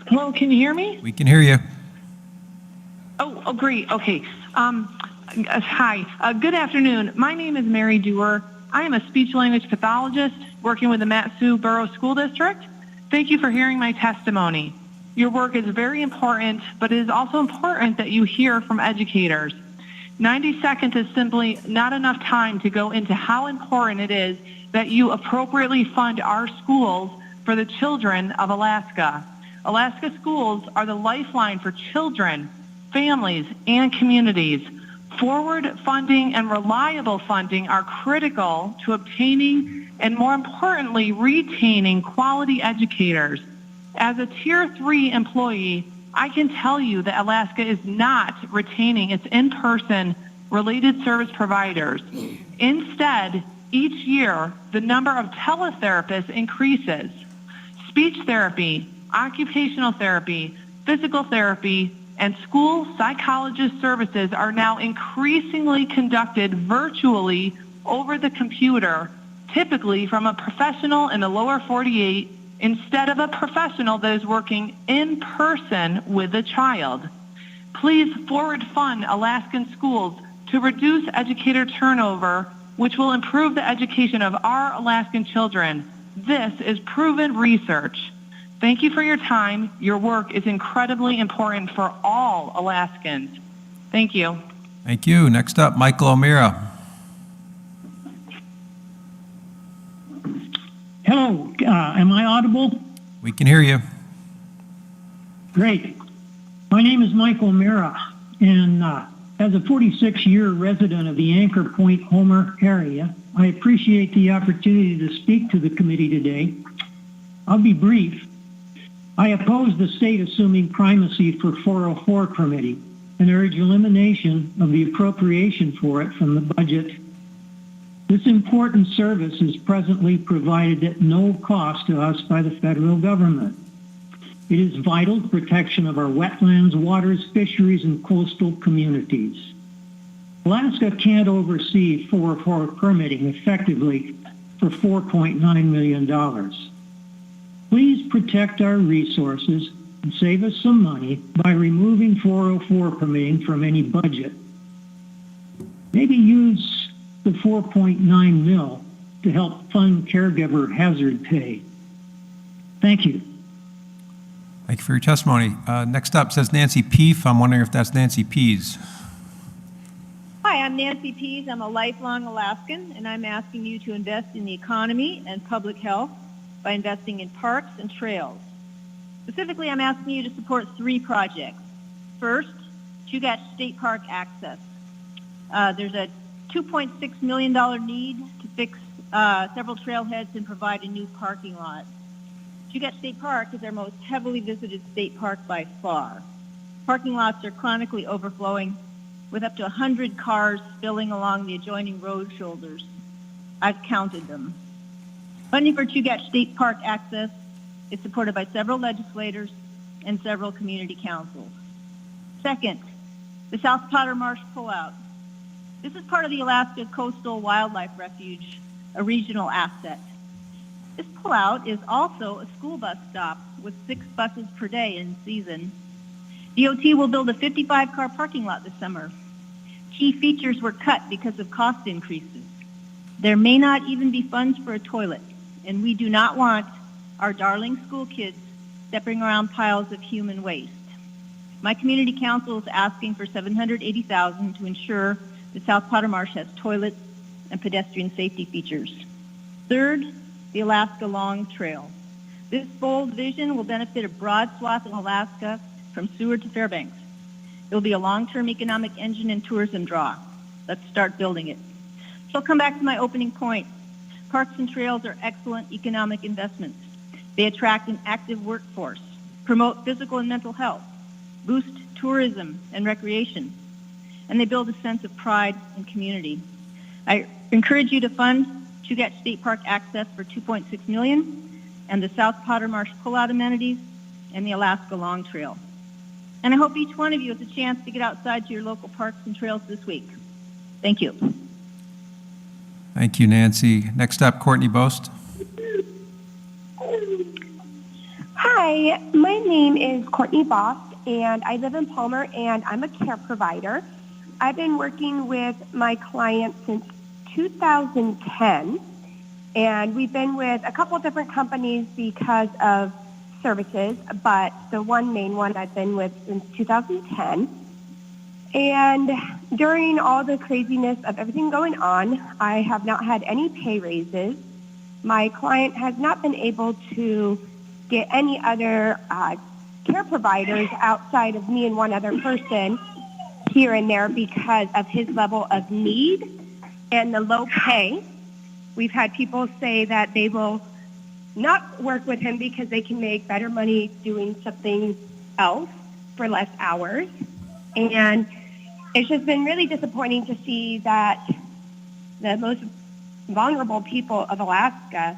Hello. Can you hear me? We can hear you. Oh, great. Okay. Hi. Good afternoon. My name is Mary Dewar. I am a speech-language pathologist working with the Matsu Borough School District. Thank you for hearing my testimony. Your work is very important, but it is also important that you hear from educators. 90 seconds is simply not enough time to go into how important it is that you appropriately fund our schools for the children of Alaska. Alaska schools are the lifeline for children, families, and communities. Forward funding and reliable funding are critical to obtaining and, more importantly, retaining quality educators. As a Tier 3 employee, I can tell you that Alaska is not retaining its in-person related service providers. Instead, each year, the number of teletherapists increases. Speech therapy, occupational therapy, physical therapy, and school psychologist services are now increasingly conducted virtually over the computer, typically from a professional in the lower 48, instead of a professional that is working in person with a child. Please forward fund Alaskan schools to reduce educator turnover, which will improve the education of our Alaskan children. This is proven research. Thank you for your time. Your work is incredibly important for all Alaskans. Thank you. Thank you. Next up, Michael O'Meara. Hello, am I audible? We can hear you. Great. My name is Michael O'Meara, and as a 46-year resident of the Anchor Point, Homer area, I appreciate the opportunity to speak to the committee today. I'll be brief. I oppose the state assuming primacy for 404 permitting and urge elimination of the appropriation for it from the budget. This important service is presently provided at no cost to us by the federal government. It is vital to protection of our wetlands, waters, fisheries, and coastal communities. Alaska can't oversee 404 permitting effectively for $4.9 million. Please protect our resources and save us some money by removing 404 permitting from any budget. Maybe use the $4.9 million to help fund caregiver hazard pay. Thank you. Thank you for your testimony. Next up says Nancy Peef. I'm wondering if that's Nancy Pease. Hi, I'm Nancy Pease. I'm a lifelong Alaskan, and I'm asking you to invest in the economy and public health by investing in parks and trails. Specifically, I'm asking you to support 3 projects. First, Chugach State Park access. There's a $2.6 million need to fix several trailheads and provide a new parking lot. Chugach State Park is our most heavily visited state park by far. Parking lots are chronically overflowing, with up to 100 cars spilling along the adjoining road shoulders. I've counted them. Funding for Chugach State Park access is supported by several legislators and several community councils. Second, the South Potter Marsh pullout. This is part of the Alaska Coastal Wildlife Refuge, a regional asset. This pullout is also a school bus stop with 6 buses per day in season. DOT will build a 55-car parking lot this summer. Key features were cut because of cost increases. There may not even be funds for a toilet, and we do not want our darling school kids stepping around piles of human waste. My community council is asking for $780,000 to ensure the South Potter Marsh has toilets and pedestrian safety features. Third, the Alaska Long Trail. This bold vision will benefit a broad swath of Alaska from Seward to Fairbanks. It will be a long-term economic engine and tourism draw. Let's start building it. So I'll come back to my opening point. Parks and trails are excellent economic investments. They attract an active workforce, promote physical and mental health, boost tourism and recreation, and they build a sense of pride and community. I encourage you to fund Chugach State Park access for $2.6 million and the South Potter Marsh pullout amenities and the Alaska Long Trail. And I hope each one of you has a chance to get outside to your local parks and trails this week. Thank you. Thank you, Nancy. Next up, Courtney Boast. Hi, my name is Courtney Bost, and I live in Palmer, and I'm a care provider. I've been working with my clients since 2010, and we've been with a couple of different companies because of services, but the one main one I've been with since 2010. And during all the craziness of everything going on, I have not had any pay raises. My client has not been able to get any other care providers outside of me and one other person here and there because of his level of need and the low pay. We've had people say that they will not work with him because they can make better money doing something else for less hours. And it's just been really disappointing to see that the most vulnerable people of Alaska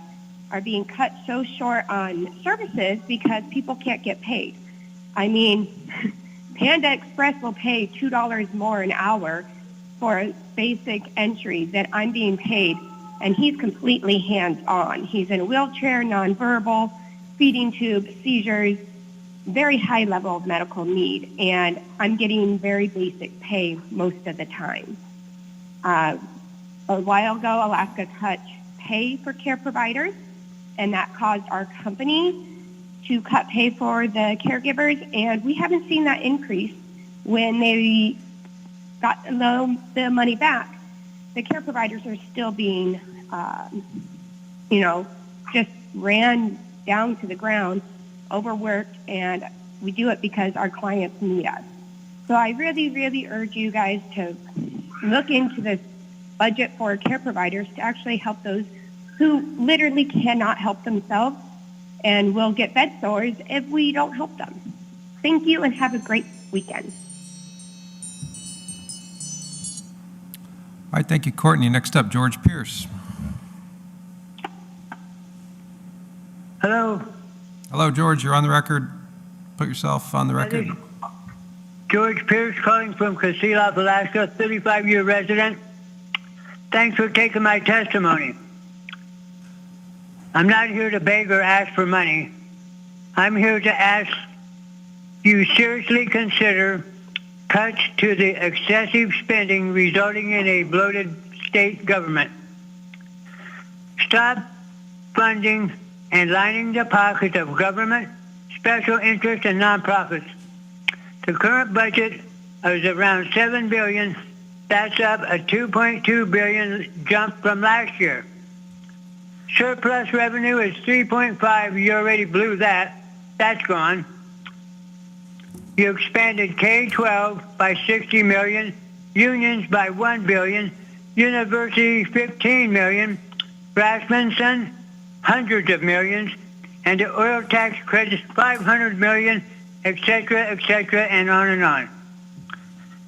are being cut so short on services because people can't get paid. I mean, Panda Express will pay $2 more an hour for a basic entry that I'm being paid, and he's completely hands-on. He's in a wheelchair, nonverbal, feeding tube, seizures, very high level of medical need, and I'm getting very basic pay most of the time. A while ago, Alaska cut pay for care providers, and that caused our company to cut pay for the caregivers, and we haven't seen that increase. When they got the money back, the care providers are still being, just ran down to the ground, overworked, and we do it because our clients need us. So I really, really urge you guys to look into this budget for care providers to actually help those who literally cannot help themselves and will get bed sores if we don't help them. Thank you and have a great weekend. All right, thank you, Courtney. Next up, George Pierce. Hello. Hello, George. You're on the record. Put yourself on the record. George Pierce calling from Kasilof, Alaska, 35-year resident. Thanks for taking my testimony. I'm not here to beg or ask for money. I'm here to ask you seriously consider cuts to the excessive spending resulting in a bloated state government. Stop funding and lining the pockets of government, special interests, and nonprofits. The current budget is around $7 billion That's up a $2.2 billion jump from last year. Surplus revenue is 3.5. You already blew that. That's gone. You expanded K-12 by $60 million, unions by $1 billion, university $15 million, Rasmussen hundreds of millions, and the oil tax credits $500 million, etc., and on and on.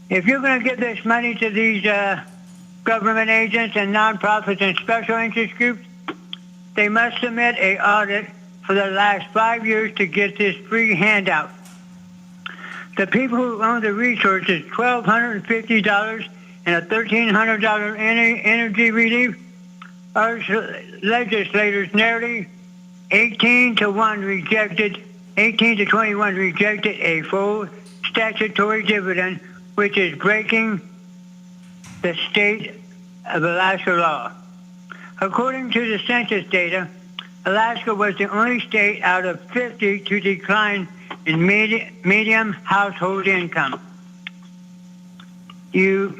If you're going to give this money to these government agents and nonprofits and special interest groups, they must submit an audit for the last 5 years to get this free handout. The people who own the resources, $1,250 and a $1,300 energy relief, our legislators nearly 18 to 21 rejected a full statutory dividend, which is breaking the state of Alaska law. According to the census data, Alaska was the only state out of 50 to decline in median household income. You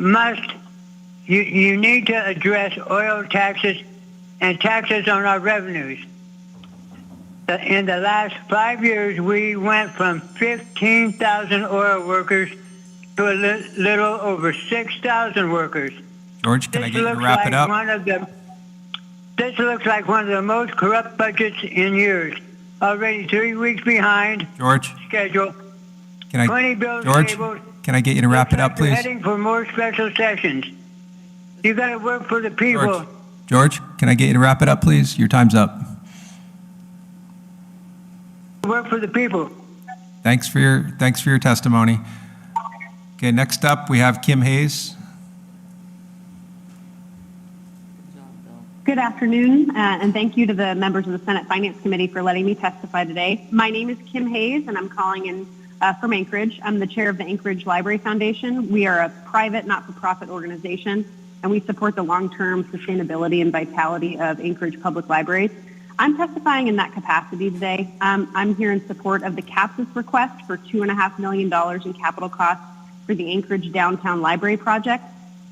need to address oil taxes and taxes on our revenues. In the last 5 years, we went from 15,000 oil workers to a little over 6,000 workers. George, can I get you to wrap it up? This looks like one of the most corrupt budgets in years. Already 3 weeks behind schedule. 20 bills tabled. Can I get you to wrap it up, please? Heading for more special sessions. You got to work for the people. George, can I get you to wrap it up, please? Your time's up. Work for the people. Thanks for your testimony. Okay, next up we have Kim Hayes. Good afternoon, and thank you to the members of the Senate Finance Committee for letting me testify today. My name is Kim Hayes, and I'm calling in from Anchorage. I'm the chair of the Anchorage Library Foundation. We are a private, not-for-profit organization, and we support the long-term sustainability and vitality of Anchorage Public Libraries. I'm testifying in that capacity today. I'm here in support of the CAPSIS request for $2.5 million in capital costs for the Anchorage Downtown Library Project.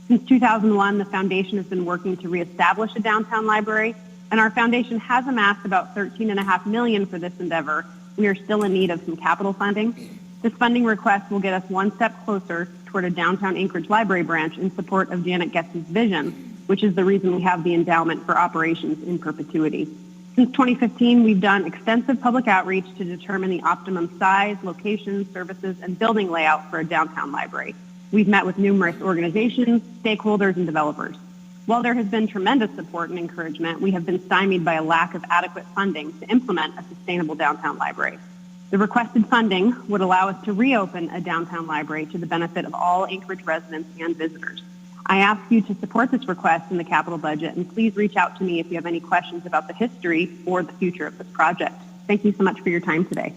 Since 2001, the foundation has been working to reestablish a downtown library, and our foundation has amassed about $13.5 million for this endeavor. We are still in need of some capital funding. This funding request will get us one step closer toward a downtown Anchorage library branch in support of Janet Getz's vision, which is the reason we have the endowment for operations in perpetuity. Since 2015, we've done extensive public outreach to determine the optimum size, location, services, and building layout for a downtown library. We've met with numerous organizations, stakeholders, and developers. While there has been tremendous support and encouragement, we have been stymied by a lack of adequate funding to implement a sustainable downtown library. The requested funding would allow us to reopen a downtown library to the benefit of all Anchorage residents and visitors. I ask you to support this request in the capital budget, and please reach out to me if you have any questions about the history or the future of this project. Thank you so much for your time today.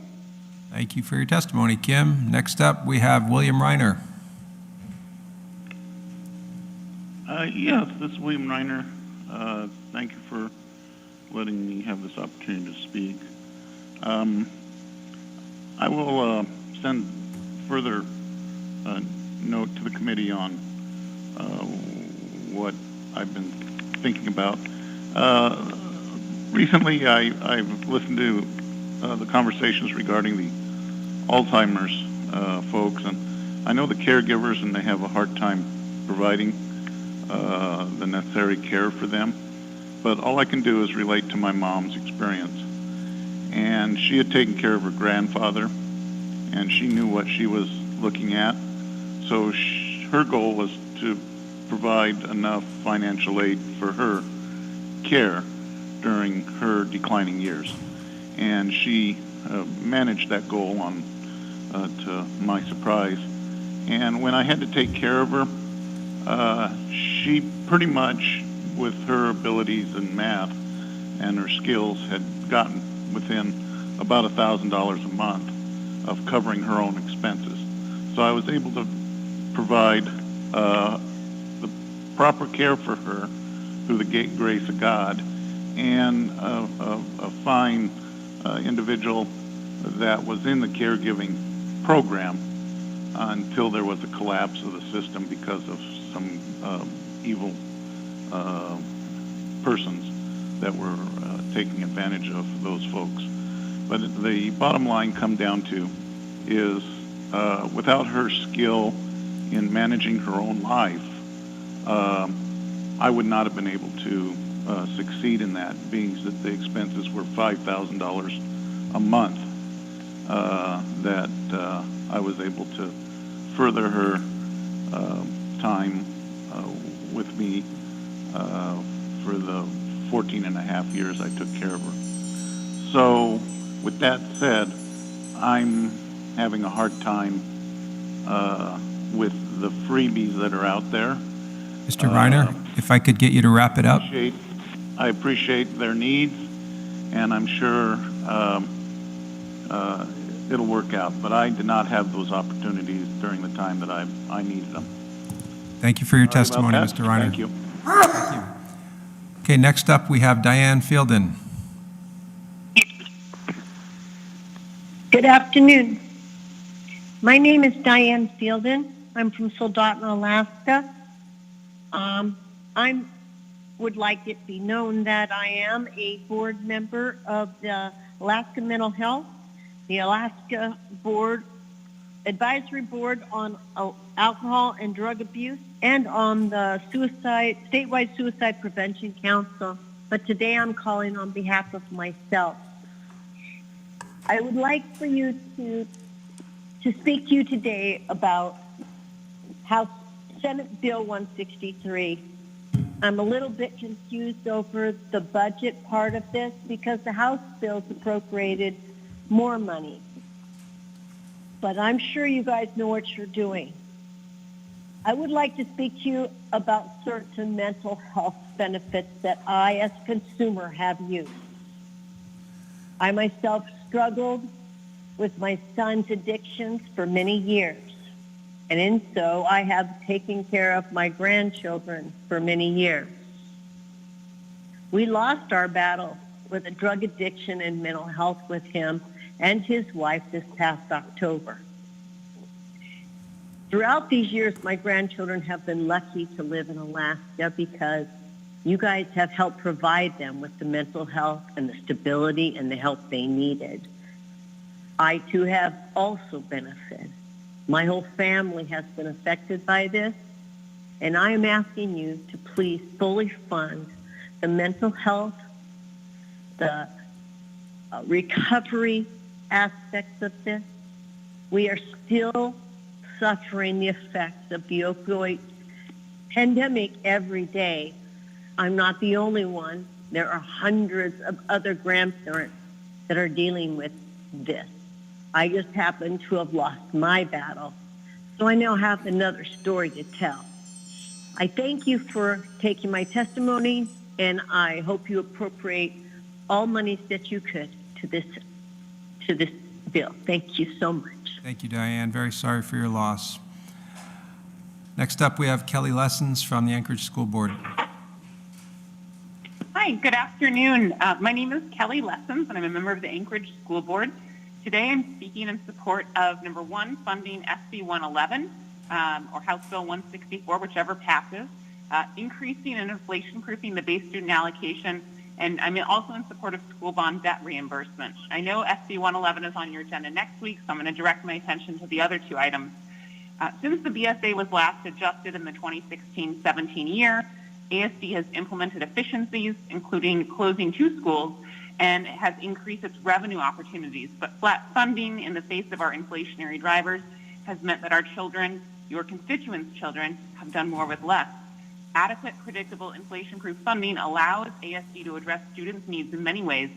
Thank you for your testimony, Kim. Next up, we have William Reiner. Yes, this is William Reiner. Thank you for letting me have this opportunity to speak. I will send further note to the committee on what I've been thinking about. Recently, I've listened to the conversations regarding the Alzheimer's folks, and I know the caregivers, and they have a hard time providing the necessary care for them. But all I can do is relate to my mom's experience. And she had taken care of her grandfather, and she knew what she was looking at. So her goal was to provide enough financial aid for her care during her declining years. And she managed that goal to my surprise. And when I had to take care of her, she pretty much, with her abilities in math and her skills, had gotten within about $1,000 a month of covering her own expenses. So I was able to provide the proper care for her through the grace of God, and a fine individual that was in the caregiving program until there was a collapse of the system because of some evil persons that were taking advantage of those folks. But the bottom line come down to is without her skill in managing her own life, I would not have been able to succeed in that, being that the expenses were $5,000 a month that I was able to further her time with me for the 14 and a half years I took care of her. So with that said, I'm having a hard time with the freebies that are out there. Mr. Reiner, if I could get you to wrap it up. I appreciate their needs, and I'm sure it'll work out. But I did not have those opportunities during the time that I needed them. Thank you for your Sorry about testimony, that. Mr. Reiner. Thank you. Thank you. Okay, next up we have Diane Fielden. Good afternoon. My name is Diane Fielden. I'm from Soldotna, Alaska. I would like it to be known that I am a board member of the Alaska Mental Health, the Alaska Board Advisory Board on Alcohol and Drug Abuse, and on the Statewide Suicide Prevention Council. But today I'm calling on behalf of myself. I would like for you to speak to you today about House Senate Bill 163. I'm a little bit confused over the budget part of this because the House bill's appropriated more money. But I'm sure you guys know what you're doing. I would like to speak to you about certain mental health benefits that I, as a consumer, have used. I myself struggled with my son's addictions for many years. And in so, I have taken care of my grandchildren for many years. We lost our battle with a drug addiction and mental health with him and his wife this past October. Throughout these years, my grandchildren have been lucky to live in Alaska because you guys have helped provide them with the mental health and the stability and the help they needed. I, too, have also benefited. My whole family has been affected by this, and I am asking you to please fully fund the mental health, the recovery aspects of this. We are still suffering the effects of the opioid pandemic every day. I'm not the only one. There are hundreds of other grandparents that are dealing with this. I just happen to have lost my battle, so I now have another story to tell. I thank you for taking my testimony, and I hope you appropriate all monies that you could to this bill. Thank you so much. Thank you, Diane. Very sorry for your loss. Next up, we have Kely Olsen from the Anchorage School Board. Hi, good afternoon. My name is Kely Olsen, and I'm a member of the Anchorage School Board. Today I'm speaking in support of number 1, funding SB 111 or House Bill 164, whichever passes, increasing and inflation-proofing the base student allocation, and I'm also in support of school bond debt reimbursement. I know SB 111 is on your agenda next week, so I'm going to direct my attention to the other two items. Since the BSA was last adjusted in the 2016-17 year, ASD has implemented efficiencies, including closing 2 schools, and has increased its revenue opportunities. But flat funding in the face of our inflationary drivers has meant that our children, your constituents' children, have done more with less. Adequate, predictable, inflation-proof funding allows ASD to address students' needs in many ways,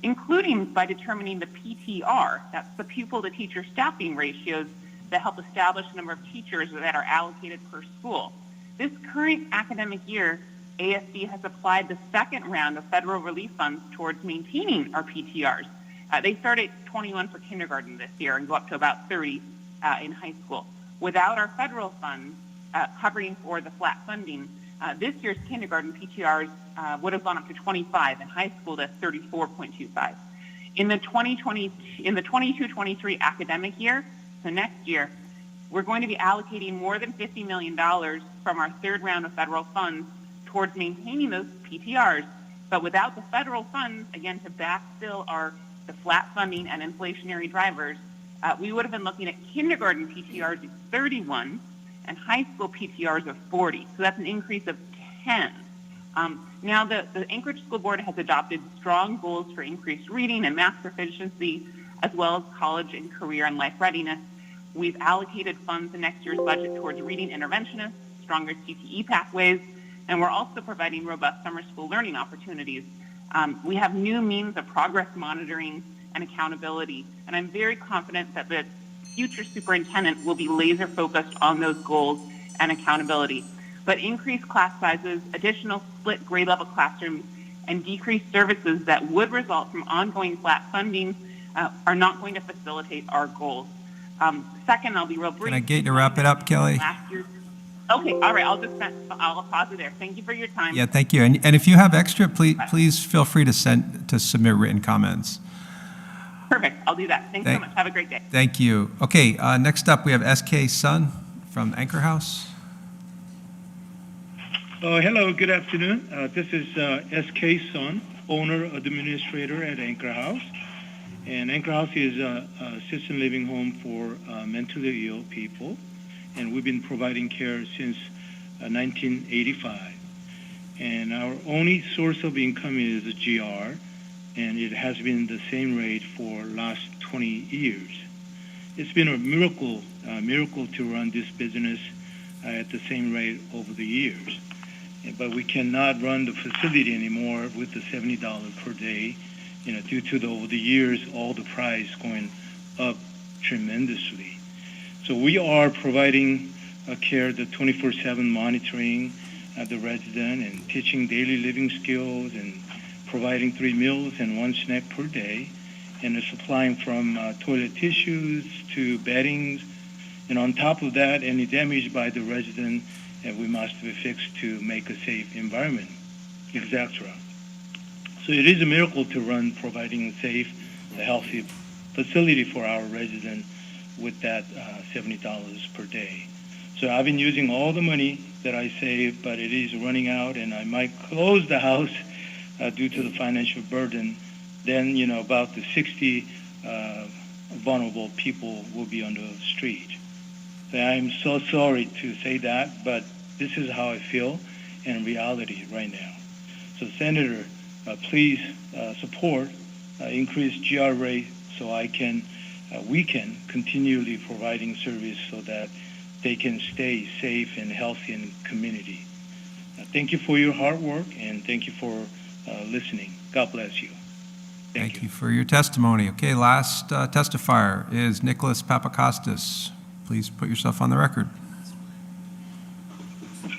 including by determining the PTR, that's the pupil-to-teacher staffing ratios that help establish the number of teachers that are allocated per school. This current academic year, ASD has applied the second round of federal relief funds towards maintaining our PTRs. They start at 21 for kindergarten this year and go up to about 30 in high school. Without our federal funds covering for the flat funding, this year's kindergarten PTRs would have gone up to 25 and high school to 34.25. In the 22-23 academic year, so next year, We're going to be allocating more than $50 million from our third round of federal funds towards maintaining those PTRs. But without the federal funds, again, to backfill the flat funding and inflationary drivers, we would have been looking at kindergarten PTRs of 31 and high school PTRs of 40. So that's an increase of 10. Now, the Anchorage School Board has adopted strong goals for increased reading and math proficiency, as well as college and career and life readiness. We've allocated funds in next year's budget towards reading interventionists, stronger CTE pathways, and we're also providing robust summer school learning opportunities. We have new means of progress monitoring and accountability, and I'm very confident that the future superintendent will be laser focused on those goals and accountability. But increased class sizes, additional split grade level classrooms, and decreased services that would result from ongoing flat funding are not going to facilitate our goals. Second, I'll be real brief. Can I get you to wrap it up, Kely? Okay, all right, I'll pause it there. Thank you for your time. Yeah, thank you. And if you have extra, please feel free to submit written comments. Perfect, I'll do that. Thanks so much. Have a great day. Thank you. Okay, next up we have SK Sun from Anchor House. Hello, good afternoon. This is SK Sun, owner administrator at Anchor House. And Anchor House is a assisted living home for mentally ill people. And we've been providing care since 1985. And our only source of income is a GR, and it has been the same rate for last 20 years. It's been a miracle to run this business at the same rate over the years. But we cannot run the facility anymore with the $70 per day, due to over the years, all the price going up tremendously. So we are providing care, the 24/7 monitoring the resident and teaching daily living skills and providing 3 meals and 1 snack per day, and supplying from toilet tissues to beddings. And on top of that, any damage by the resident, we must be fixed to make a safe environment, etc. So it is a miracle to run providing a safe, healthy facility for our residents with that $70 per day. So I've been using all the money that I saved, but it is running out, and I might close the house due to the financial burden. Then, about the 60 vulnerable people will be on the street. So I'm so sorry to say that, but this is how I feel in reality right now. So Senator, please support increased GR rate so we can continually providing service so that they can stay safe and healthy in the community. Thank you for your hard work, and thank you for listening. God bless you. Thank you for your testimony. Okay, last testifier is Nicholas Papakostas. Please put yourself on the record.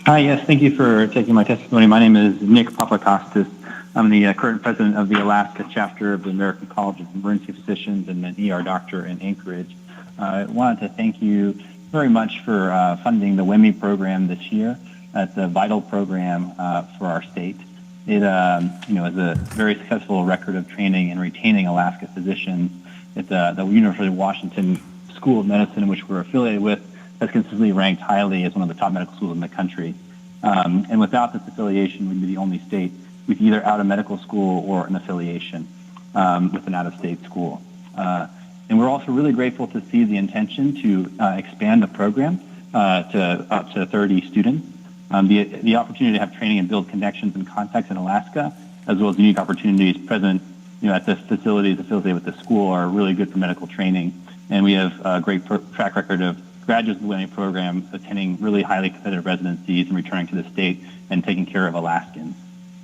Hi, yes, thank you for taking my testimony. My name is Nick Papakostas. I'm the current president of the Alaska chapter of the American College of Emergency Physicians and an ER doctor in Anchorage. I wanted to thank you very much for funding the WEMI program this year. It's a vital program for our state. It is a very successful record of training and retaining Alaska physicians. It's the University of Washington School of Medicine, which we're affiliated with, has consistently ranked highly as one of the top medical schools in the country. And without this affiliation, we'd be the only state with either out of medical school or an affiliation with an out-of-state school. And we're also really grateful to see the intention to expand the program to up to 30 students. The opportunity to have training and build connections and contacts in Alaska, as well as unique opportunities present at the facilities affiliated with the school, are really good for medical training. And we have a great track record of graduates of the WEMI program attending really highly competitive residencies and returning to the state and taking care of Alaskans.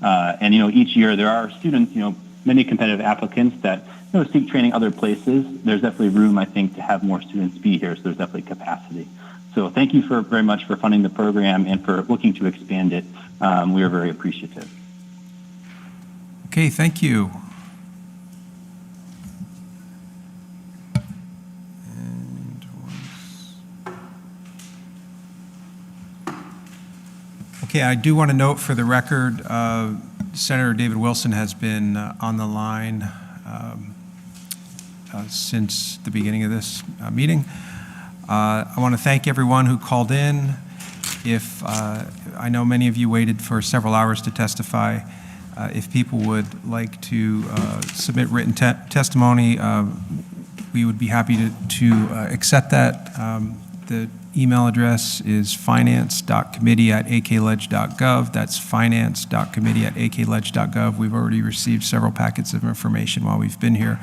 And each year there are students, many competitive applicants that seek training other places. There's definitely room, I think, to have more students be here, so there's definitely capacity. So thank you very much for funding the program and for looking to expand it. We are very appreciative. Okay, thank you. Okay, I do want to note for the record, Senator David Wilson has been on the line since the beginning of this meeting. I want to thank everyone who called in. If I know many of you waited for several hours to testify. If people would like to submit written testimony, we would be happy to accept that. The email address is finance.committee@akledge.gov. That's finance.committee@akledge.gov. We've already received several packets of information while we've been here.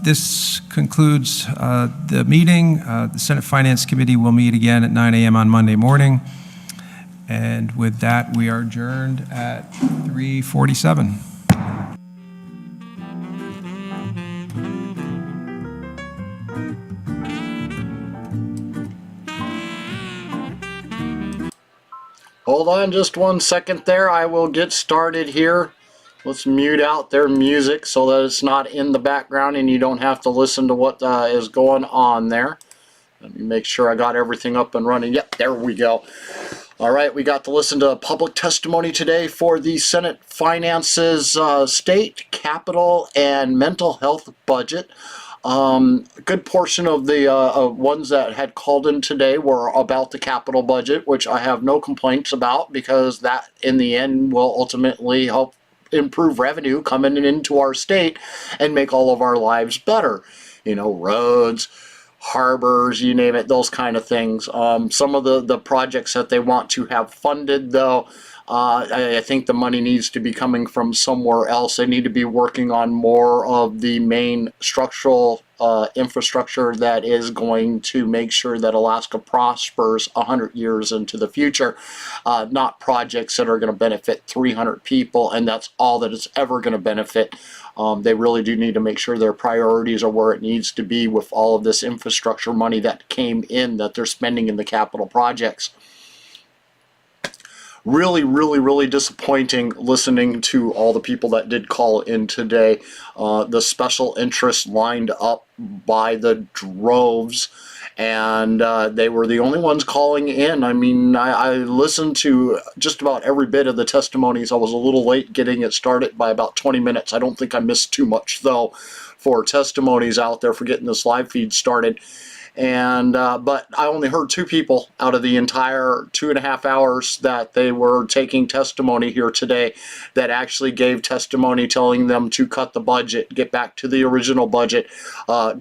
This concludes the meeting. The Senate Finance Committee will meet again at 9 a.m. on Monday morning. And with that, we are adjourned at 3:47. Hold on just 1 second there. I will get started here. Let's mute out their music so that it's not in the background and you don't have to listen to what is going on there. Let me make sure I got everything up and running. Yep, there we go. All right, we got to listen to public testimony today for the Senate Finances State, Capital, and Mental Health budget. A good portion of the ones that had called in today were about the capital budget, which I have no complaints about because that in the end will ultimately help improve revenue coming into our state and make all of our lives better. You know, roads, harbors, you name it, those kind of things. Some of the projects that they want to have funded, though, I think the money needs to be coming from somewhere else. They need to be working on more of the main structural infrastructure that is going to make sure that Alaska prospers 100 years into the future, not projects that are going to benefit 300 people, and that's all that it's ever going to benefit. They really do need to make sure their priorities are where it needs to be with all of this infrastructure money that came in that they're spending in the capital projects. Really disappointing listening to all the people that did call in today. The special interests lined up by the droves, and they were the only ones calling in. I mean, I listened to just about every bit of the testimonies. I was a little late getting it started by about 20 minutes. I don't think I missed too much, though, for testimonies out there for getting this live feed started. And but I only heard 2 people out of the entire 2.5 hours that they were taking testimony here today that actually gave testimony telling them to cut the budget, get back to the original budget,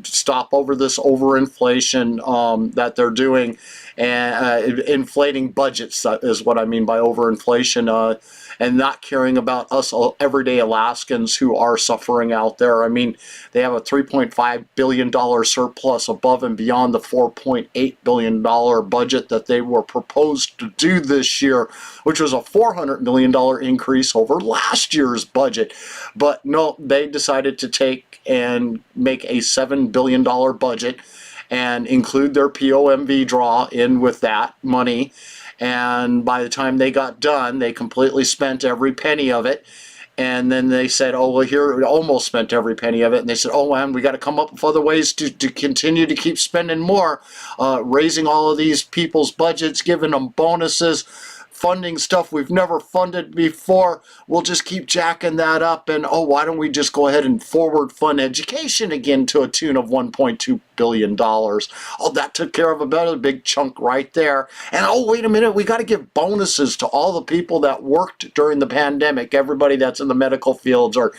stop over this overinflation that they're doing, and inflating budgets is what I mean by overinflation, and not caring about us everyday Alaskans who are suffering out there. I mean, they have a $3.5 billion surplus above and beyond the $4.8 billion budget that they were proposed to do this year, which was a $400 million increase over last year's budget. But no, they decided to take and make a $7 billion budget and include their POMV draw in with that money. And by the time they got done, they completely spent every penny of it. And then they said, oh, well, here, we almost spent every penny of it. And they said, oh, man, we got to come up with other ways to continue to keep spending more, raising all of these people's budgets, giving them bonuses, funding stuff we've never funded before. We'll just keep jacking that up. And, oh, why don't we just go ahead and forward fund education again to a tune of $1.2 billion. Oh, that took care of a big chunk right there. And, oh, wait a minute, we got to give bonuses to all the people that worked during the pandemic, everybody that's in the medical fields or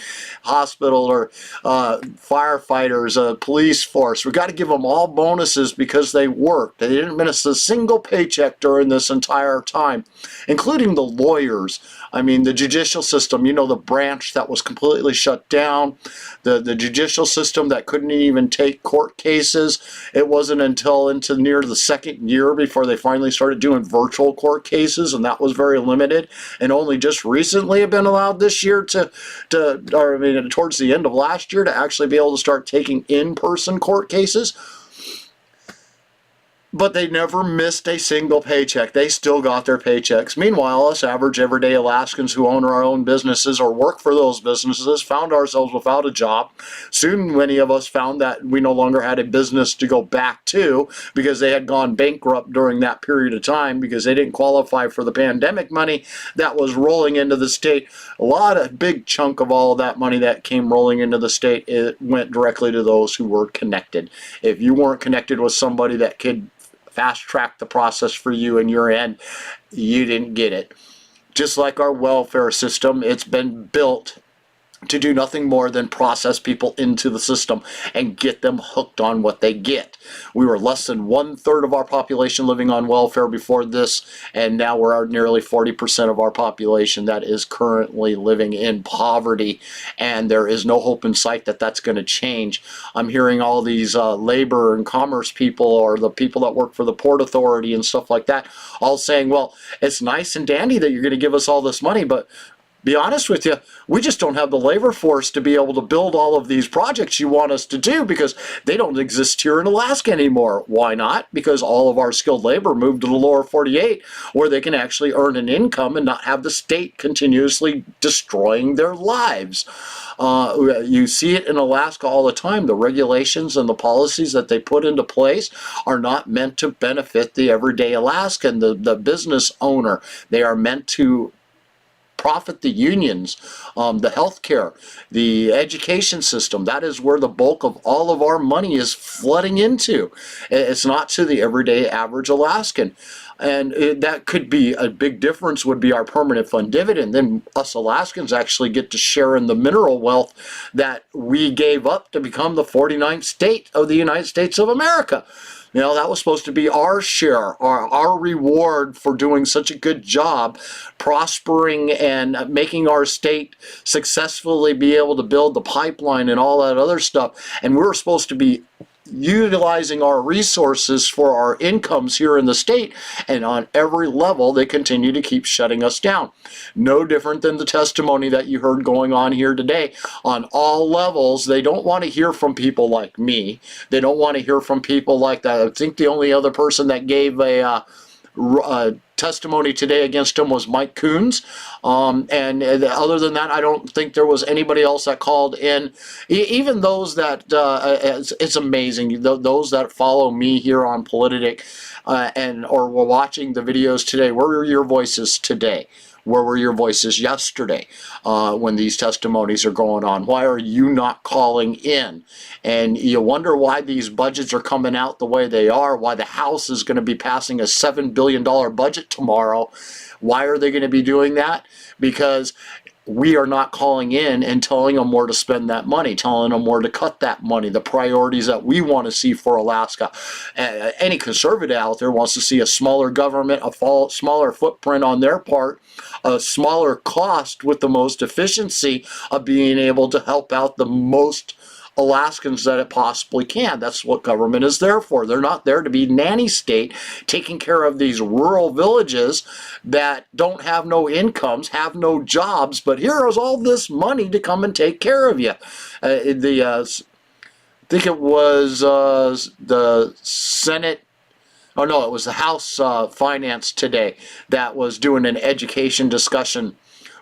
hospital or firefighters, police force. We got to give them all bonuses because they worked. They didn't miss a single paycheck during this entire time, including the lawyers. I mean, the judicial system, you know, the branch that was completely shut down, the judicial system that couldn't even take court cases. It wasn't until into near the second year before they finally started doing virtual court cases, and that was very limited, and only just recently have been allowed this year towards the end of last year to actually be able to start taking in-person court cases. But they never missed a single paycheck. They still got their paychecks. Meanwhile, us average everyday Alaskans who own our own businesses or work for those businesses found ourselves without a job. Soon many of us found that we no longer had a business to go back to because they had gone bankrupt during that period of time because they didn't qualify for the pandemic money that was rolling into the state. A big chunk of all of that money that came rolling into the state, it went directly to those who were connected. If you weren't connected with somebody that could fast track the process for you and your end, you didn't get it. Just like our welfare system, it's been built to do nothing more than process people into the system and get them hooked on what they get. We were less than 1/3 of our population living on welfare before this, and now we're at nearly 40% of our population that is currently living in poverty, and there is no hope in sight that that's going to change. I'm hearing all these labor and commerce people or the people that work for the Port Authority and stuff like that all saying, well, it's nice and dandy that you're going to give us all this money, but be honest with you, we just don't have the labor force to be able to build all of these projects you want us to do because they don't exist here in Alaska anymore. Why not? Because all of our skilled labor moved to the lower 48 where they can actually earn an income and not have the state continuously destroying their lives. You see it in Alaska all the time. The regulations and the policies that they put into place are not meant to benefit the everyday Alaskan, the business owner. They are meant to profit the unions, the healthcare, the education system. That is where the bulk of all of our money is flooding into. It's not to the everyday average Alaskan. And that could be a big difference would be our permanent fund dividend. Then us Alaskans actually get to share in the mineral wealth that we gave up to become the 49th state of the United States of America. You know, that was supposed to be our share, our reward for doing such a good job, prospering and making our state successfully be able to build the pipeline and all that other stuff. And we're supposed to be utilizing our resources for our incomes here in the state, and on every level they continue to keep shutting us down. No different than the testimony that you heard going on here today. On all levels, they don't want to hear from people like me. They don't want to hear from people like that. I think the only other person that gave a testimony today against him was Mike Coons, and other than that, I don't think there was anybody else that called in. Even those that it's amazing. Those that follow me here on Politic or were watching the videos today. Where were your voices today? Where were your voices yesterday when these testimonies are going on? Why are you not calling in? And you wonder why these budgets are coming out the way they are, why the House is going to be passing a $7 billion budget tomorrow. Why are they going to be doing that? Because we are not calling in and telling them where to spend that money, telling them where to cut that money, the priorities that we want to see for Alaska. Any conservative out there wants to see a smaller government, a smaller footprint on their part, a smaller cost with the most efficiency of being able to help out the most Alaskans that it possibly can. That's what government is there for. They're not there to be nanny state, taking care of these rural villages that don't have no incomes, have no jobs, but here is all this money to come and take care of you. I think it was the Senate, oh no, it was the House Finance today that was doing an education discussion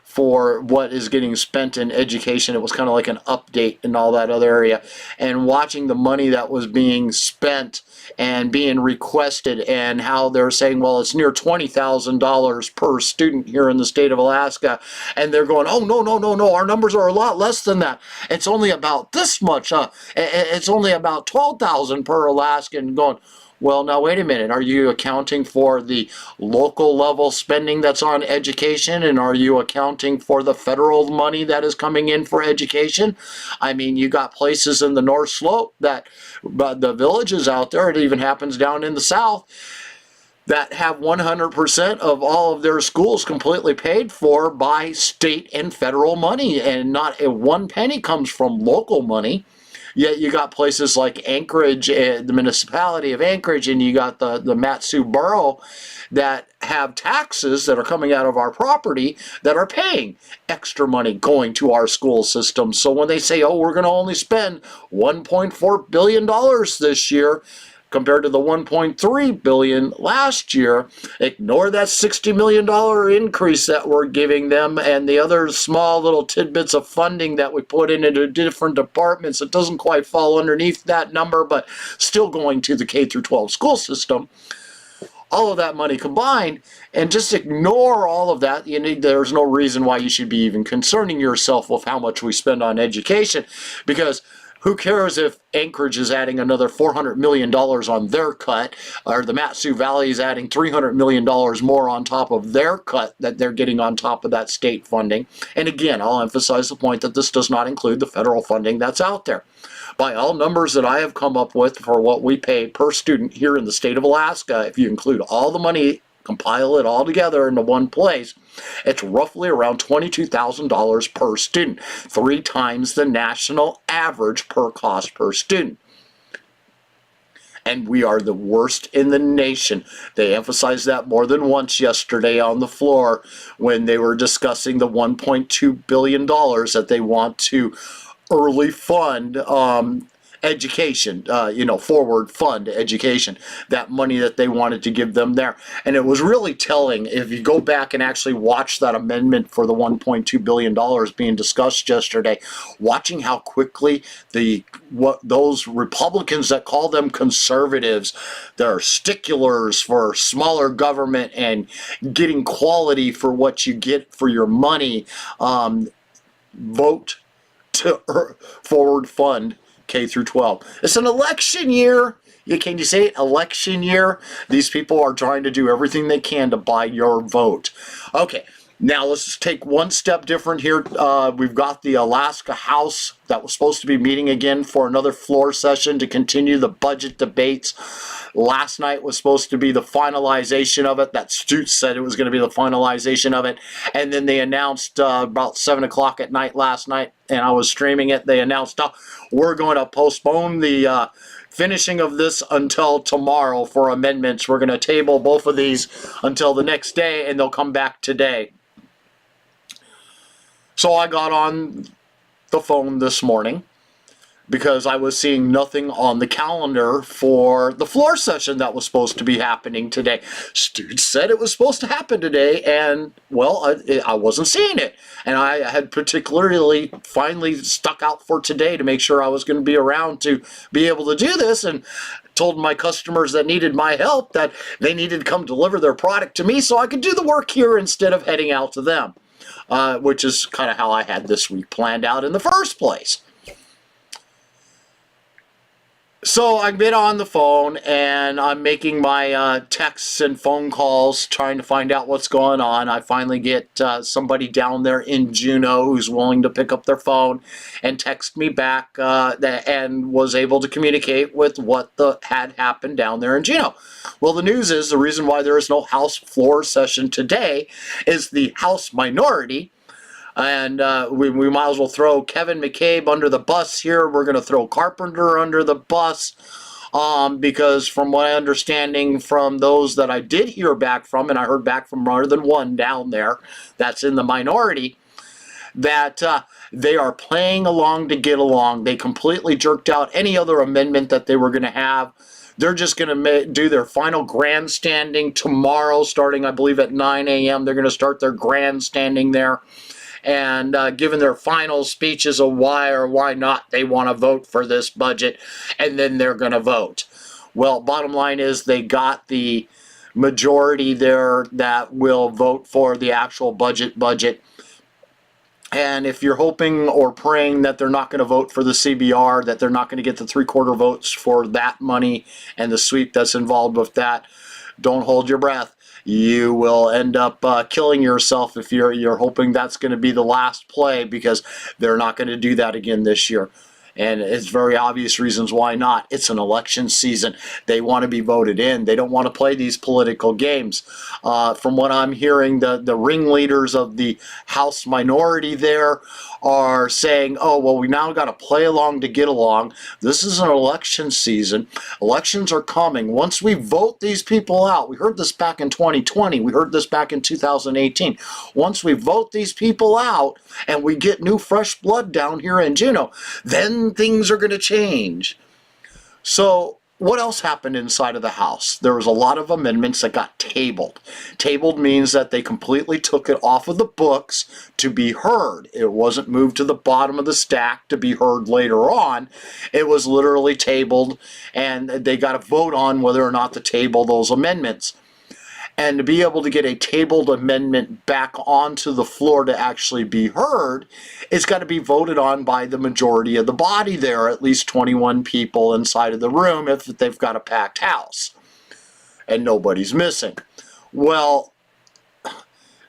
for what is getting spent in education. It was kind of like an update in all that other area, and watching the money that was being spent and being requested, and how they're saying, well, it's near $20,000 per student here in the state of Alaska, and they're going, oh no, our numbers are a lot less than that. It's only about this much. It's only about $12,000 per Alaskan. Going, well, now wait a minute, are you accounting for the local level spending that's on education, and are you accounting for the federal money that is coming in for education? I mean, you got places in the North Slope that, the villages out there, it even happens down in the South, that have 100% of all of their schools completely paid for by state and federal money, and not a one penny comes from local money. Yet you got places like Anchorage, the municipality of Anchorage, and you got the Matsu borough that have taxes that are coming out of our property that are paying extra money going to our school system. So when they say, oh, we're going to only spend $1.4 billion this year, compared to the $1.3 billion last year. Ignore that $60 million increase that we're giving them and the other small little tidbits of funding that we put into different departments. It doesn't quite fall underneath that number, but still going to the K through 12 school system. All of that money combined, and just ignore all of that. There's no reason why you should be even concerning yourself with how much we spend on education, because who cares if Anchorage is adding another $400 million on their cut, or the Matsu Valley is adding $300 million more on top of their cut that they're getting on top of that state funding. And again, I'll emphasize the point that this does not include the federal funding that's out there. By all numbers that I have come up with for what we pay per student here in the state of Alaska, if you include all the money, compile it all together into one place, it's roughly around $22,000 per student, 3 times the national average per cost per student. And we are the worst in the nation. They emphasized that more than once yesterday on the floor when they were discussing the $1.2 billion that they want to early fund education, forward fund education, that money that they wanted to give them there. And it was really telling, if you go back and actually watch that amendment for the $1.2 billion being discussed yesterday, watching how quickly those Republicans that call them conservatives, they're sticklers for smaller government and getting quality for what you get for your money, vote to forward fund K through 12. It's an election year. Can you say it? Election year? These people are trying to do everything they can to buy your vote. Okay, now let's just take one step different here. We've got the Alaska House that was supposed to be meeting again for another floor session to continue the budget debates. Last night was supposed to be the finalization of it. That Stutz said it was going to be the finalization of it. And then they announced about 7 o'clock at night last night, and I was streaming it, they announced, we're going to postpone the finishing of this until tomorrow for amendments. We're going to table both of these until the next day, and they'll come back today. So I got on the phone this morning because I was seeing nothing on the calendar for the floor session that was supposed to be happening today. Stutz said it was supposed to happen today, and, well, I wasn't seeing it. And I had particularly finally stuck out for today to make sure I was going to be around to be able to do this, and told my customers that needed my help that they needed to come deliver their product to me so I could do the work here instead of heading out to them, which is kind of how I had this week planned out in the first place. So I've been on the phone, and I'm making my texts and phone calls trying to find out what's going on. I finally get somebody down there in Juneau who's willing to pick up their phone and text me back and was able to communicate with what had happened down there in Juneau. Well, the news is the reason why there is no House floor session today is the House minority. And we might as well throw Kevin McCabe under the bus here. We're going to throw Carpenter under the bus because from my understanding from those that I did hear back from, and I heard back from more than one down there that's in the minority, that they are playing along to get along. They completely jerked out any other amendment that they were going to have. They're just going to do their final grandstanding tomorrow, starting, I believe, at 9 a.m. They're going to start their grandstanding there. And given their final speeches of why or why not they want to vote for this budget, and then they're going to vote. Well, bottom line is they got the majority there that will vote for the actual budget. And if you're hoping or praying that they're not going to vote for the CBR, that they're not going to get the 3/4 votes for that money and the sweep that's involved with that, don't hold your breath. You will end up killing yourself if you're hoping that's going to be the last play, because they're not going to do that again this year. And it's very obvious reasons why not. It's an election season. They want to be voted in. They don't want to play these political games. From what I'm hearing, the ringleaders of the House minority there are saying, oh, well, we now got to play along to get along. This is an election season. Elections are coming. Once we vote these people out, we heard this back in 2020. We heard this back in 2018. Once we vote these people out and we get new fresh blood down here in Juneau, then things are going to change. So what else happened inside of the House? There was a lot of amendments that got tabled. Tabled means that they completely took it off of the books to be heard. It wasn't moved to the bottom of the stack to be heard later on. It was literally tabled, and they got to vote on whether or not to table those amendments. And to be able to get a tabled amendment back onto the floor to actually be heard, it's got to be voted on by the majority of the body there, at least 21 people inside of the room if they've got a packed house. And nobody's missing. Well,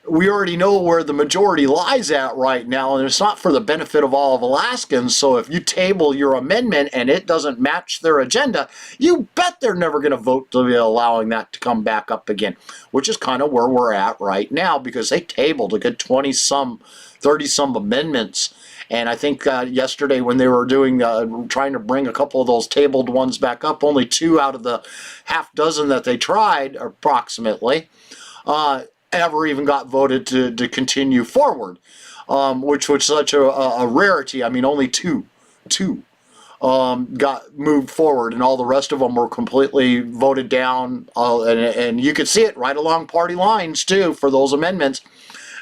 we already know where the majority lies at right now, and it's not for the benefit of all of Alaskans. So if you table your amendment and it doesn't match their agenda, you bet they're never going to vote to be allowing that to come back up again, which is kind of where we're at right now, because they tabled a good 20-some, 30-some amendments. And I think yesterday when they were doing trying to bring a couple of those tabled ones back up, only 2 out of the half dozen that they tried, approximately, ever even got voted to continue forward, which was such a rarity. I mean, only two got moved forward, and all the rest of them were completely voted down. And you could see it right along party lines too for those amendments.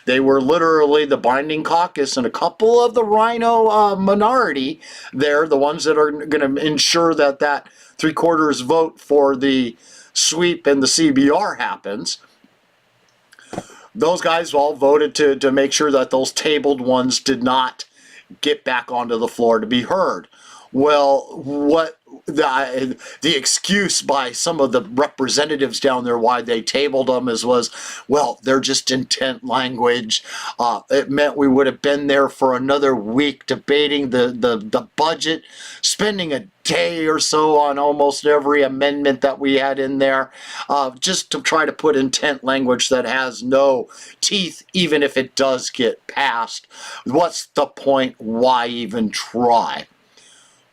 They were literally the binding caucus and a couple of the Rhino minority there, the ones that are going to ensure that that 3/4 vote for the sweep and the CBR happens. Those guys all voted to make sure that those tabled ones did not get back onto the floor to be heard. Well, what the excuse by some of the representatives down there why they tabled them was, well, they're just intent language. It meant we would have been there for another week debating the budget, spending a day or so on almost every amendment that we had in there, just to try to put intent language that has no teeth, even if it does get passed. What's the point? Why even try?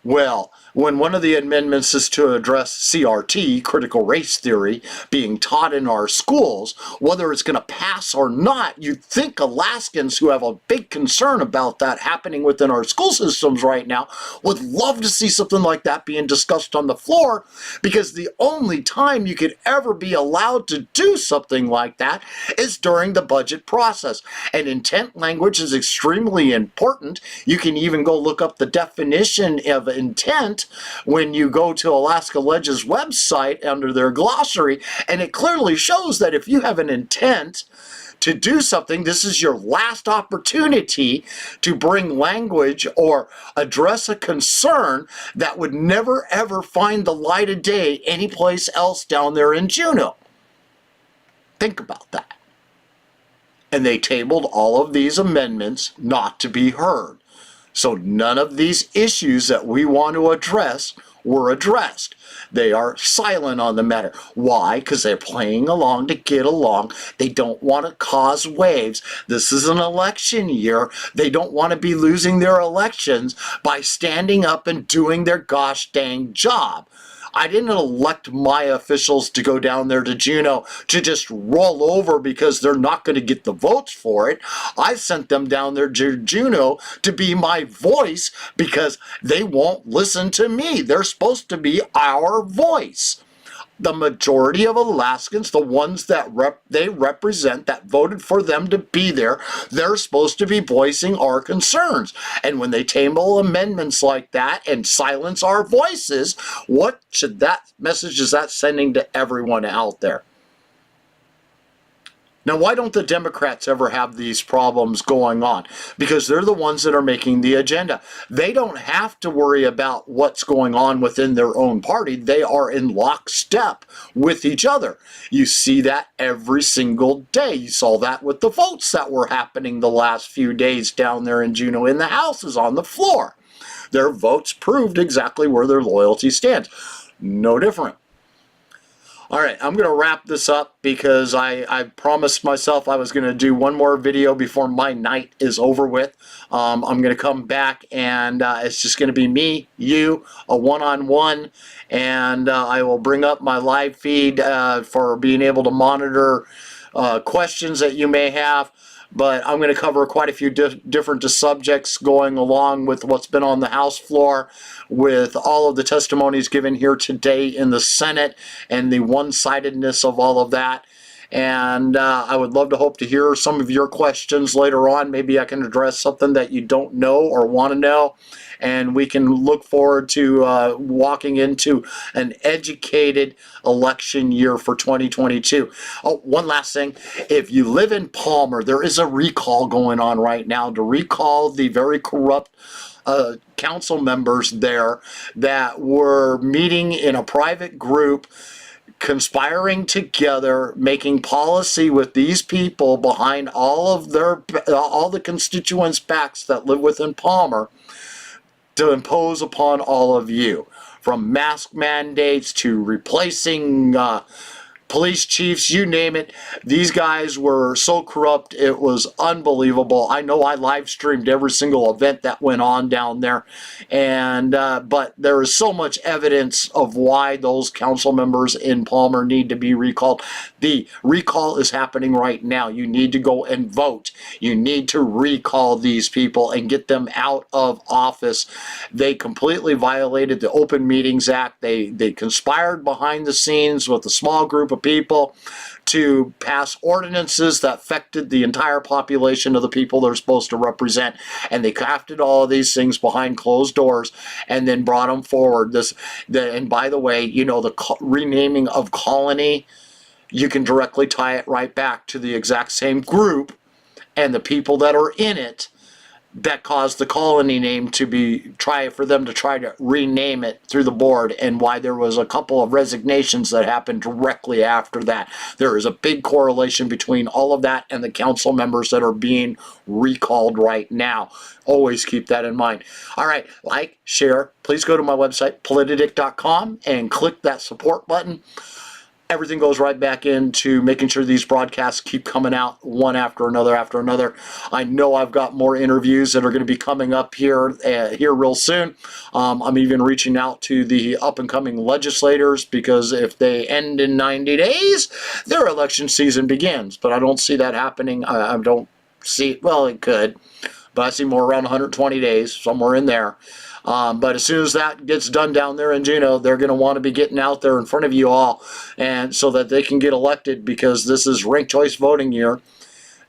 Well, when one of the amendments is to address CRT, critical race theory, being taught in our schools, whether it's going to pass or not, you'd think Alaskans who have a big concern about that happening within our school systems right now would love to see something like that being discussed on the floor, because the only time you could ever be allowed to do something like that is during the budget process. And intent language is extremely important. You can even go look up the definition of intent when you go to Alaska Ledge's website under their glossary, and it clearly shows that if you have an intent to do something, this is your last opportunity to bring language or address a concern that would never ever find the light of day anyplace else down there in Juneau. Think about that. And they tabled all of these amendments not to be heard. So none of these issues that we want to address were addressed. They are silent on the matter. Why? Because they're playing along to get along. They don't want to cause waves. This is an election year. They don't want to be losing their elections by standing up and doing their gosh dang job. I didn't elect my officials to go down there to Juneau to just roll over because they're not going to get the votes for it. I sent them down there to Juneau to be my voice because they won't listen to me. They're supposed to be our voice. The majority of Alaskans, the ones that they represent, that voted for them to be there, they're supposed to be voicing our concerns. And when they table amendments like that and silence our voices, what should that message is that sending to everyone out there? Now, why don't the Democrats ever have these problems going on? Because they're the ones that are making the agenda. They don't have to worry about what's going on within their own party. They are in lockstep with each other. You see that every single day. You saw that with the votes that were happening the last few days down there in Juneau in the houses on the floor. Their votes proved exactly where their loyalty stands. No different. All right, I'm going to wrap this up because I promised myself I was going to do one more video before my night is over with. I'm going to come back and it's just going to be me, you, a one-on-one, and I will bring up my live feed for being able to monitor questions that you may have. but I'm going to cover quite a few different subjects going along with what's been on the House floor, with all of the testimonies given here today in the Senate and the one-sidedness of all of that. And I would love to hope to hear some of your questions later on. Maybe I can address something that you don't know or want to know, and we can look forward to walking into an educated election year for 2022. Oh, one last thing. If you live in Palmer, there is a recall going on right now to recall the very corrupt council members there that were meeting in a private group, conspiring together, making policy with these people behind all the constituents' backs that live within Palmer to impose upon all of you, from mask mandates to replacing police chiefs, you name it. These guys were so corrupt, it was unbelievable. I know I live streamed every single event that went on down there, and but there is so much evidence of why those council members in Palmer need to be recalled. The recall is happening right now. You need to go and vote. You need to recall these people and get them out of office. They completely violated the Open Meetings Act. They conspired behind the scenes with a small group of people to pass ordinances that affected the entire population of the people they're supposed to represent, and they crafted all of these things behind closed doors and then brought them forward. And by the way, you know, the renaming of Colony, you can directly tie it right back to the exact same group and the people that are in it that caused the Colony name to be for them to try to rename it through the board, and why there was a couple of resignations that happened directly after that. There is a big correlation between all of that and the council members that are being recalled right now. Always keep that in mind. All right, like, share. Please go to my website, politidic.com, and click that support button. Everything goes right back into making sure these broadcasts keep coming out one after another. I know I've got more interviews that are going to be coming up here real soon. I'm even reaching out to the up-and-coming legislators, because if they end in 90 days, their election season begins. But I don't see that happening. I don't see, well, it could, but I see more around 120 days, somewhere in there. But as soon as that gets done down there in Juneau, they're going to want to be getting out there in front of you all, and so that they can get elected, because this is ranked choice voting year.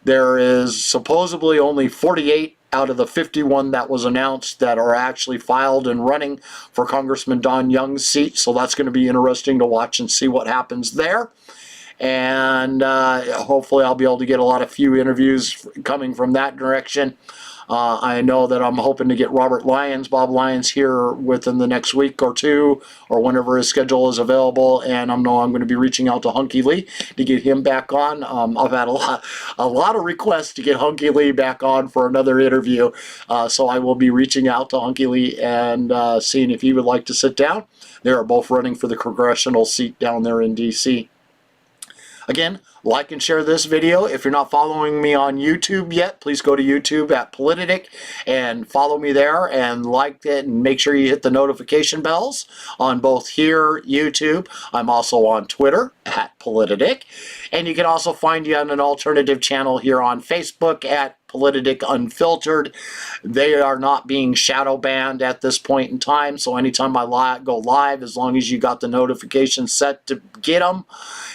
There is supposedly only 48 out of the 51 that was announced that are actually filed and running for Congressman Don Young's seat, so that's going to be interesting to watch and see what happens there. And hopefully I'll be able to get a lot of few interviews coming from that direction. I know that I'm hoping to get Bob Lyons here within the next week or two, or whenever his schedule is available, and I know I'm going to be reaching out to Hunky Lee to get him back on. I've had a lot of requests to get Hunky Lee back on for another interview, so I will be reaching out to Hunky Lee and seeing if he would like to sit down. They are both running for the congressional seat down there in D.C. Again, like and share this video. If you're not following me on YouTube yet, please go to YouTube at Politidic and follow me there and like it, and make sure you hit the notification bells on both here, YouTube. I'm also on Twitter at Politidic, and you can also find you on an alternative channel here on Facebook at Politidic Unfiltered. They are not being shadow banned at this point in time, so anytime I go live, as long as you got the notification set to get them,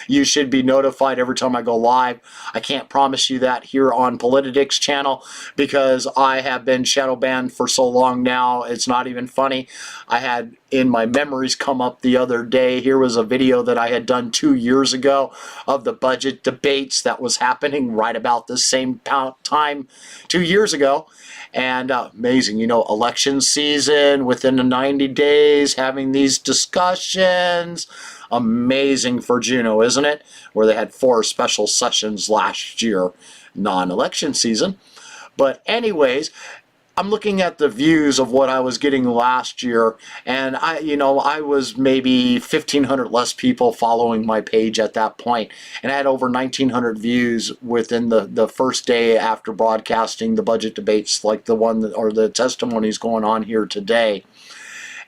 you should be notified every time I go live. I can't promise you that here on Politidic's channel, because I have been shadow banned for so long now, it's not even funny. I had in my memories come up the other day, here was a video that I had done 2 years ago of the budget debates that was happening right about the same time 2 years ago. And amazing, you know, election season, within the 90 days, having these discussions. Amazing for Juneau, isn't it? Where they had 4 special sessions last year, non-election season. But anyways, I'm looking at the views of what I was getting last year, and I was maybe 1,500 less people following my page at that point, and I had over 1,900 views within the first day after broadcasting the budget debates, like the one or the testimonies going on here today.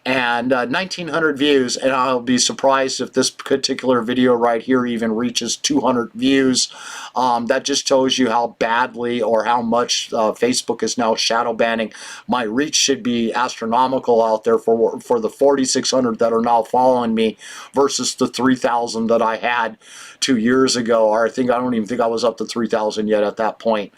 and 1,900 views, and I'll be surprised if this particular video right here even reaches 200 views. That just tells you how badly or how much Facebook is now shadow banning. My reach should be astronomical out there for the 4,600 that are now following me versus the 3,000 that I had 2 years ago, or I don't even think I was up to 3,000 yet at that point.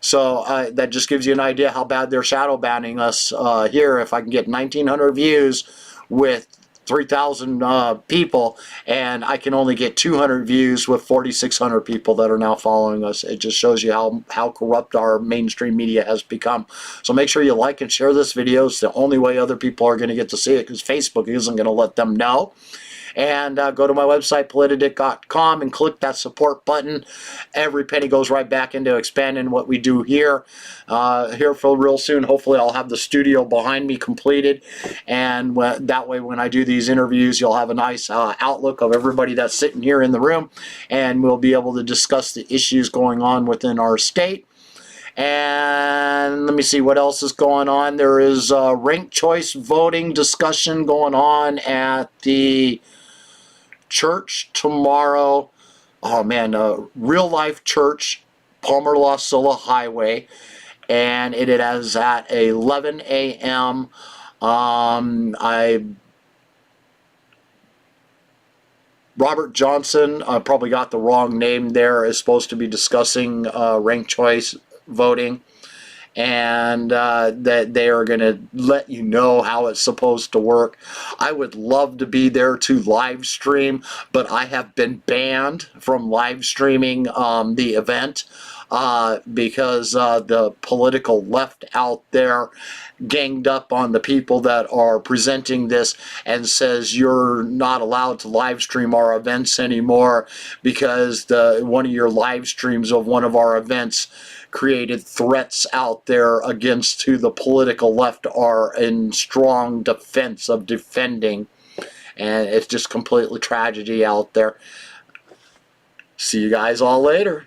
So that just gives you an idea how bad they're shadow banning us here. If I can get 1,900 views with 3,000 people, and I can only get 200 views with 4,600 people that are now following us, it just shows you how corrupt our mainstream media has become. So make sure you like and share this video. It's the only way other people are going to get to see it, because Facebook isn't going to let them know. And go to my website, politidic.com, and click that support button. Every penny goes right back into expanding what we do here. Here for real soon, hopefully I'll have the studio behind me completed, and that way when I do these interviews, you'll have a nice outlook of everybody that's sitting here in the room, and we'll be able to discuss the issues going on within our state. And let me see what else is going on. There is ranked choice voting discussion going on at the church tomorrow. Oh man, Real Life Church, Palmer La Silla Highway, and it is at 11 a.m. Robert Johnson, I probably got the wrong name there, is supposed to be discussing ranked choice voting, and that they are going to let you know how it's supposed to work. I would love to be there to live stream, but I have been banned from live streaming the event because the political left out there ganged up on the people that are presenting this and says you're not allowed to live stream our events anymore because one of your live streams of one of our events created threats out there against who the political left are in strong defense of defending. And it's just completely tragedy out there. See you guys all later.